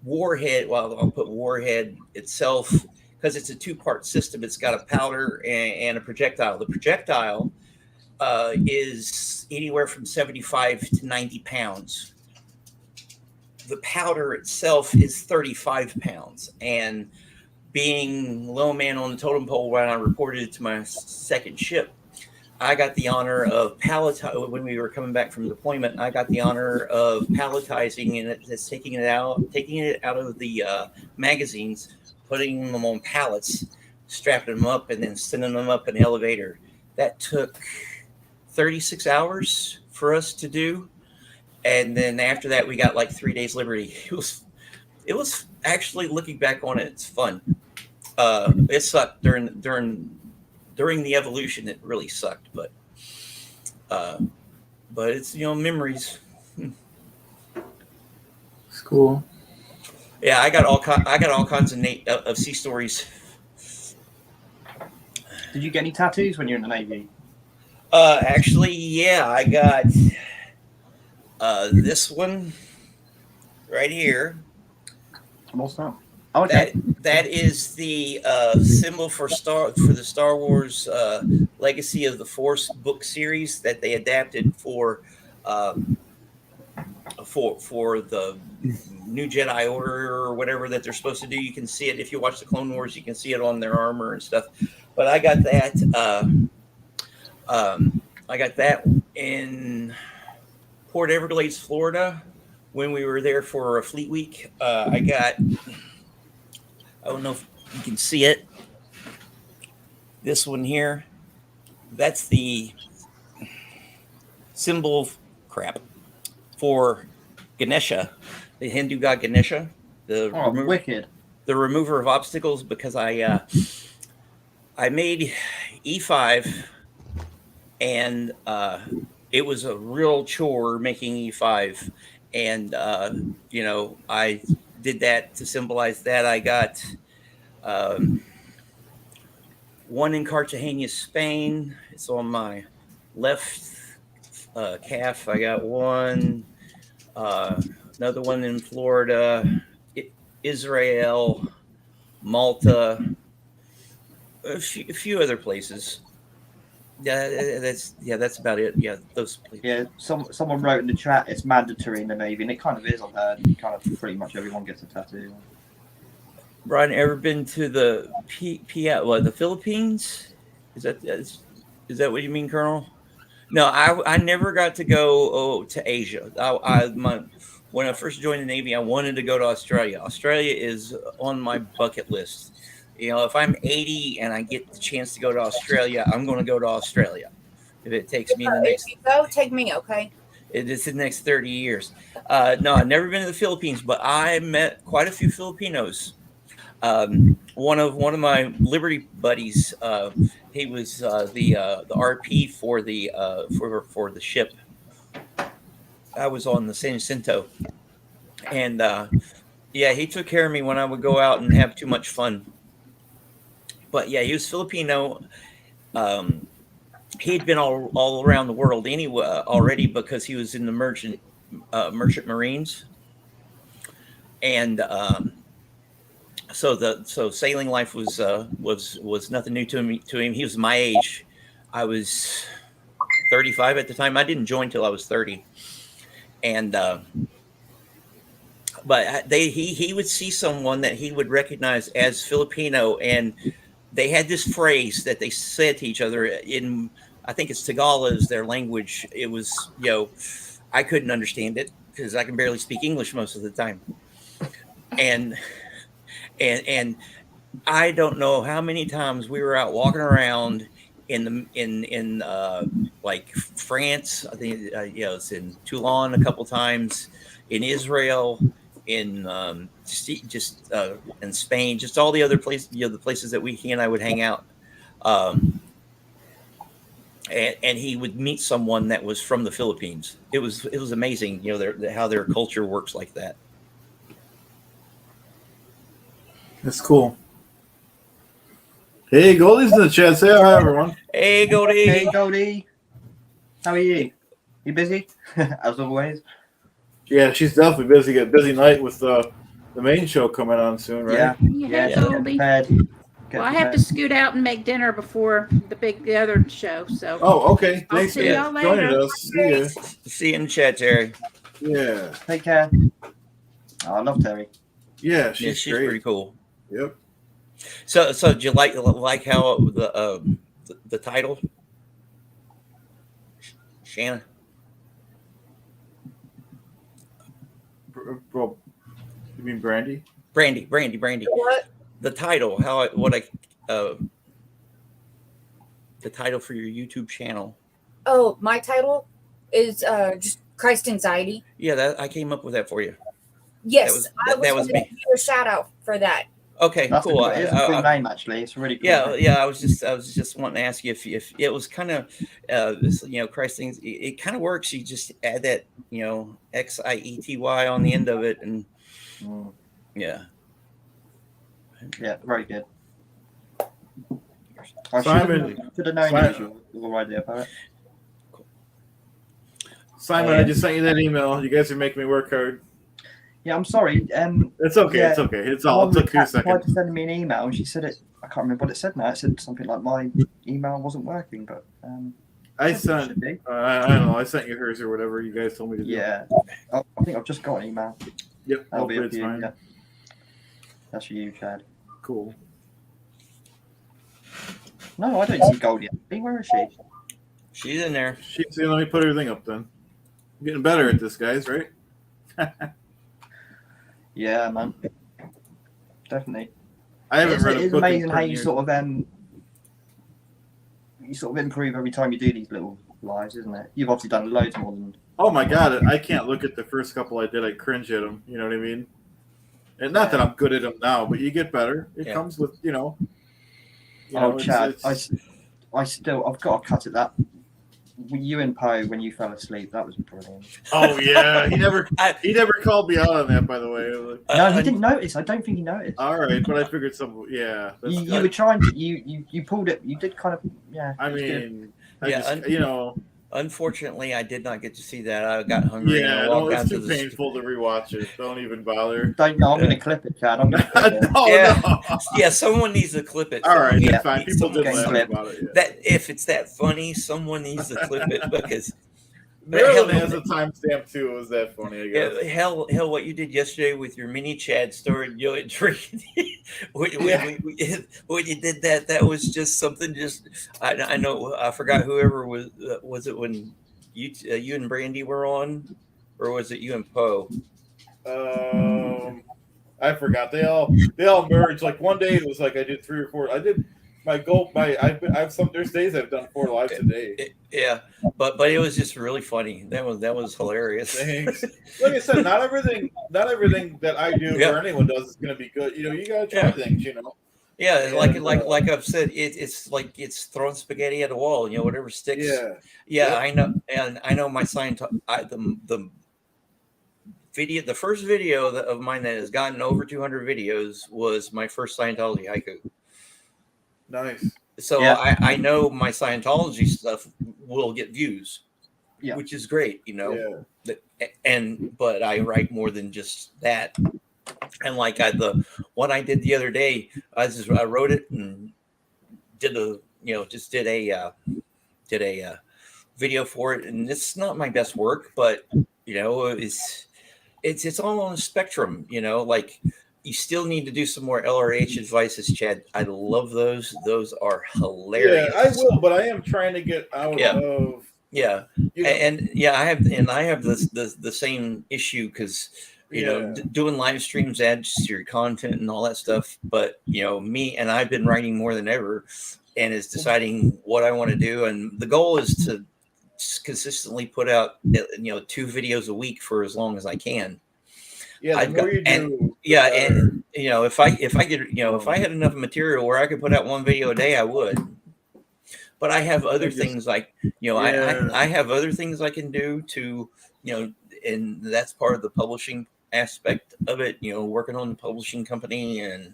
warhead, well, I'll put warhead itself, because it's a 2-part system. It's got a powder and a projectile. The projectile is anywhere from 75 to 90 pounds. The powder itself is 35 pounds. And being low man on the totem pole when I reported it to my second ship, I got the honor of when we were coming back from deployment. I got the honor of palletizing it, taking it out of the magazines, putting them on pallets, strapping them up, and then sending them up an elevator. That took 36 hours for us to do, and then after that, we got like 3 days liberty. It was actually, looking back on it, it's fun. It sucked during the evolution. It really sucked, but it's, you know, memories. It's cool. Yeah, I got all kinds of sea stories. Did you get any tattoos when you were in the Navy? Actually, yeah, I got this one right here. What's that? Oh, okay. That is the symbol for the Star Wars Legacy of the Force book series that they adapted for the New Jedi Order or whatever that they're supposed to do. You can see it if you watch the Clone Wars. You can see it on their armor and stuff. But I got that. I got that in Port Everglades, Florida, when we were there for a Fleet Week. I don't know if you can see it. This one here, that's the symbol for Ganesha, the Hindu god Ganesha, wicked. The remover of obstacles, because I made E5, and it was a real chore making E5, and you know, I did that to symbolize that. I got one in Cartagena, Spain. It's on my left calf. I got one. Another one in Florida, Israel, Malta, a few other places. That's about it. Yeah, those places. Yeah, someone wrote in the chat it's mandatory in the Navy, and it kind of is. I've heard kind of pretty much everyone gets a tattoo. Brian, ever been to the the Philippines? Is that what you mean, Colonel? No, I never got to go to Asia. When I first joined the Navy, I wanted to go to Australia. Australia is on my bucket list. If I'm 80 and I get the chance to go to Australia, I'm going to go to Australia. If it takes me the next, if you go, take me, okay? it's the next 30 years. No, I've never been to the Philippines, but I met quite a few Filipinos. One of my Liberty buddies, he was the RP for the ship. I was on the San Jacinto, and he took care of me when I would go out and have too much fun. But yeah, he was Filipino. He'd been all around the world anyway already because he was in the merchant Marines, and so sailing life was nothing new to him. He was my age. I was 35 at the time. I didn't join till I was 30, and but he would see someone that he would recognize as Filipino, and they had this phrase that they said to each other in, I think it's Tagalog is their language. It was, I couldn't understand it because I can barely speak English most of the time. And I don't know how many times we were out walking around in like France. I think it's in Toulon a couple times, in Israel, in in Spain, just all the other places, the places that he and I would hang out. And he would meet someone that was from the Philippines. It was amazing, how their culture works like that. That's cool. Hey, Goldie's in the chat. Say hi, everyone. Hey, Goldie. Hey, Goldie. How are you? You busy? As always. Yeah, she's definitely busy. Got a busy night with the main show coming on soon, right? Yeah, Goldie. Well, I have to scoot out and make dinner before the other show. So. Oh, okay. Thanks see y'all for joining later. us. See ya. See you in the chat, Terry. Yeah. Take care. Oh, I love Terry. Yeah, she's great. Pretty cool. Yep. So do you like how the title, Shanna? Well, you mean Brandi? Brandi. What? The title, the title for your YouTube channel. Oh, my title is just Christ Anxiety. Yeah, I came up with that for you. Yes, that was me. Give you a shout out for that. Okay, That's cool. It's a cool name, actually. It's really cool. Yeah. I was just wanting to ask you if it was kind of Christ things. It kind of works. You just add that XIETY on the end of it, and yeah, very good. Simon, should have known your idea about it. Simon, I just sent you that email. You guys are making me work hard. Yeah, I'm sorry. It's okay. Yeah, it's okay. It's all. It took 2 seconds. Tried to send me an email, and she said it. I can't remember what it said now. It said something like my email wasn't working, but I sent. I don't know. I sent you hers or whatever you guys told me to do. Yeah, I think I've just got an email. Yep. That'll be it's you. fine. Yeah. That's for you, Chad. Cool. No, I don't see Goldie. Where is she? She's in there. Let me put everything up then. I'm getting better at this, guys. Right? Yeah, man. Definitely. I haven't read a book. It's amazing how you sort of improve every time you do these little lives, isn't it? You've obviously done loads more than. Oh my god! I can't look at the first couple I did. I cringe at them. You know what I mean? And not that I'm good at them now, but you get better. It comes with Chad, I've got to cut it that you and Poe when you fell asleep. That was brilliant. Oh yeah, he never I- he never called me out on that. By the way, I was like, No, he didn't notice. I don't think he noticed. all right, but I figured some. Yeah, that's, You were trying to. You pulled it. You did kind of. Yeah. I it was good. mean, Yeah, unfortunately, I did not get to see that. I got hungry. yeah, and I no, walked it's out too to the painful to rewatch it. Don't even bother. Don't. No, I'm going to clip it, Chad. I'm going to clip it. Oh Yeah. no! Yeah, someone needs to clip it. All right, Someone that's yeah, fine. People did someone laugh clip. about it. Yeah. That if it's that funny, someone needs to clip it because Maryland has a timestamp too. It was that funny? I guess. yeah, hell, what you did yesterday with your mini Chad story, you know, drinking. when you did that, that was just something. Just I know I forgot whoever was it when you and Brandi were on, or was it you and Poe? I forgot. They all merged. Like one day it was like I did 3 or 4. I did my goal. I've some there's days I've done 4 lives a day. Yeah, but it was just really funny. That was hilarious. Thanks. Like I said, not everything that I do or anyone does is going to be good. You know, you got to try things. You know. Yeah, And, like I've said, it's like it's throwing spaghetti at a wall. You know, whatever sticks. Yeah. Yeah, I know, and I know my the video, the first video of mine that has gotten over 200 videos was my first Scientology haiku. Nice. So Yeah. I know my Scientology stuff will get views, which is great, you know. Yeah. But I write more than just that. And like the one I did the other day, I wrote it and did a video for it, and it's not my best work, but you know, it's all on the spectrum, you know, like you still need to do some more LRH advices, Chad. I love those. Those are hilarious. Yeah, I will, but I am trying to get out of. Yeah, You know, and I have the same issue because you know doing live streams adds to your content and all that stuff. But you know I've been writing more than ever, and is deciding what I want to do. And the goal is to consistently put out 2 videos a week for as long as I can. Yeah, the more you do. And you know if I get if I had enough material where I could put out 1 video a day, I would. But I have other things like, I have other things I can do to, and that's part of the publishing aspect of it, working on the publishing company and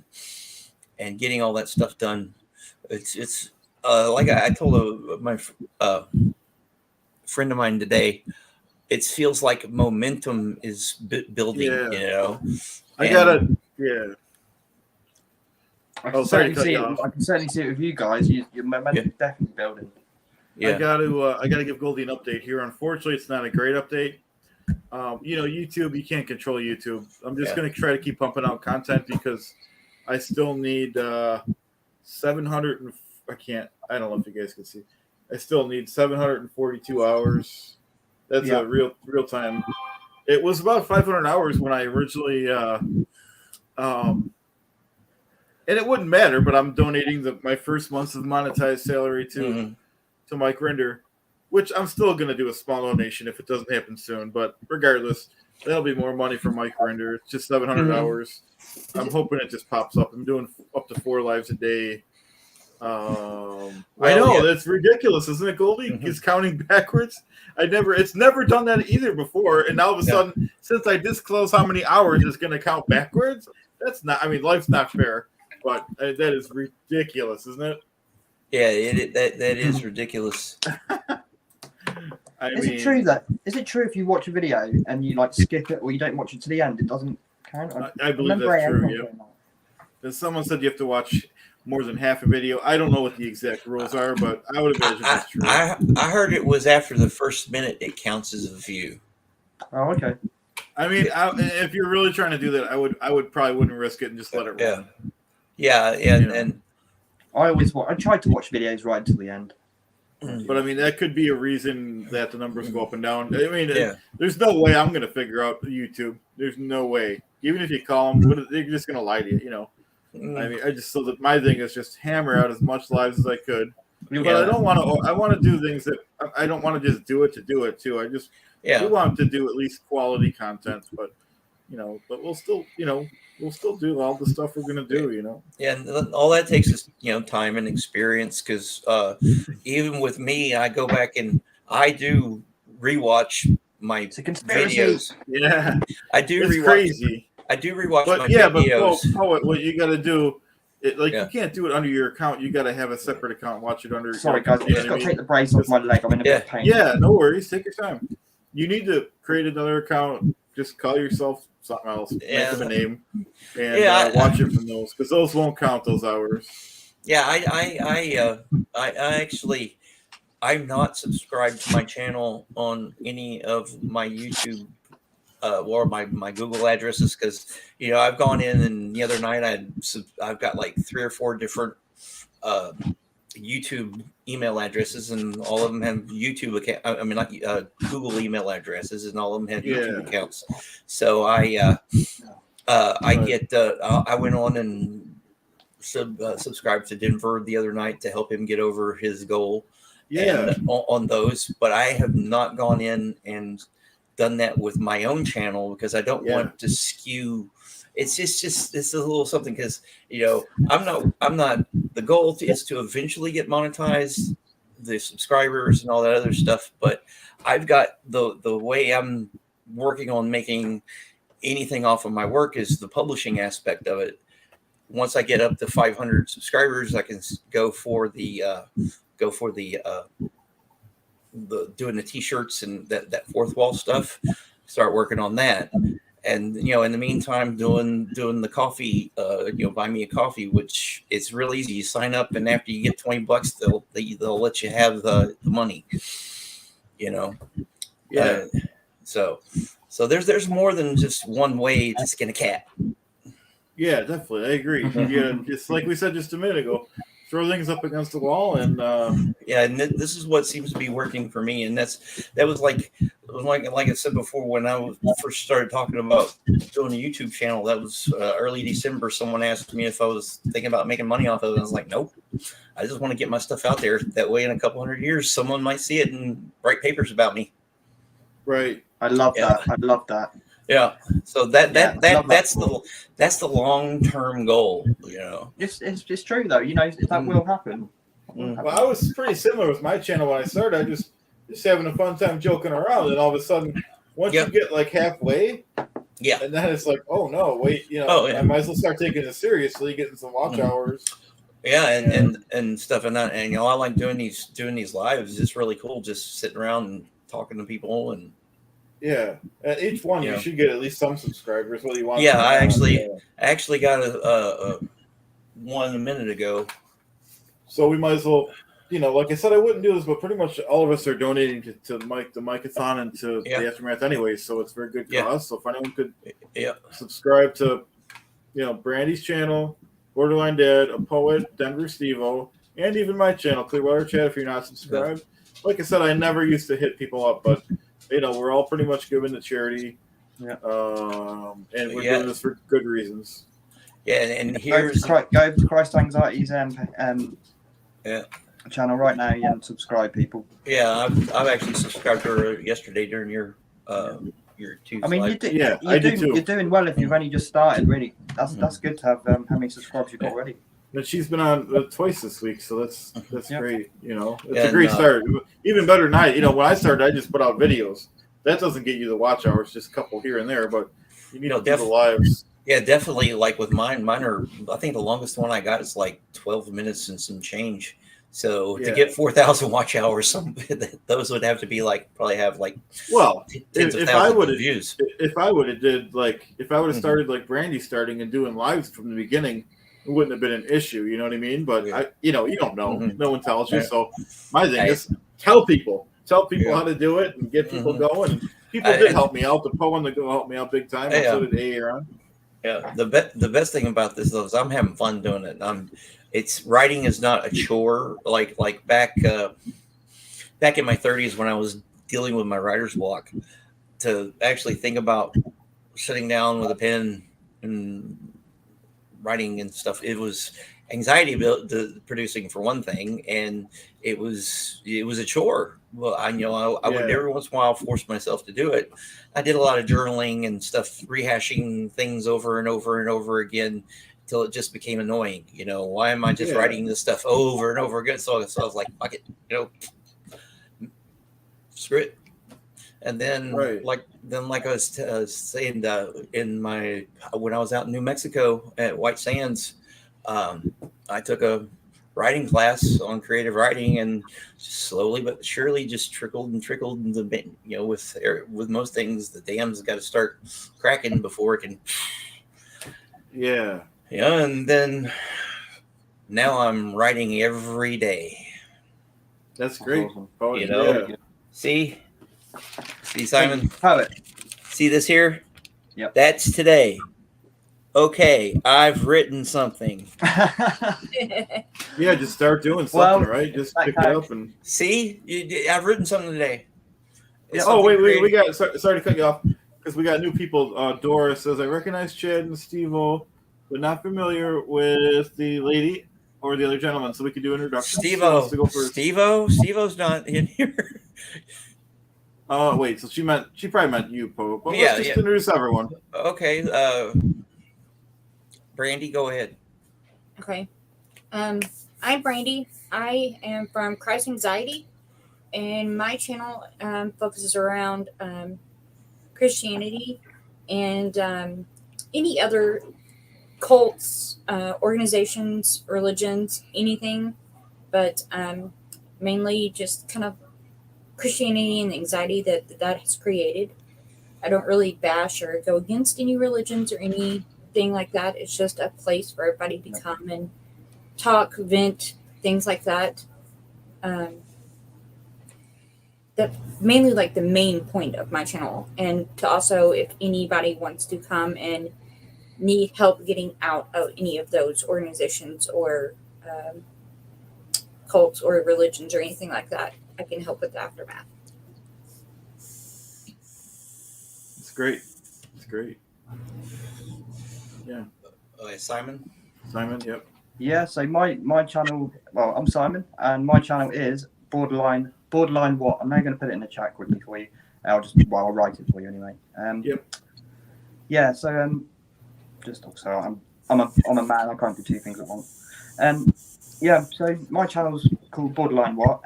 getting all that stuff done. It's like I told my friend of mine today, it feels like momentum is building, I gotta, I can certainly see it with you guys. Your momentum is definitely building. Yeah. I gotta give Goldie an update here. Unfortunately, it's not a great update. YouTube, you can't control YouTube. I'm just gonna try to keep pumping out content because I still need 700. I don't know if you guys can see. I still need 742 hours. That's a real time. It was about 500 hours when I originally. And it wouldn't matter, but I'm donating my first month's of monetized salary to Mike Rinder, which I'm still going to do a small donation if it doesn't happen soon. But regardless, that'll be more money for Mike Rinder. It's just 700 hours. I'm hoping it just pops up. I'm doing up to 4 lives a day. I know that's ridiculous, isn't it, Goldie? He's counting backwards. It's never done that either before, and all of a sudden, since I disclose how many hours it's going to count backwards, that's not. I mean, life's not fair. But that is ridiculous, isn't it? Yeah, that is ridiculous. Is it true if you watch a video and you skip it or you don't watch it to the end, it doesn't count? I believe that's true. Yeah. And someone said you have to watch more than half a video. I don't know what the exact rules are, but I would imagine that's true. I heard it was after the first minute it counts as a view. Oh, okay. I mean, if you're really trying to do that, I would probably wouldn't risk it and just let it run. Yeah, and I tried to watch videos right until the end. But I mean, that could be a reason that the numbers go up and down. I mean, there's no way I'm going to figure out YouTube. There's no way. Even if you call them, they're just going to lie to you. I mean, my thing is just hammer out as much lives as I could. But I don't want to. I want to do things that I don't want to just do it to do it too. I just we want to do at least quality content. But but we'll still we'll still do all the stuff we're going to do, Yeah, and all that takes is, time and experience because even with me, I go back and I do rewatch my It's a conspiracy. videos. Yeah, I do it's rewatch. crazy. I do rewatch But my yeah, but videos. what you got to do, Yeah. you can't do it under your account. You got to have a separate account. Watch it under. Sorry, guys. I've you know just what got I to mean? take the brace off my leg. I'm in a bit of pain. Yeah, no worries. Take your time. You need to create another account. Just call yourself something else. Yeah. Make them a name, and Yeah, watch it from those, because those won't count those hours. Yeah, I actually, I'm not subscribed to my channel on any of my YouTube or my Google addresses, because I've gone in, and the other night I've got like 3 or 4 different YouTube email addresses, and all of them have YouTube account. I mean, not Google email addresses, and all of them have YouTube accounts. So I went on and subscribed to Denver the other night to help him get over his goal. Yeah, and on those, but I have not gone in and done that with my own channel, because I don't want to skew. It's just it's a little something, because I'm not the goal is to eventually get monetized, the subscribers and all that other stuff, but I've got the way I'm working on making anything off of my work is the publishing aspect of it. Once I get up to 500 subscribers, I can go for the doing the t-shirts and that fourth wall stuff, start working on that. And in the meantime, doing the coffee, buy me a coffee, which it's real easy. You sign up, and after you get $20, they'll let you have the money. So there's more than just one way to skin a cat. Yeah, definitely. I agree. Yeah, just like we said just a minute ago, throw things up against the wall, and and this is what seems to be working for me. And that was like I said before, when I first started talking about doing a YouTube channel. That was early December. Someone asked me if I was thinking about making money off of it. And I was like, nope. I just want to get my stuff out there. That way, in a couple hundred years, someone might see it and write papers about me. Right. I love that. I love that. Yeah. So that's the long-term goal. It's true though. That will happen. Well, I was pretty similar with my channel when I started. I just having a fun time joking around, and all of a sudden, once you get like halfway, and then it's like, oh no, wait, I might as well start taking it seriously, getting some watch hours. Yeah, and stuff, and that, and I like doing these lives. It's really cool, just sitting around and talking to people, and at each one you should get at least some subscribers. Whether you want, I actually got a one a minute ago. So we might as well, like I said, I wouldn't do this, but pretty much all of us are donating to the Mike-a-thon and to the Aftermath anyway, so it's a very good cause. So if anyone could subscribe to, Brandi's channel, Borderline Dad, A Poet, Denver Stevo, and even my channel, Clearwater Chat, if you're not subscribed. Like I said, I never used to hit people up, but, we're all pretty much giving to charity. Yeah. And we're doing this for good reasons. Yeah, and here's go to Christ Anxiety's channel right now and subscribe, people. Yeah, I've actually subscribed to her yesterday during your Tuesday. I mean, I do too. You're doing well if you've only just started. Really, that's good to have. How many subscribers you've got already? But she's been on twice this week, so that's great. It's a great start. Even better than when I started, I just put out videos. That doesn't get you the watch hours, just a couple here and there, but you need to do the lives. Yeah, definitely. Like with mine are, I think the longest one I got is like 12 minutes and some change. So to get 4,000 watch hours, those would have to be probably have tens of thousands of views. If I would have started like Brandi starting and doing lives from the beginning, it wouldn't have been an issue. You know what I mean? But you don't know. No one tells you. So my thing is tell people how to do it and get people going. And people did help me out. The Poem to go help me out big time. So did Aaron. Yeah, the best thing about this though is I'm having fun doing it. It's writing is not a chore like back in my 30s when I was dealing with my writer's block. To actually think about sitting down with a pen and writing and stuff, it was anxiety producing for one thing, and it was a chore. Well, I would every once in a while force myself to do it. I did a lot of journaling and stuff, rehashing things over and over and over again until it just became annoying. Why am I just writing this stuff over and over again? So I was like, fuck it, script. And then, Right. like I was saying, when I was out in New Mexico at White Sands, I took a writing class on creative writing, and just slowly but surely just trickled and trickled. And with most things, the dam's got to start cracking before it can. Yeah. Yeah, and then now I'm writing every day. That's great. awesome. Oh, You know? yeah. See, Simon. Poet. See this here? Yep. That's today. Okay, I've written something. Yeah, just start doing something, Well, right? Just that pick it kind up and. See, I've written something today. It's Oh, something wait, we creative. got. Sorry to cut you off, because we got new people. Dora says, I recognize Chad and Steve-O, but not familiar with the lady or the other gentleman, so we could do introductions. Who wants to go first? Steve-O's not in here. Wait, so she probably meant you, Poe. But Yeah, let's just yeah. introduce everyone. Okay, Brandi, go ahead. Okay. I'm Brandi. I am from Christ Anxiety, and my channel focuses around Christianity and any other cults, organizations, religions, anything, but mainly just kind of Christianity and the anxiety that has created. I don't really bash or go against any religions or anything like that. It's just a place for everybody to come and talk, vent, things like that. That mainly like the main point of my channel, and to also, if anybody wants to come and need help getting out of any of those organizations or cults or religions or anything like that, I can help with the aftermath. It's great. It's great. Yeah. Simon? Simon, yep. Yeah, so my channel, well, I'm Simon, and my channel is borderline what? I'm now going to put it in the chat quickly for you. I'll write it for you anyway. Yep. Yeah, so just so I'm a man. I can't do two things at once. Yeah, so my channel's called Borderline What.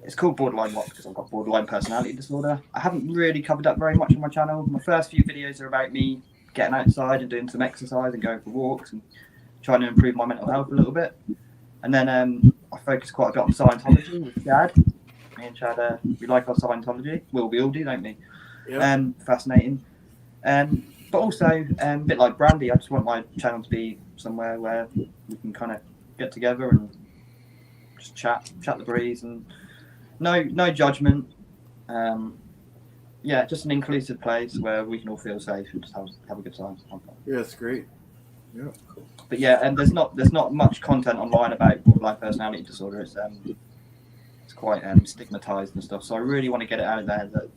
It's called Borderline What because I've got borderline personality disorder. I haven't really covered that very much on my channel. My first few videos are about me getting outside and doing some exercise and going for walks and trying to improve my mental health a little bit. And then I focus quite a bit on Scientology with Chad. Me and Chad, we like our Scientology. Well, we all do, don't we? Yeah. Fascinating. But also, a bit like Brandi, I just want my channel to be somewhere where we can kind of get together and just chat the breeze, and no judgment. Yeah, just an inclusive place where we can all feel safe and just have a good time. Yeah, it's great. Yeah. But yeah, and there's not much content online about borderline personality disorder. It's quite stigmatized and stuff. So I really want to get it out there that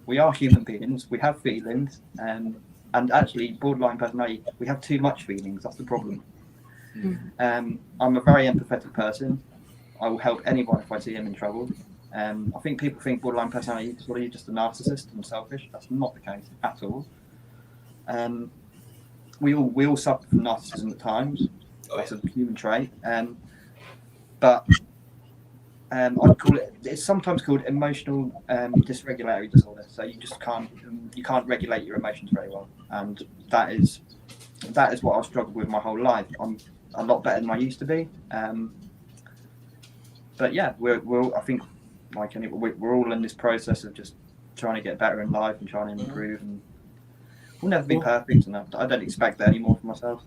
we are human beings. We have feelings, and actually, borderline personality, we have too much feelings. That's the problem. I'm a very empathetic person. I will help anyone if I see them in trouble. I think people think borderline personality disorder, you're just a narcissist and selfish. That's not the case at all. We all suffer from narcissism at times. That's a human trait. But I'd call it's sometimes called emotional dysregulatory disorder. So you just can't regulate your emotions very well, and that is what I've struggled with my whole life. I'm a lot better than I used to be. But yeah, I think we're all in this process of just trying to get better in life and trying to improve, and we'll never be perfect, and I don't expect that anymore for myself.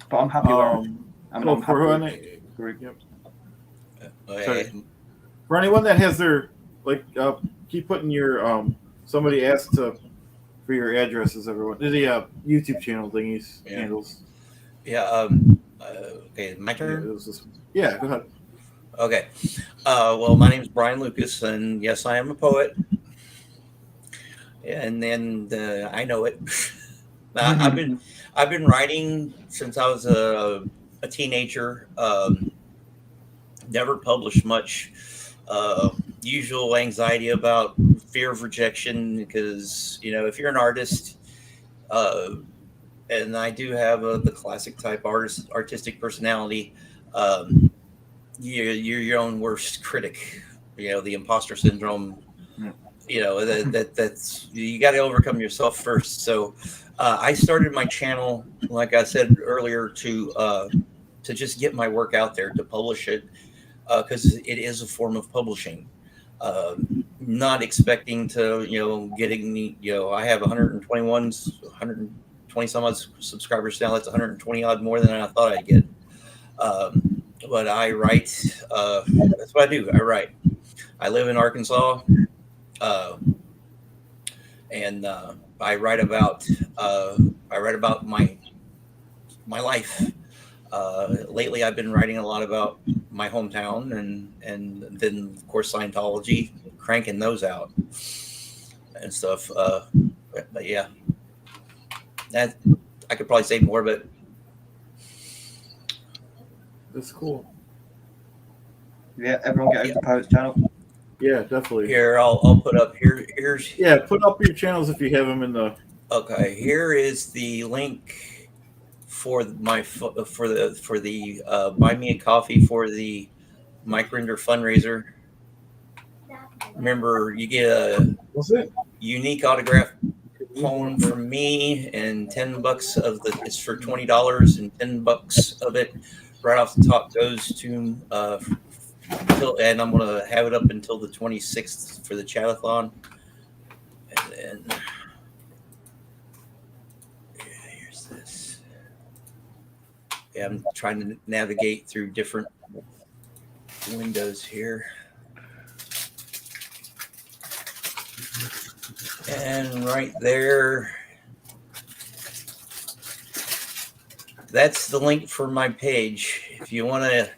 But I'm happy where I'm happy with the group. Yep. Okay. For anyone that has their keep putting your somebody asked for your addresses, everyone. The YouTube channel thingies handles. Yeah. Okay, my turn. Yeah, go ahead. Okay. Well, my name is Brian Lucas, and yes, I am a poet. And then I know it. I've been writing since I was a teenager. Never published much. Usual anxiety about fear of rejection because if you're an artist, and I do have the classic type artistic personality. You're your own worst critic. the imposter syndrome. Yeah. That's you got to overcome yourself first. So I started my channel, like I said earlier, to just get my work out there, to publish it, because it is a form of publishing. Not expecting to, getting, I have 120 some odd subscribers now. That's 120 odd more than I thought I'd get. But I write. That's what I do. I write. I live in Arkansas, and I write about my life. Lately, I've been writing a lot about my hometown, and then of course Scientology, cranking those out and stuff. But yeah, that I could probably say more, but That's cool. Yeah, everyone get over to Poet's channel. Yeah, definitely. here I'll put up here's Yeah, put up your channels if you have them in the. okay. Here is the link for the buy me a coffee for the Mike Rinder fundraiser. Remember, you get a What's it? unique autograph poem from me, and $10 of it's for $20, and $10 of it right off the top goes to and I'm gonna have it up until the 26th for the chatathon, and then here's this. Yeah, I'm trying to navigate through different windows here. And right there, that's the link for my page. If you want to,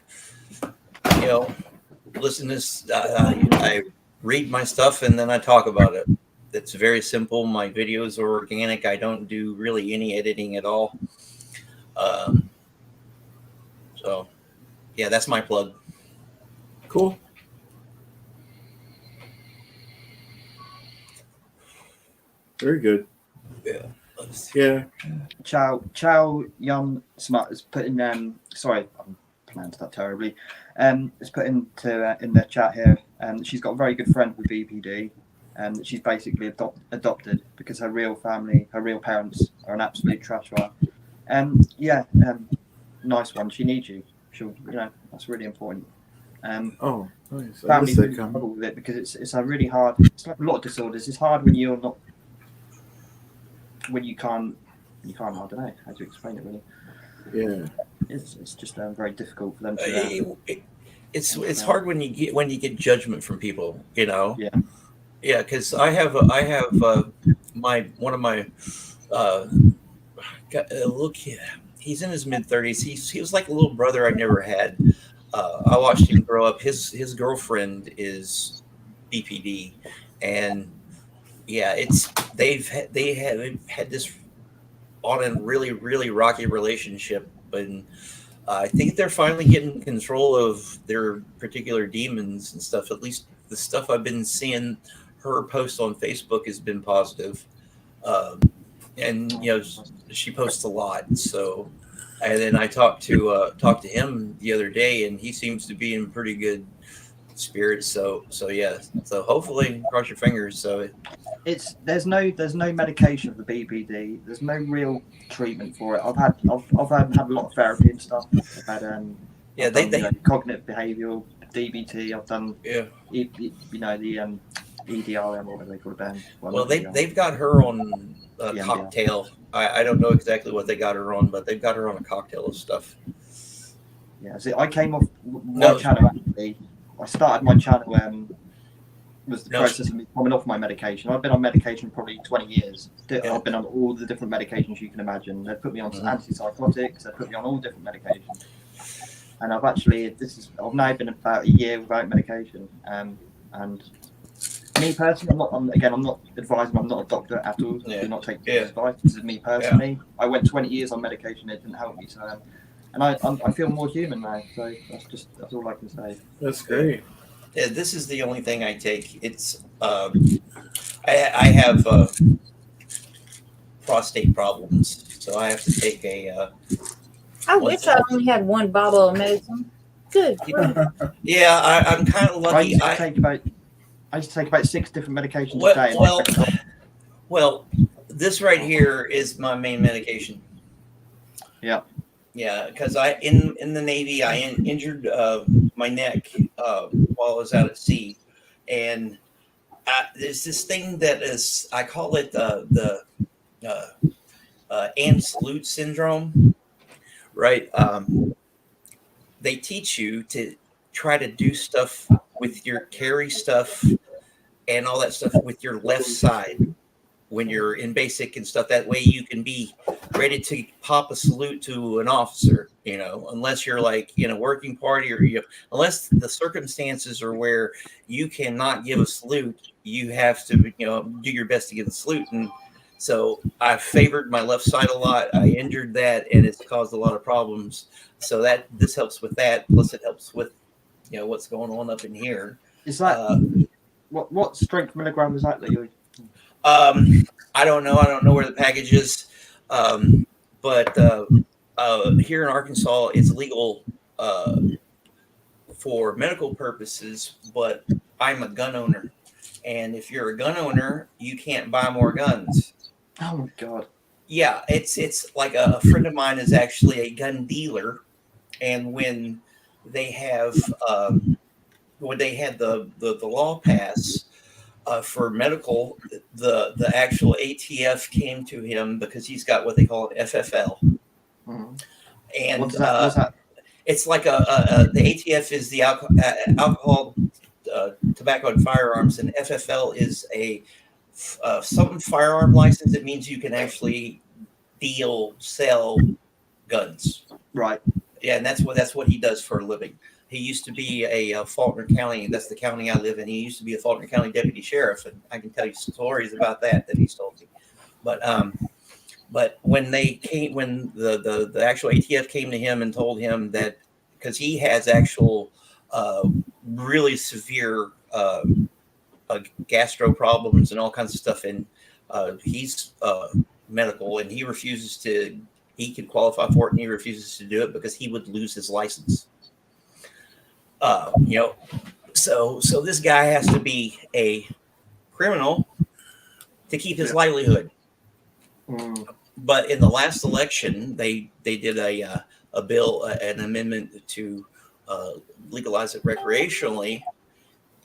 listen to this, I read my stuff and then I talk about it. It's very simple. My videos are organic. I don't do really any editing at all. So, yeah, that's my plug. Cool. Very good. Yeah. Yeah. Chow Yun Smart is putting sorry, I'm pronounced that terribly. Is put into in the chat here. She's got a very good friend with BPD, and she's basically adopted because her real family, her real parents are an absolute trash fire. Nice one. She needs you. She'll, that's really important. Oh, nice. I Families missed that really comment. struggle with it because it's a really hard. It's like a lot of disorders. It's hard when you're not. When you can't. I don't know how to explain it really. Yeah. It's just very difficult for them to. It's hard when you get judgment from people, Yeah. Yeah, because I have one of my look, he's in his mid-30s. He was like a little brother I never had. I watched him grow up. His girlfriend is BPD, and yeah, they have had this on a really, really rocky relationship, and I think they're finally getting control of their particular demons and stuff. At least the stuff I've been seeing her post on Facebook has been positive. And she posts a lot. So, and then I talked to him the other day, and he seems to be in pretty good spirits. So yeah. So hopefully, cross your fingers. So there's no medication for the BPD. There's no real treatment for it. I've had a lot of therapy and stuff. I've had cognitive behavioural DBT. I've done the EDRM, or whatever they call it. Well, they've got her on a cocktail. I don't know exactly what they got her on, but they've got her on a cocktail of stuff. Yeah, see, I came off my channel actually. I started my channel was the process of me coming off my medication. I've been on medication probably 20 years. I've been on all the different medications you can imagine. They put me on antipsychotics. They put me on all different medications. And I've now been about a year without medication. And me personally, I'm not advising. I'm not a doctor at all. Do not take this advice. This is me personally. Yeah. I went 20 years on medication. It didn't help me. So, and I feel more human now. So that's all I can say. That's great. Yeah, this is the only thing I take. It's I have prostate problems, so I have to take a. I wish I only had one bottle of medicine. Good. Yeah, I'm kind of I lucky. used to take about 6 different medications Well, a day. well, this right here is my main medication. Yeah. Yeah, because in the Navy, I injured my neck while I was out at sea, and there's this thing that is, I call it the and salute syndrome, right? They teach you to try to do stuff with your carry stuff and all that stuff with your left side when you're in basic and stuff. That way you can be ready to pop a salute to an officer, unless you're like in a working party or unless the circumstances are where you cannot give a salute, you have to, do your best to give the salute. And so I favored my left side a lot. I injured that and it's caused a lot of problems. So this helps with that. Plus it helps with, what's going on up in here. Is that what strength milligram is that you? I don't know. I don't know where the package is. But here in Arkansas, it's legal for medical purposes, but I'm a gun owner. And if you're a gun owner, you can't buy more guns. Oh my God. Yeah, it's like a friend of mine is actually a gun dealer. And when they have when they had the law pass for medical, the actual ATF came to him because he's got what they call an FFL. Mm-hmm. And what's that? It's like the ATF is the alcohol, tobacco, and firearms, and FFL is a some firearm license. It means you can actually sell guns. Right. Yeah, and that's what he does for a living. He used to be a Faulkner County. That's the county I live in. He used to be a Faulkner County deputy sheriff, and I can tell you stories about that he's told me. But when the actual ATF came to him and told him that because he has actual really severe gastro problems and all kinds of stuff, and he's medical, and he refuses to. He could qualify for it, and he refuses to do it because he would lose his license. So this guy has to be a criminal to keep his livelihood. Mm. But in the last election, they did a bill, an amendment to legalize it recreationally,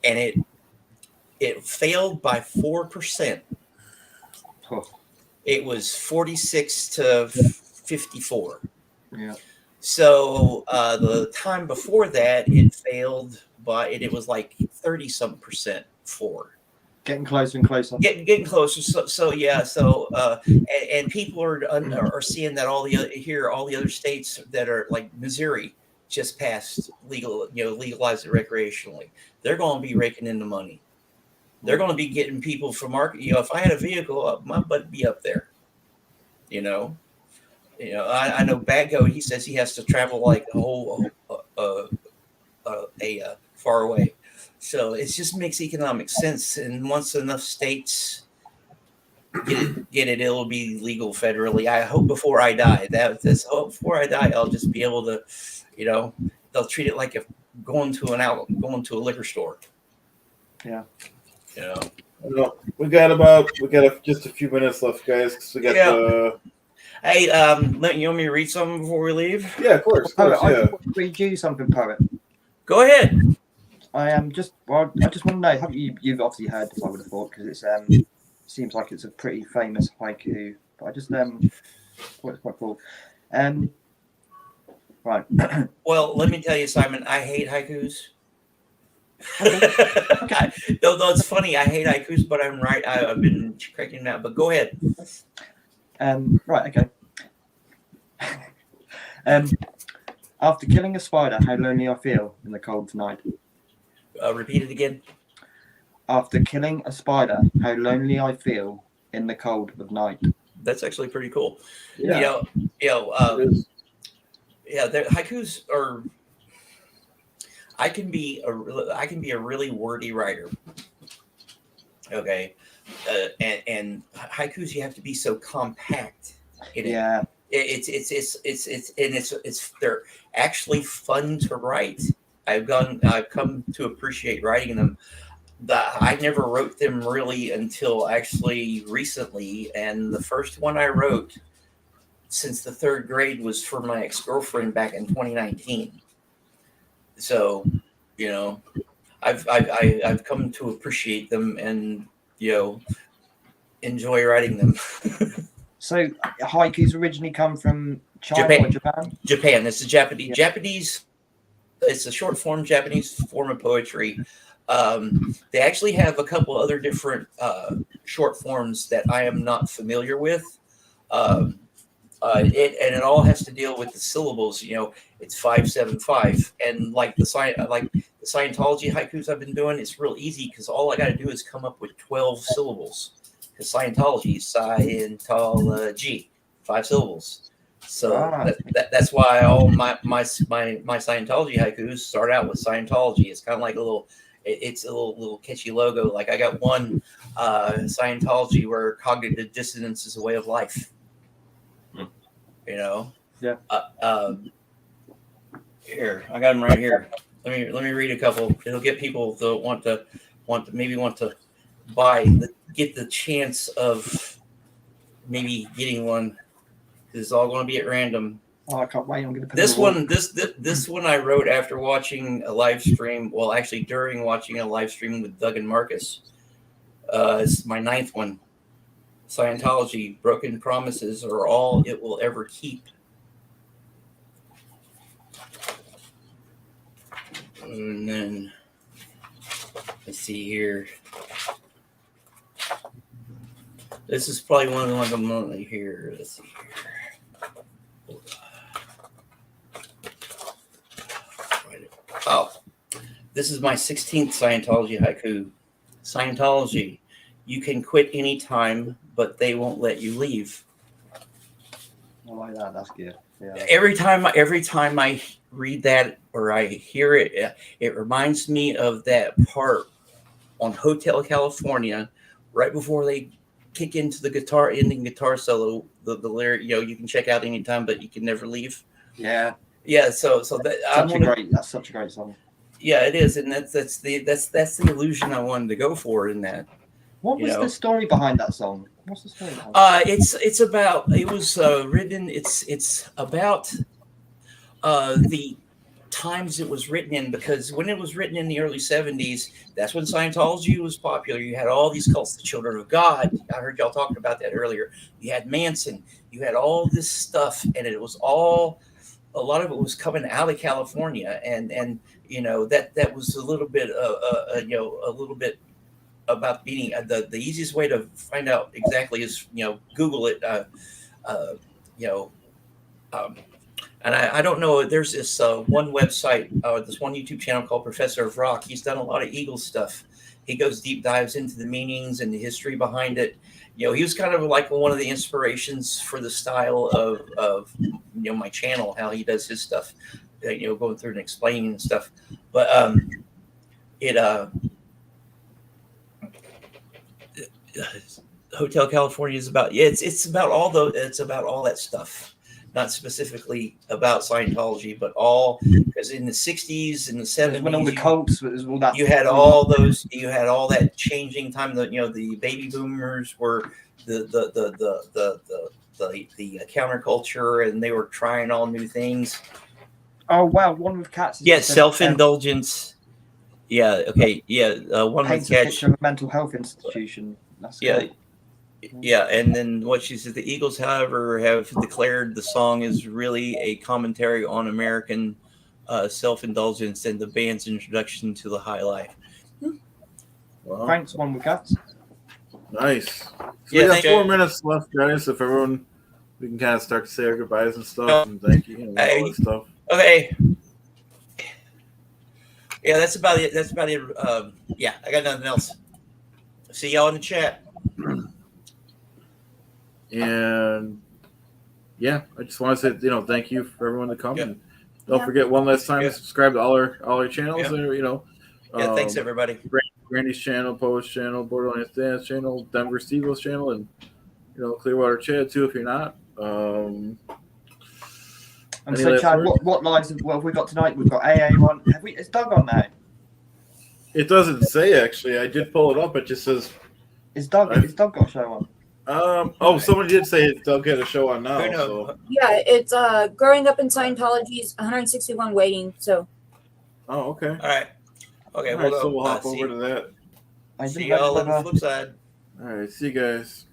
and it failed by 4%. Oh. It was 46 to 54. Yeah. So the time before that, it failed by it was like 30-some% for. Getting closer and closer. Getting closer. So yeah. So and people are seeing that all the other states that are like Missouri just passed legalize it recreationally. They're going to be raking in the money. They're going to be getting people from market. If I had a vehicle, my butt would be up there. I know Baggo. He says he has to travel like a whole far away. So it just makes economic sense. And once enough states get it, it'll be legal federally. I hope before I die. Before I die, I'll just be able to, they'll treat it like if going to a liquor store. Yeah. We got just a few minutes left, guys. Because we got Hey, you want me to read something before we leave? Yeah, of course. I want to read you something, Poet. Go ahead. I just want to know. You've obviously heard this, I would have thought, because it seems like it's a pretty famous haiku. But I just thought it's quite cool. Right. Well, let me tell you, Simon. I hate haikus. Okay. No, it's funny. I hate haikus, but I'm right. I've been cracking them out. But go ahead. Right. Okay. After killing a spider, how lonely I feel in the cold tonight. Repeat it again. After killing a spider, how lonely I feel in the cold of night. That's actually pretty cool. Yeah. Haikus are. I can be a really wordy writer. Okay, and haikus you have to be so compact. Yeah. It's they're actually fun to write. I've come to appreciate writing them. I never wrote them really until actually recently, and the first one I wrote since the third grade was for my ex-girlfriend back in 2019. So, you know, I've come to appreciate them and, you know, enjoy writing them. So haikus originally come from China or Japan? Japan. It's a Japanese. Yeah. Japanese. It's a short form Japanese form of poetry. They actually have a couple other different short forms that I am not familiar with. It all has to deal with the syllables. You know, it's 575, and like the Scientology haikus I've been doing, it's real easy because all I got to do is come up with 12 syllables. Because Scientology, 5 syllables. So that's why all my Scientology haikus start out with Scientology. It's kind of like it's a little catchy logo. Like I got one Scientology where cognitive dissonance is a way of life. You know. Yeah. Here, I got them right here. Let me read a couple. It'll get people to want to get the chance of maybe getting one. This is all going to be at random. Oh, I can't wait. I'm going to put this one I wrote after watching a live stream. Well, actually, during watching a live stream with Doug and Marcus. It's my 9th one. Scientology, broken promises are all it will ever keep. And then let's see here. This is probably one of the ones I'm going to hear. Let's see here. Oh, this is my 16th Scientology haiku. Scientology, you can quit anytime, but they won't let you leave. I like that. That's good. Yeah. Every time I read that or I hear it, it reminds me of that part on Hotel California, right before they kick into the ending guitar solo. The lyric, you know, you can check out anytime, but you can never leave. Yeah. Yeah. So that's such a great song. Yeah, it is, and that's the illusion I wanted to go for in that. What was the story behind that song? What's the story behind it? It's about, it was written, it's about the times it was written in, because when it was written in the early 70s, that's when Scientology was popular. You had all these cults, the Children of God. I heard y'all talking about that earlier. You had Manson. You had all this stuff, and it was all, a lot of it was coming out of California, and you know that was a little bit a little bit about beating the easiest way to find out exactly is, you know, Google it. And I don't know, there's this one website, this one YouTube channel called Professor of Rock. He's done a lot of Eagle stuff. He goes deep dives into the meanings and the history behind it. You know, he was kind of like one of the inspirations for the style of you know, my channel, how he does his stuff, you know, going through and explaining and stuff. But Hotel California is about, it's about all that stuff, not specifically about Scientology, but all, because in the 60s and the 70s, when all the cults, all that, you had all those, you had all that changing time. That, you know, the baby boomers were the counterculture, and they were trying all new things. Oh wow, one with cats. Yeah, self-indulgence. Yeah. Okay. Yeah. One with cats. Of a mental health institution. That's great. Yeah, and then what she says, the Eagles, however, have declared the song is really a commentary on American self-indulgence and the band's introduction to the high life. Well, thanks, one with cats. Nice. So Yeah, we got 4 minutes left, guys. If everyone, we can kind of start to say our goodbyes and stuff, and thank you and all this stuff. Okay. Yeah, that's about it. Yeah, I got nothing else. See y'all in the chat. And yeah, I just want to say, you know, thank you for everyone to come. And don't forget one last time to subscribe to all our channels. And, you know, thanks everybody. Brandi's channel, Poet's channel, Borderlands Dance channel, Denver Stevo's channel, and, you know, Clearwater Chad too if you're not. And Any so, last Chad, words? what lives what have we got tonight? We've got AA on. Have we? Is Doug on now? It doesn't say actually. I did pull it up. It just says. Is Doug got a show on? Oh, somebody did say Doug had a show on now. Who knows? So. Yeah, it's growing up in Scientology's 161 waiting. So Oh, okay. All right. Okay, All we'll right, so go. we'll hop over to that. I See didn't know y'all on the whether- flip side. All right, see you guys.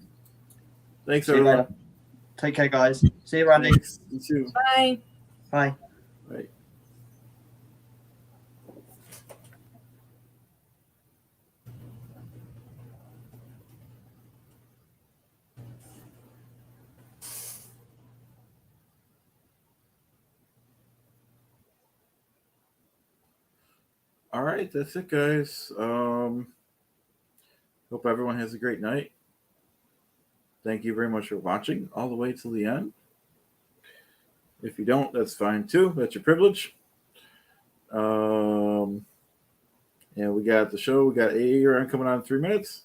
Thanks, See you everyone. later. Take care, guys. See you, Randy. Thanks. You too. bye. Bye. Bye. All right, that's it, guys. Hope everyone has a great night. Thank you very much for watching all the way till the end. If you don't, that's fine too. That's your privilege. And we got the show. We got AA around coming on in 3 minutes,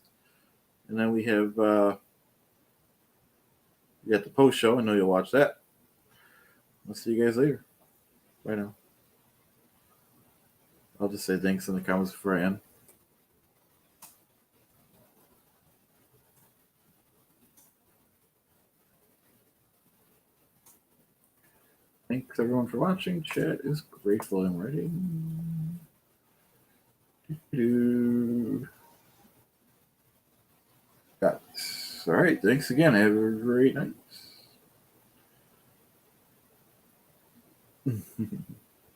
and then we have we got the post show. I know you'll watch that. I'll see you guys later. Bye now. I'll just say thanks in the comments before I end. Thanks everyone for watching. Chat is grateful and ready. Got all right. Thanks again. Have a great night.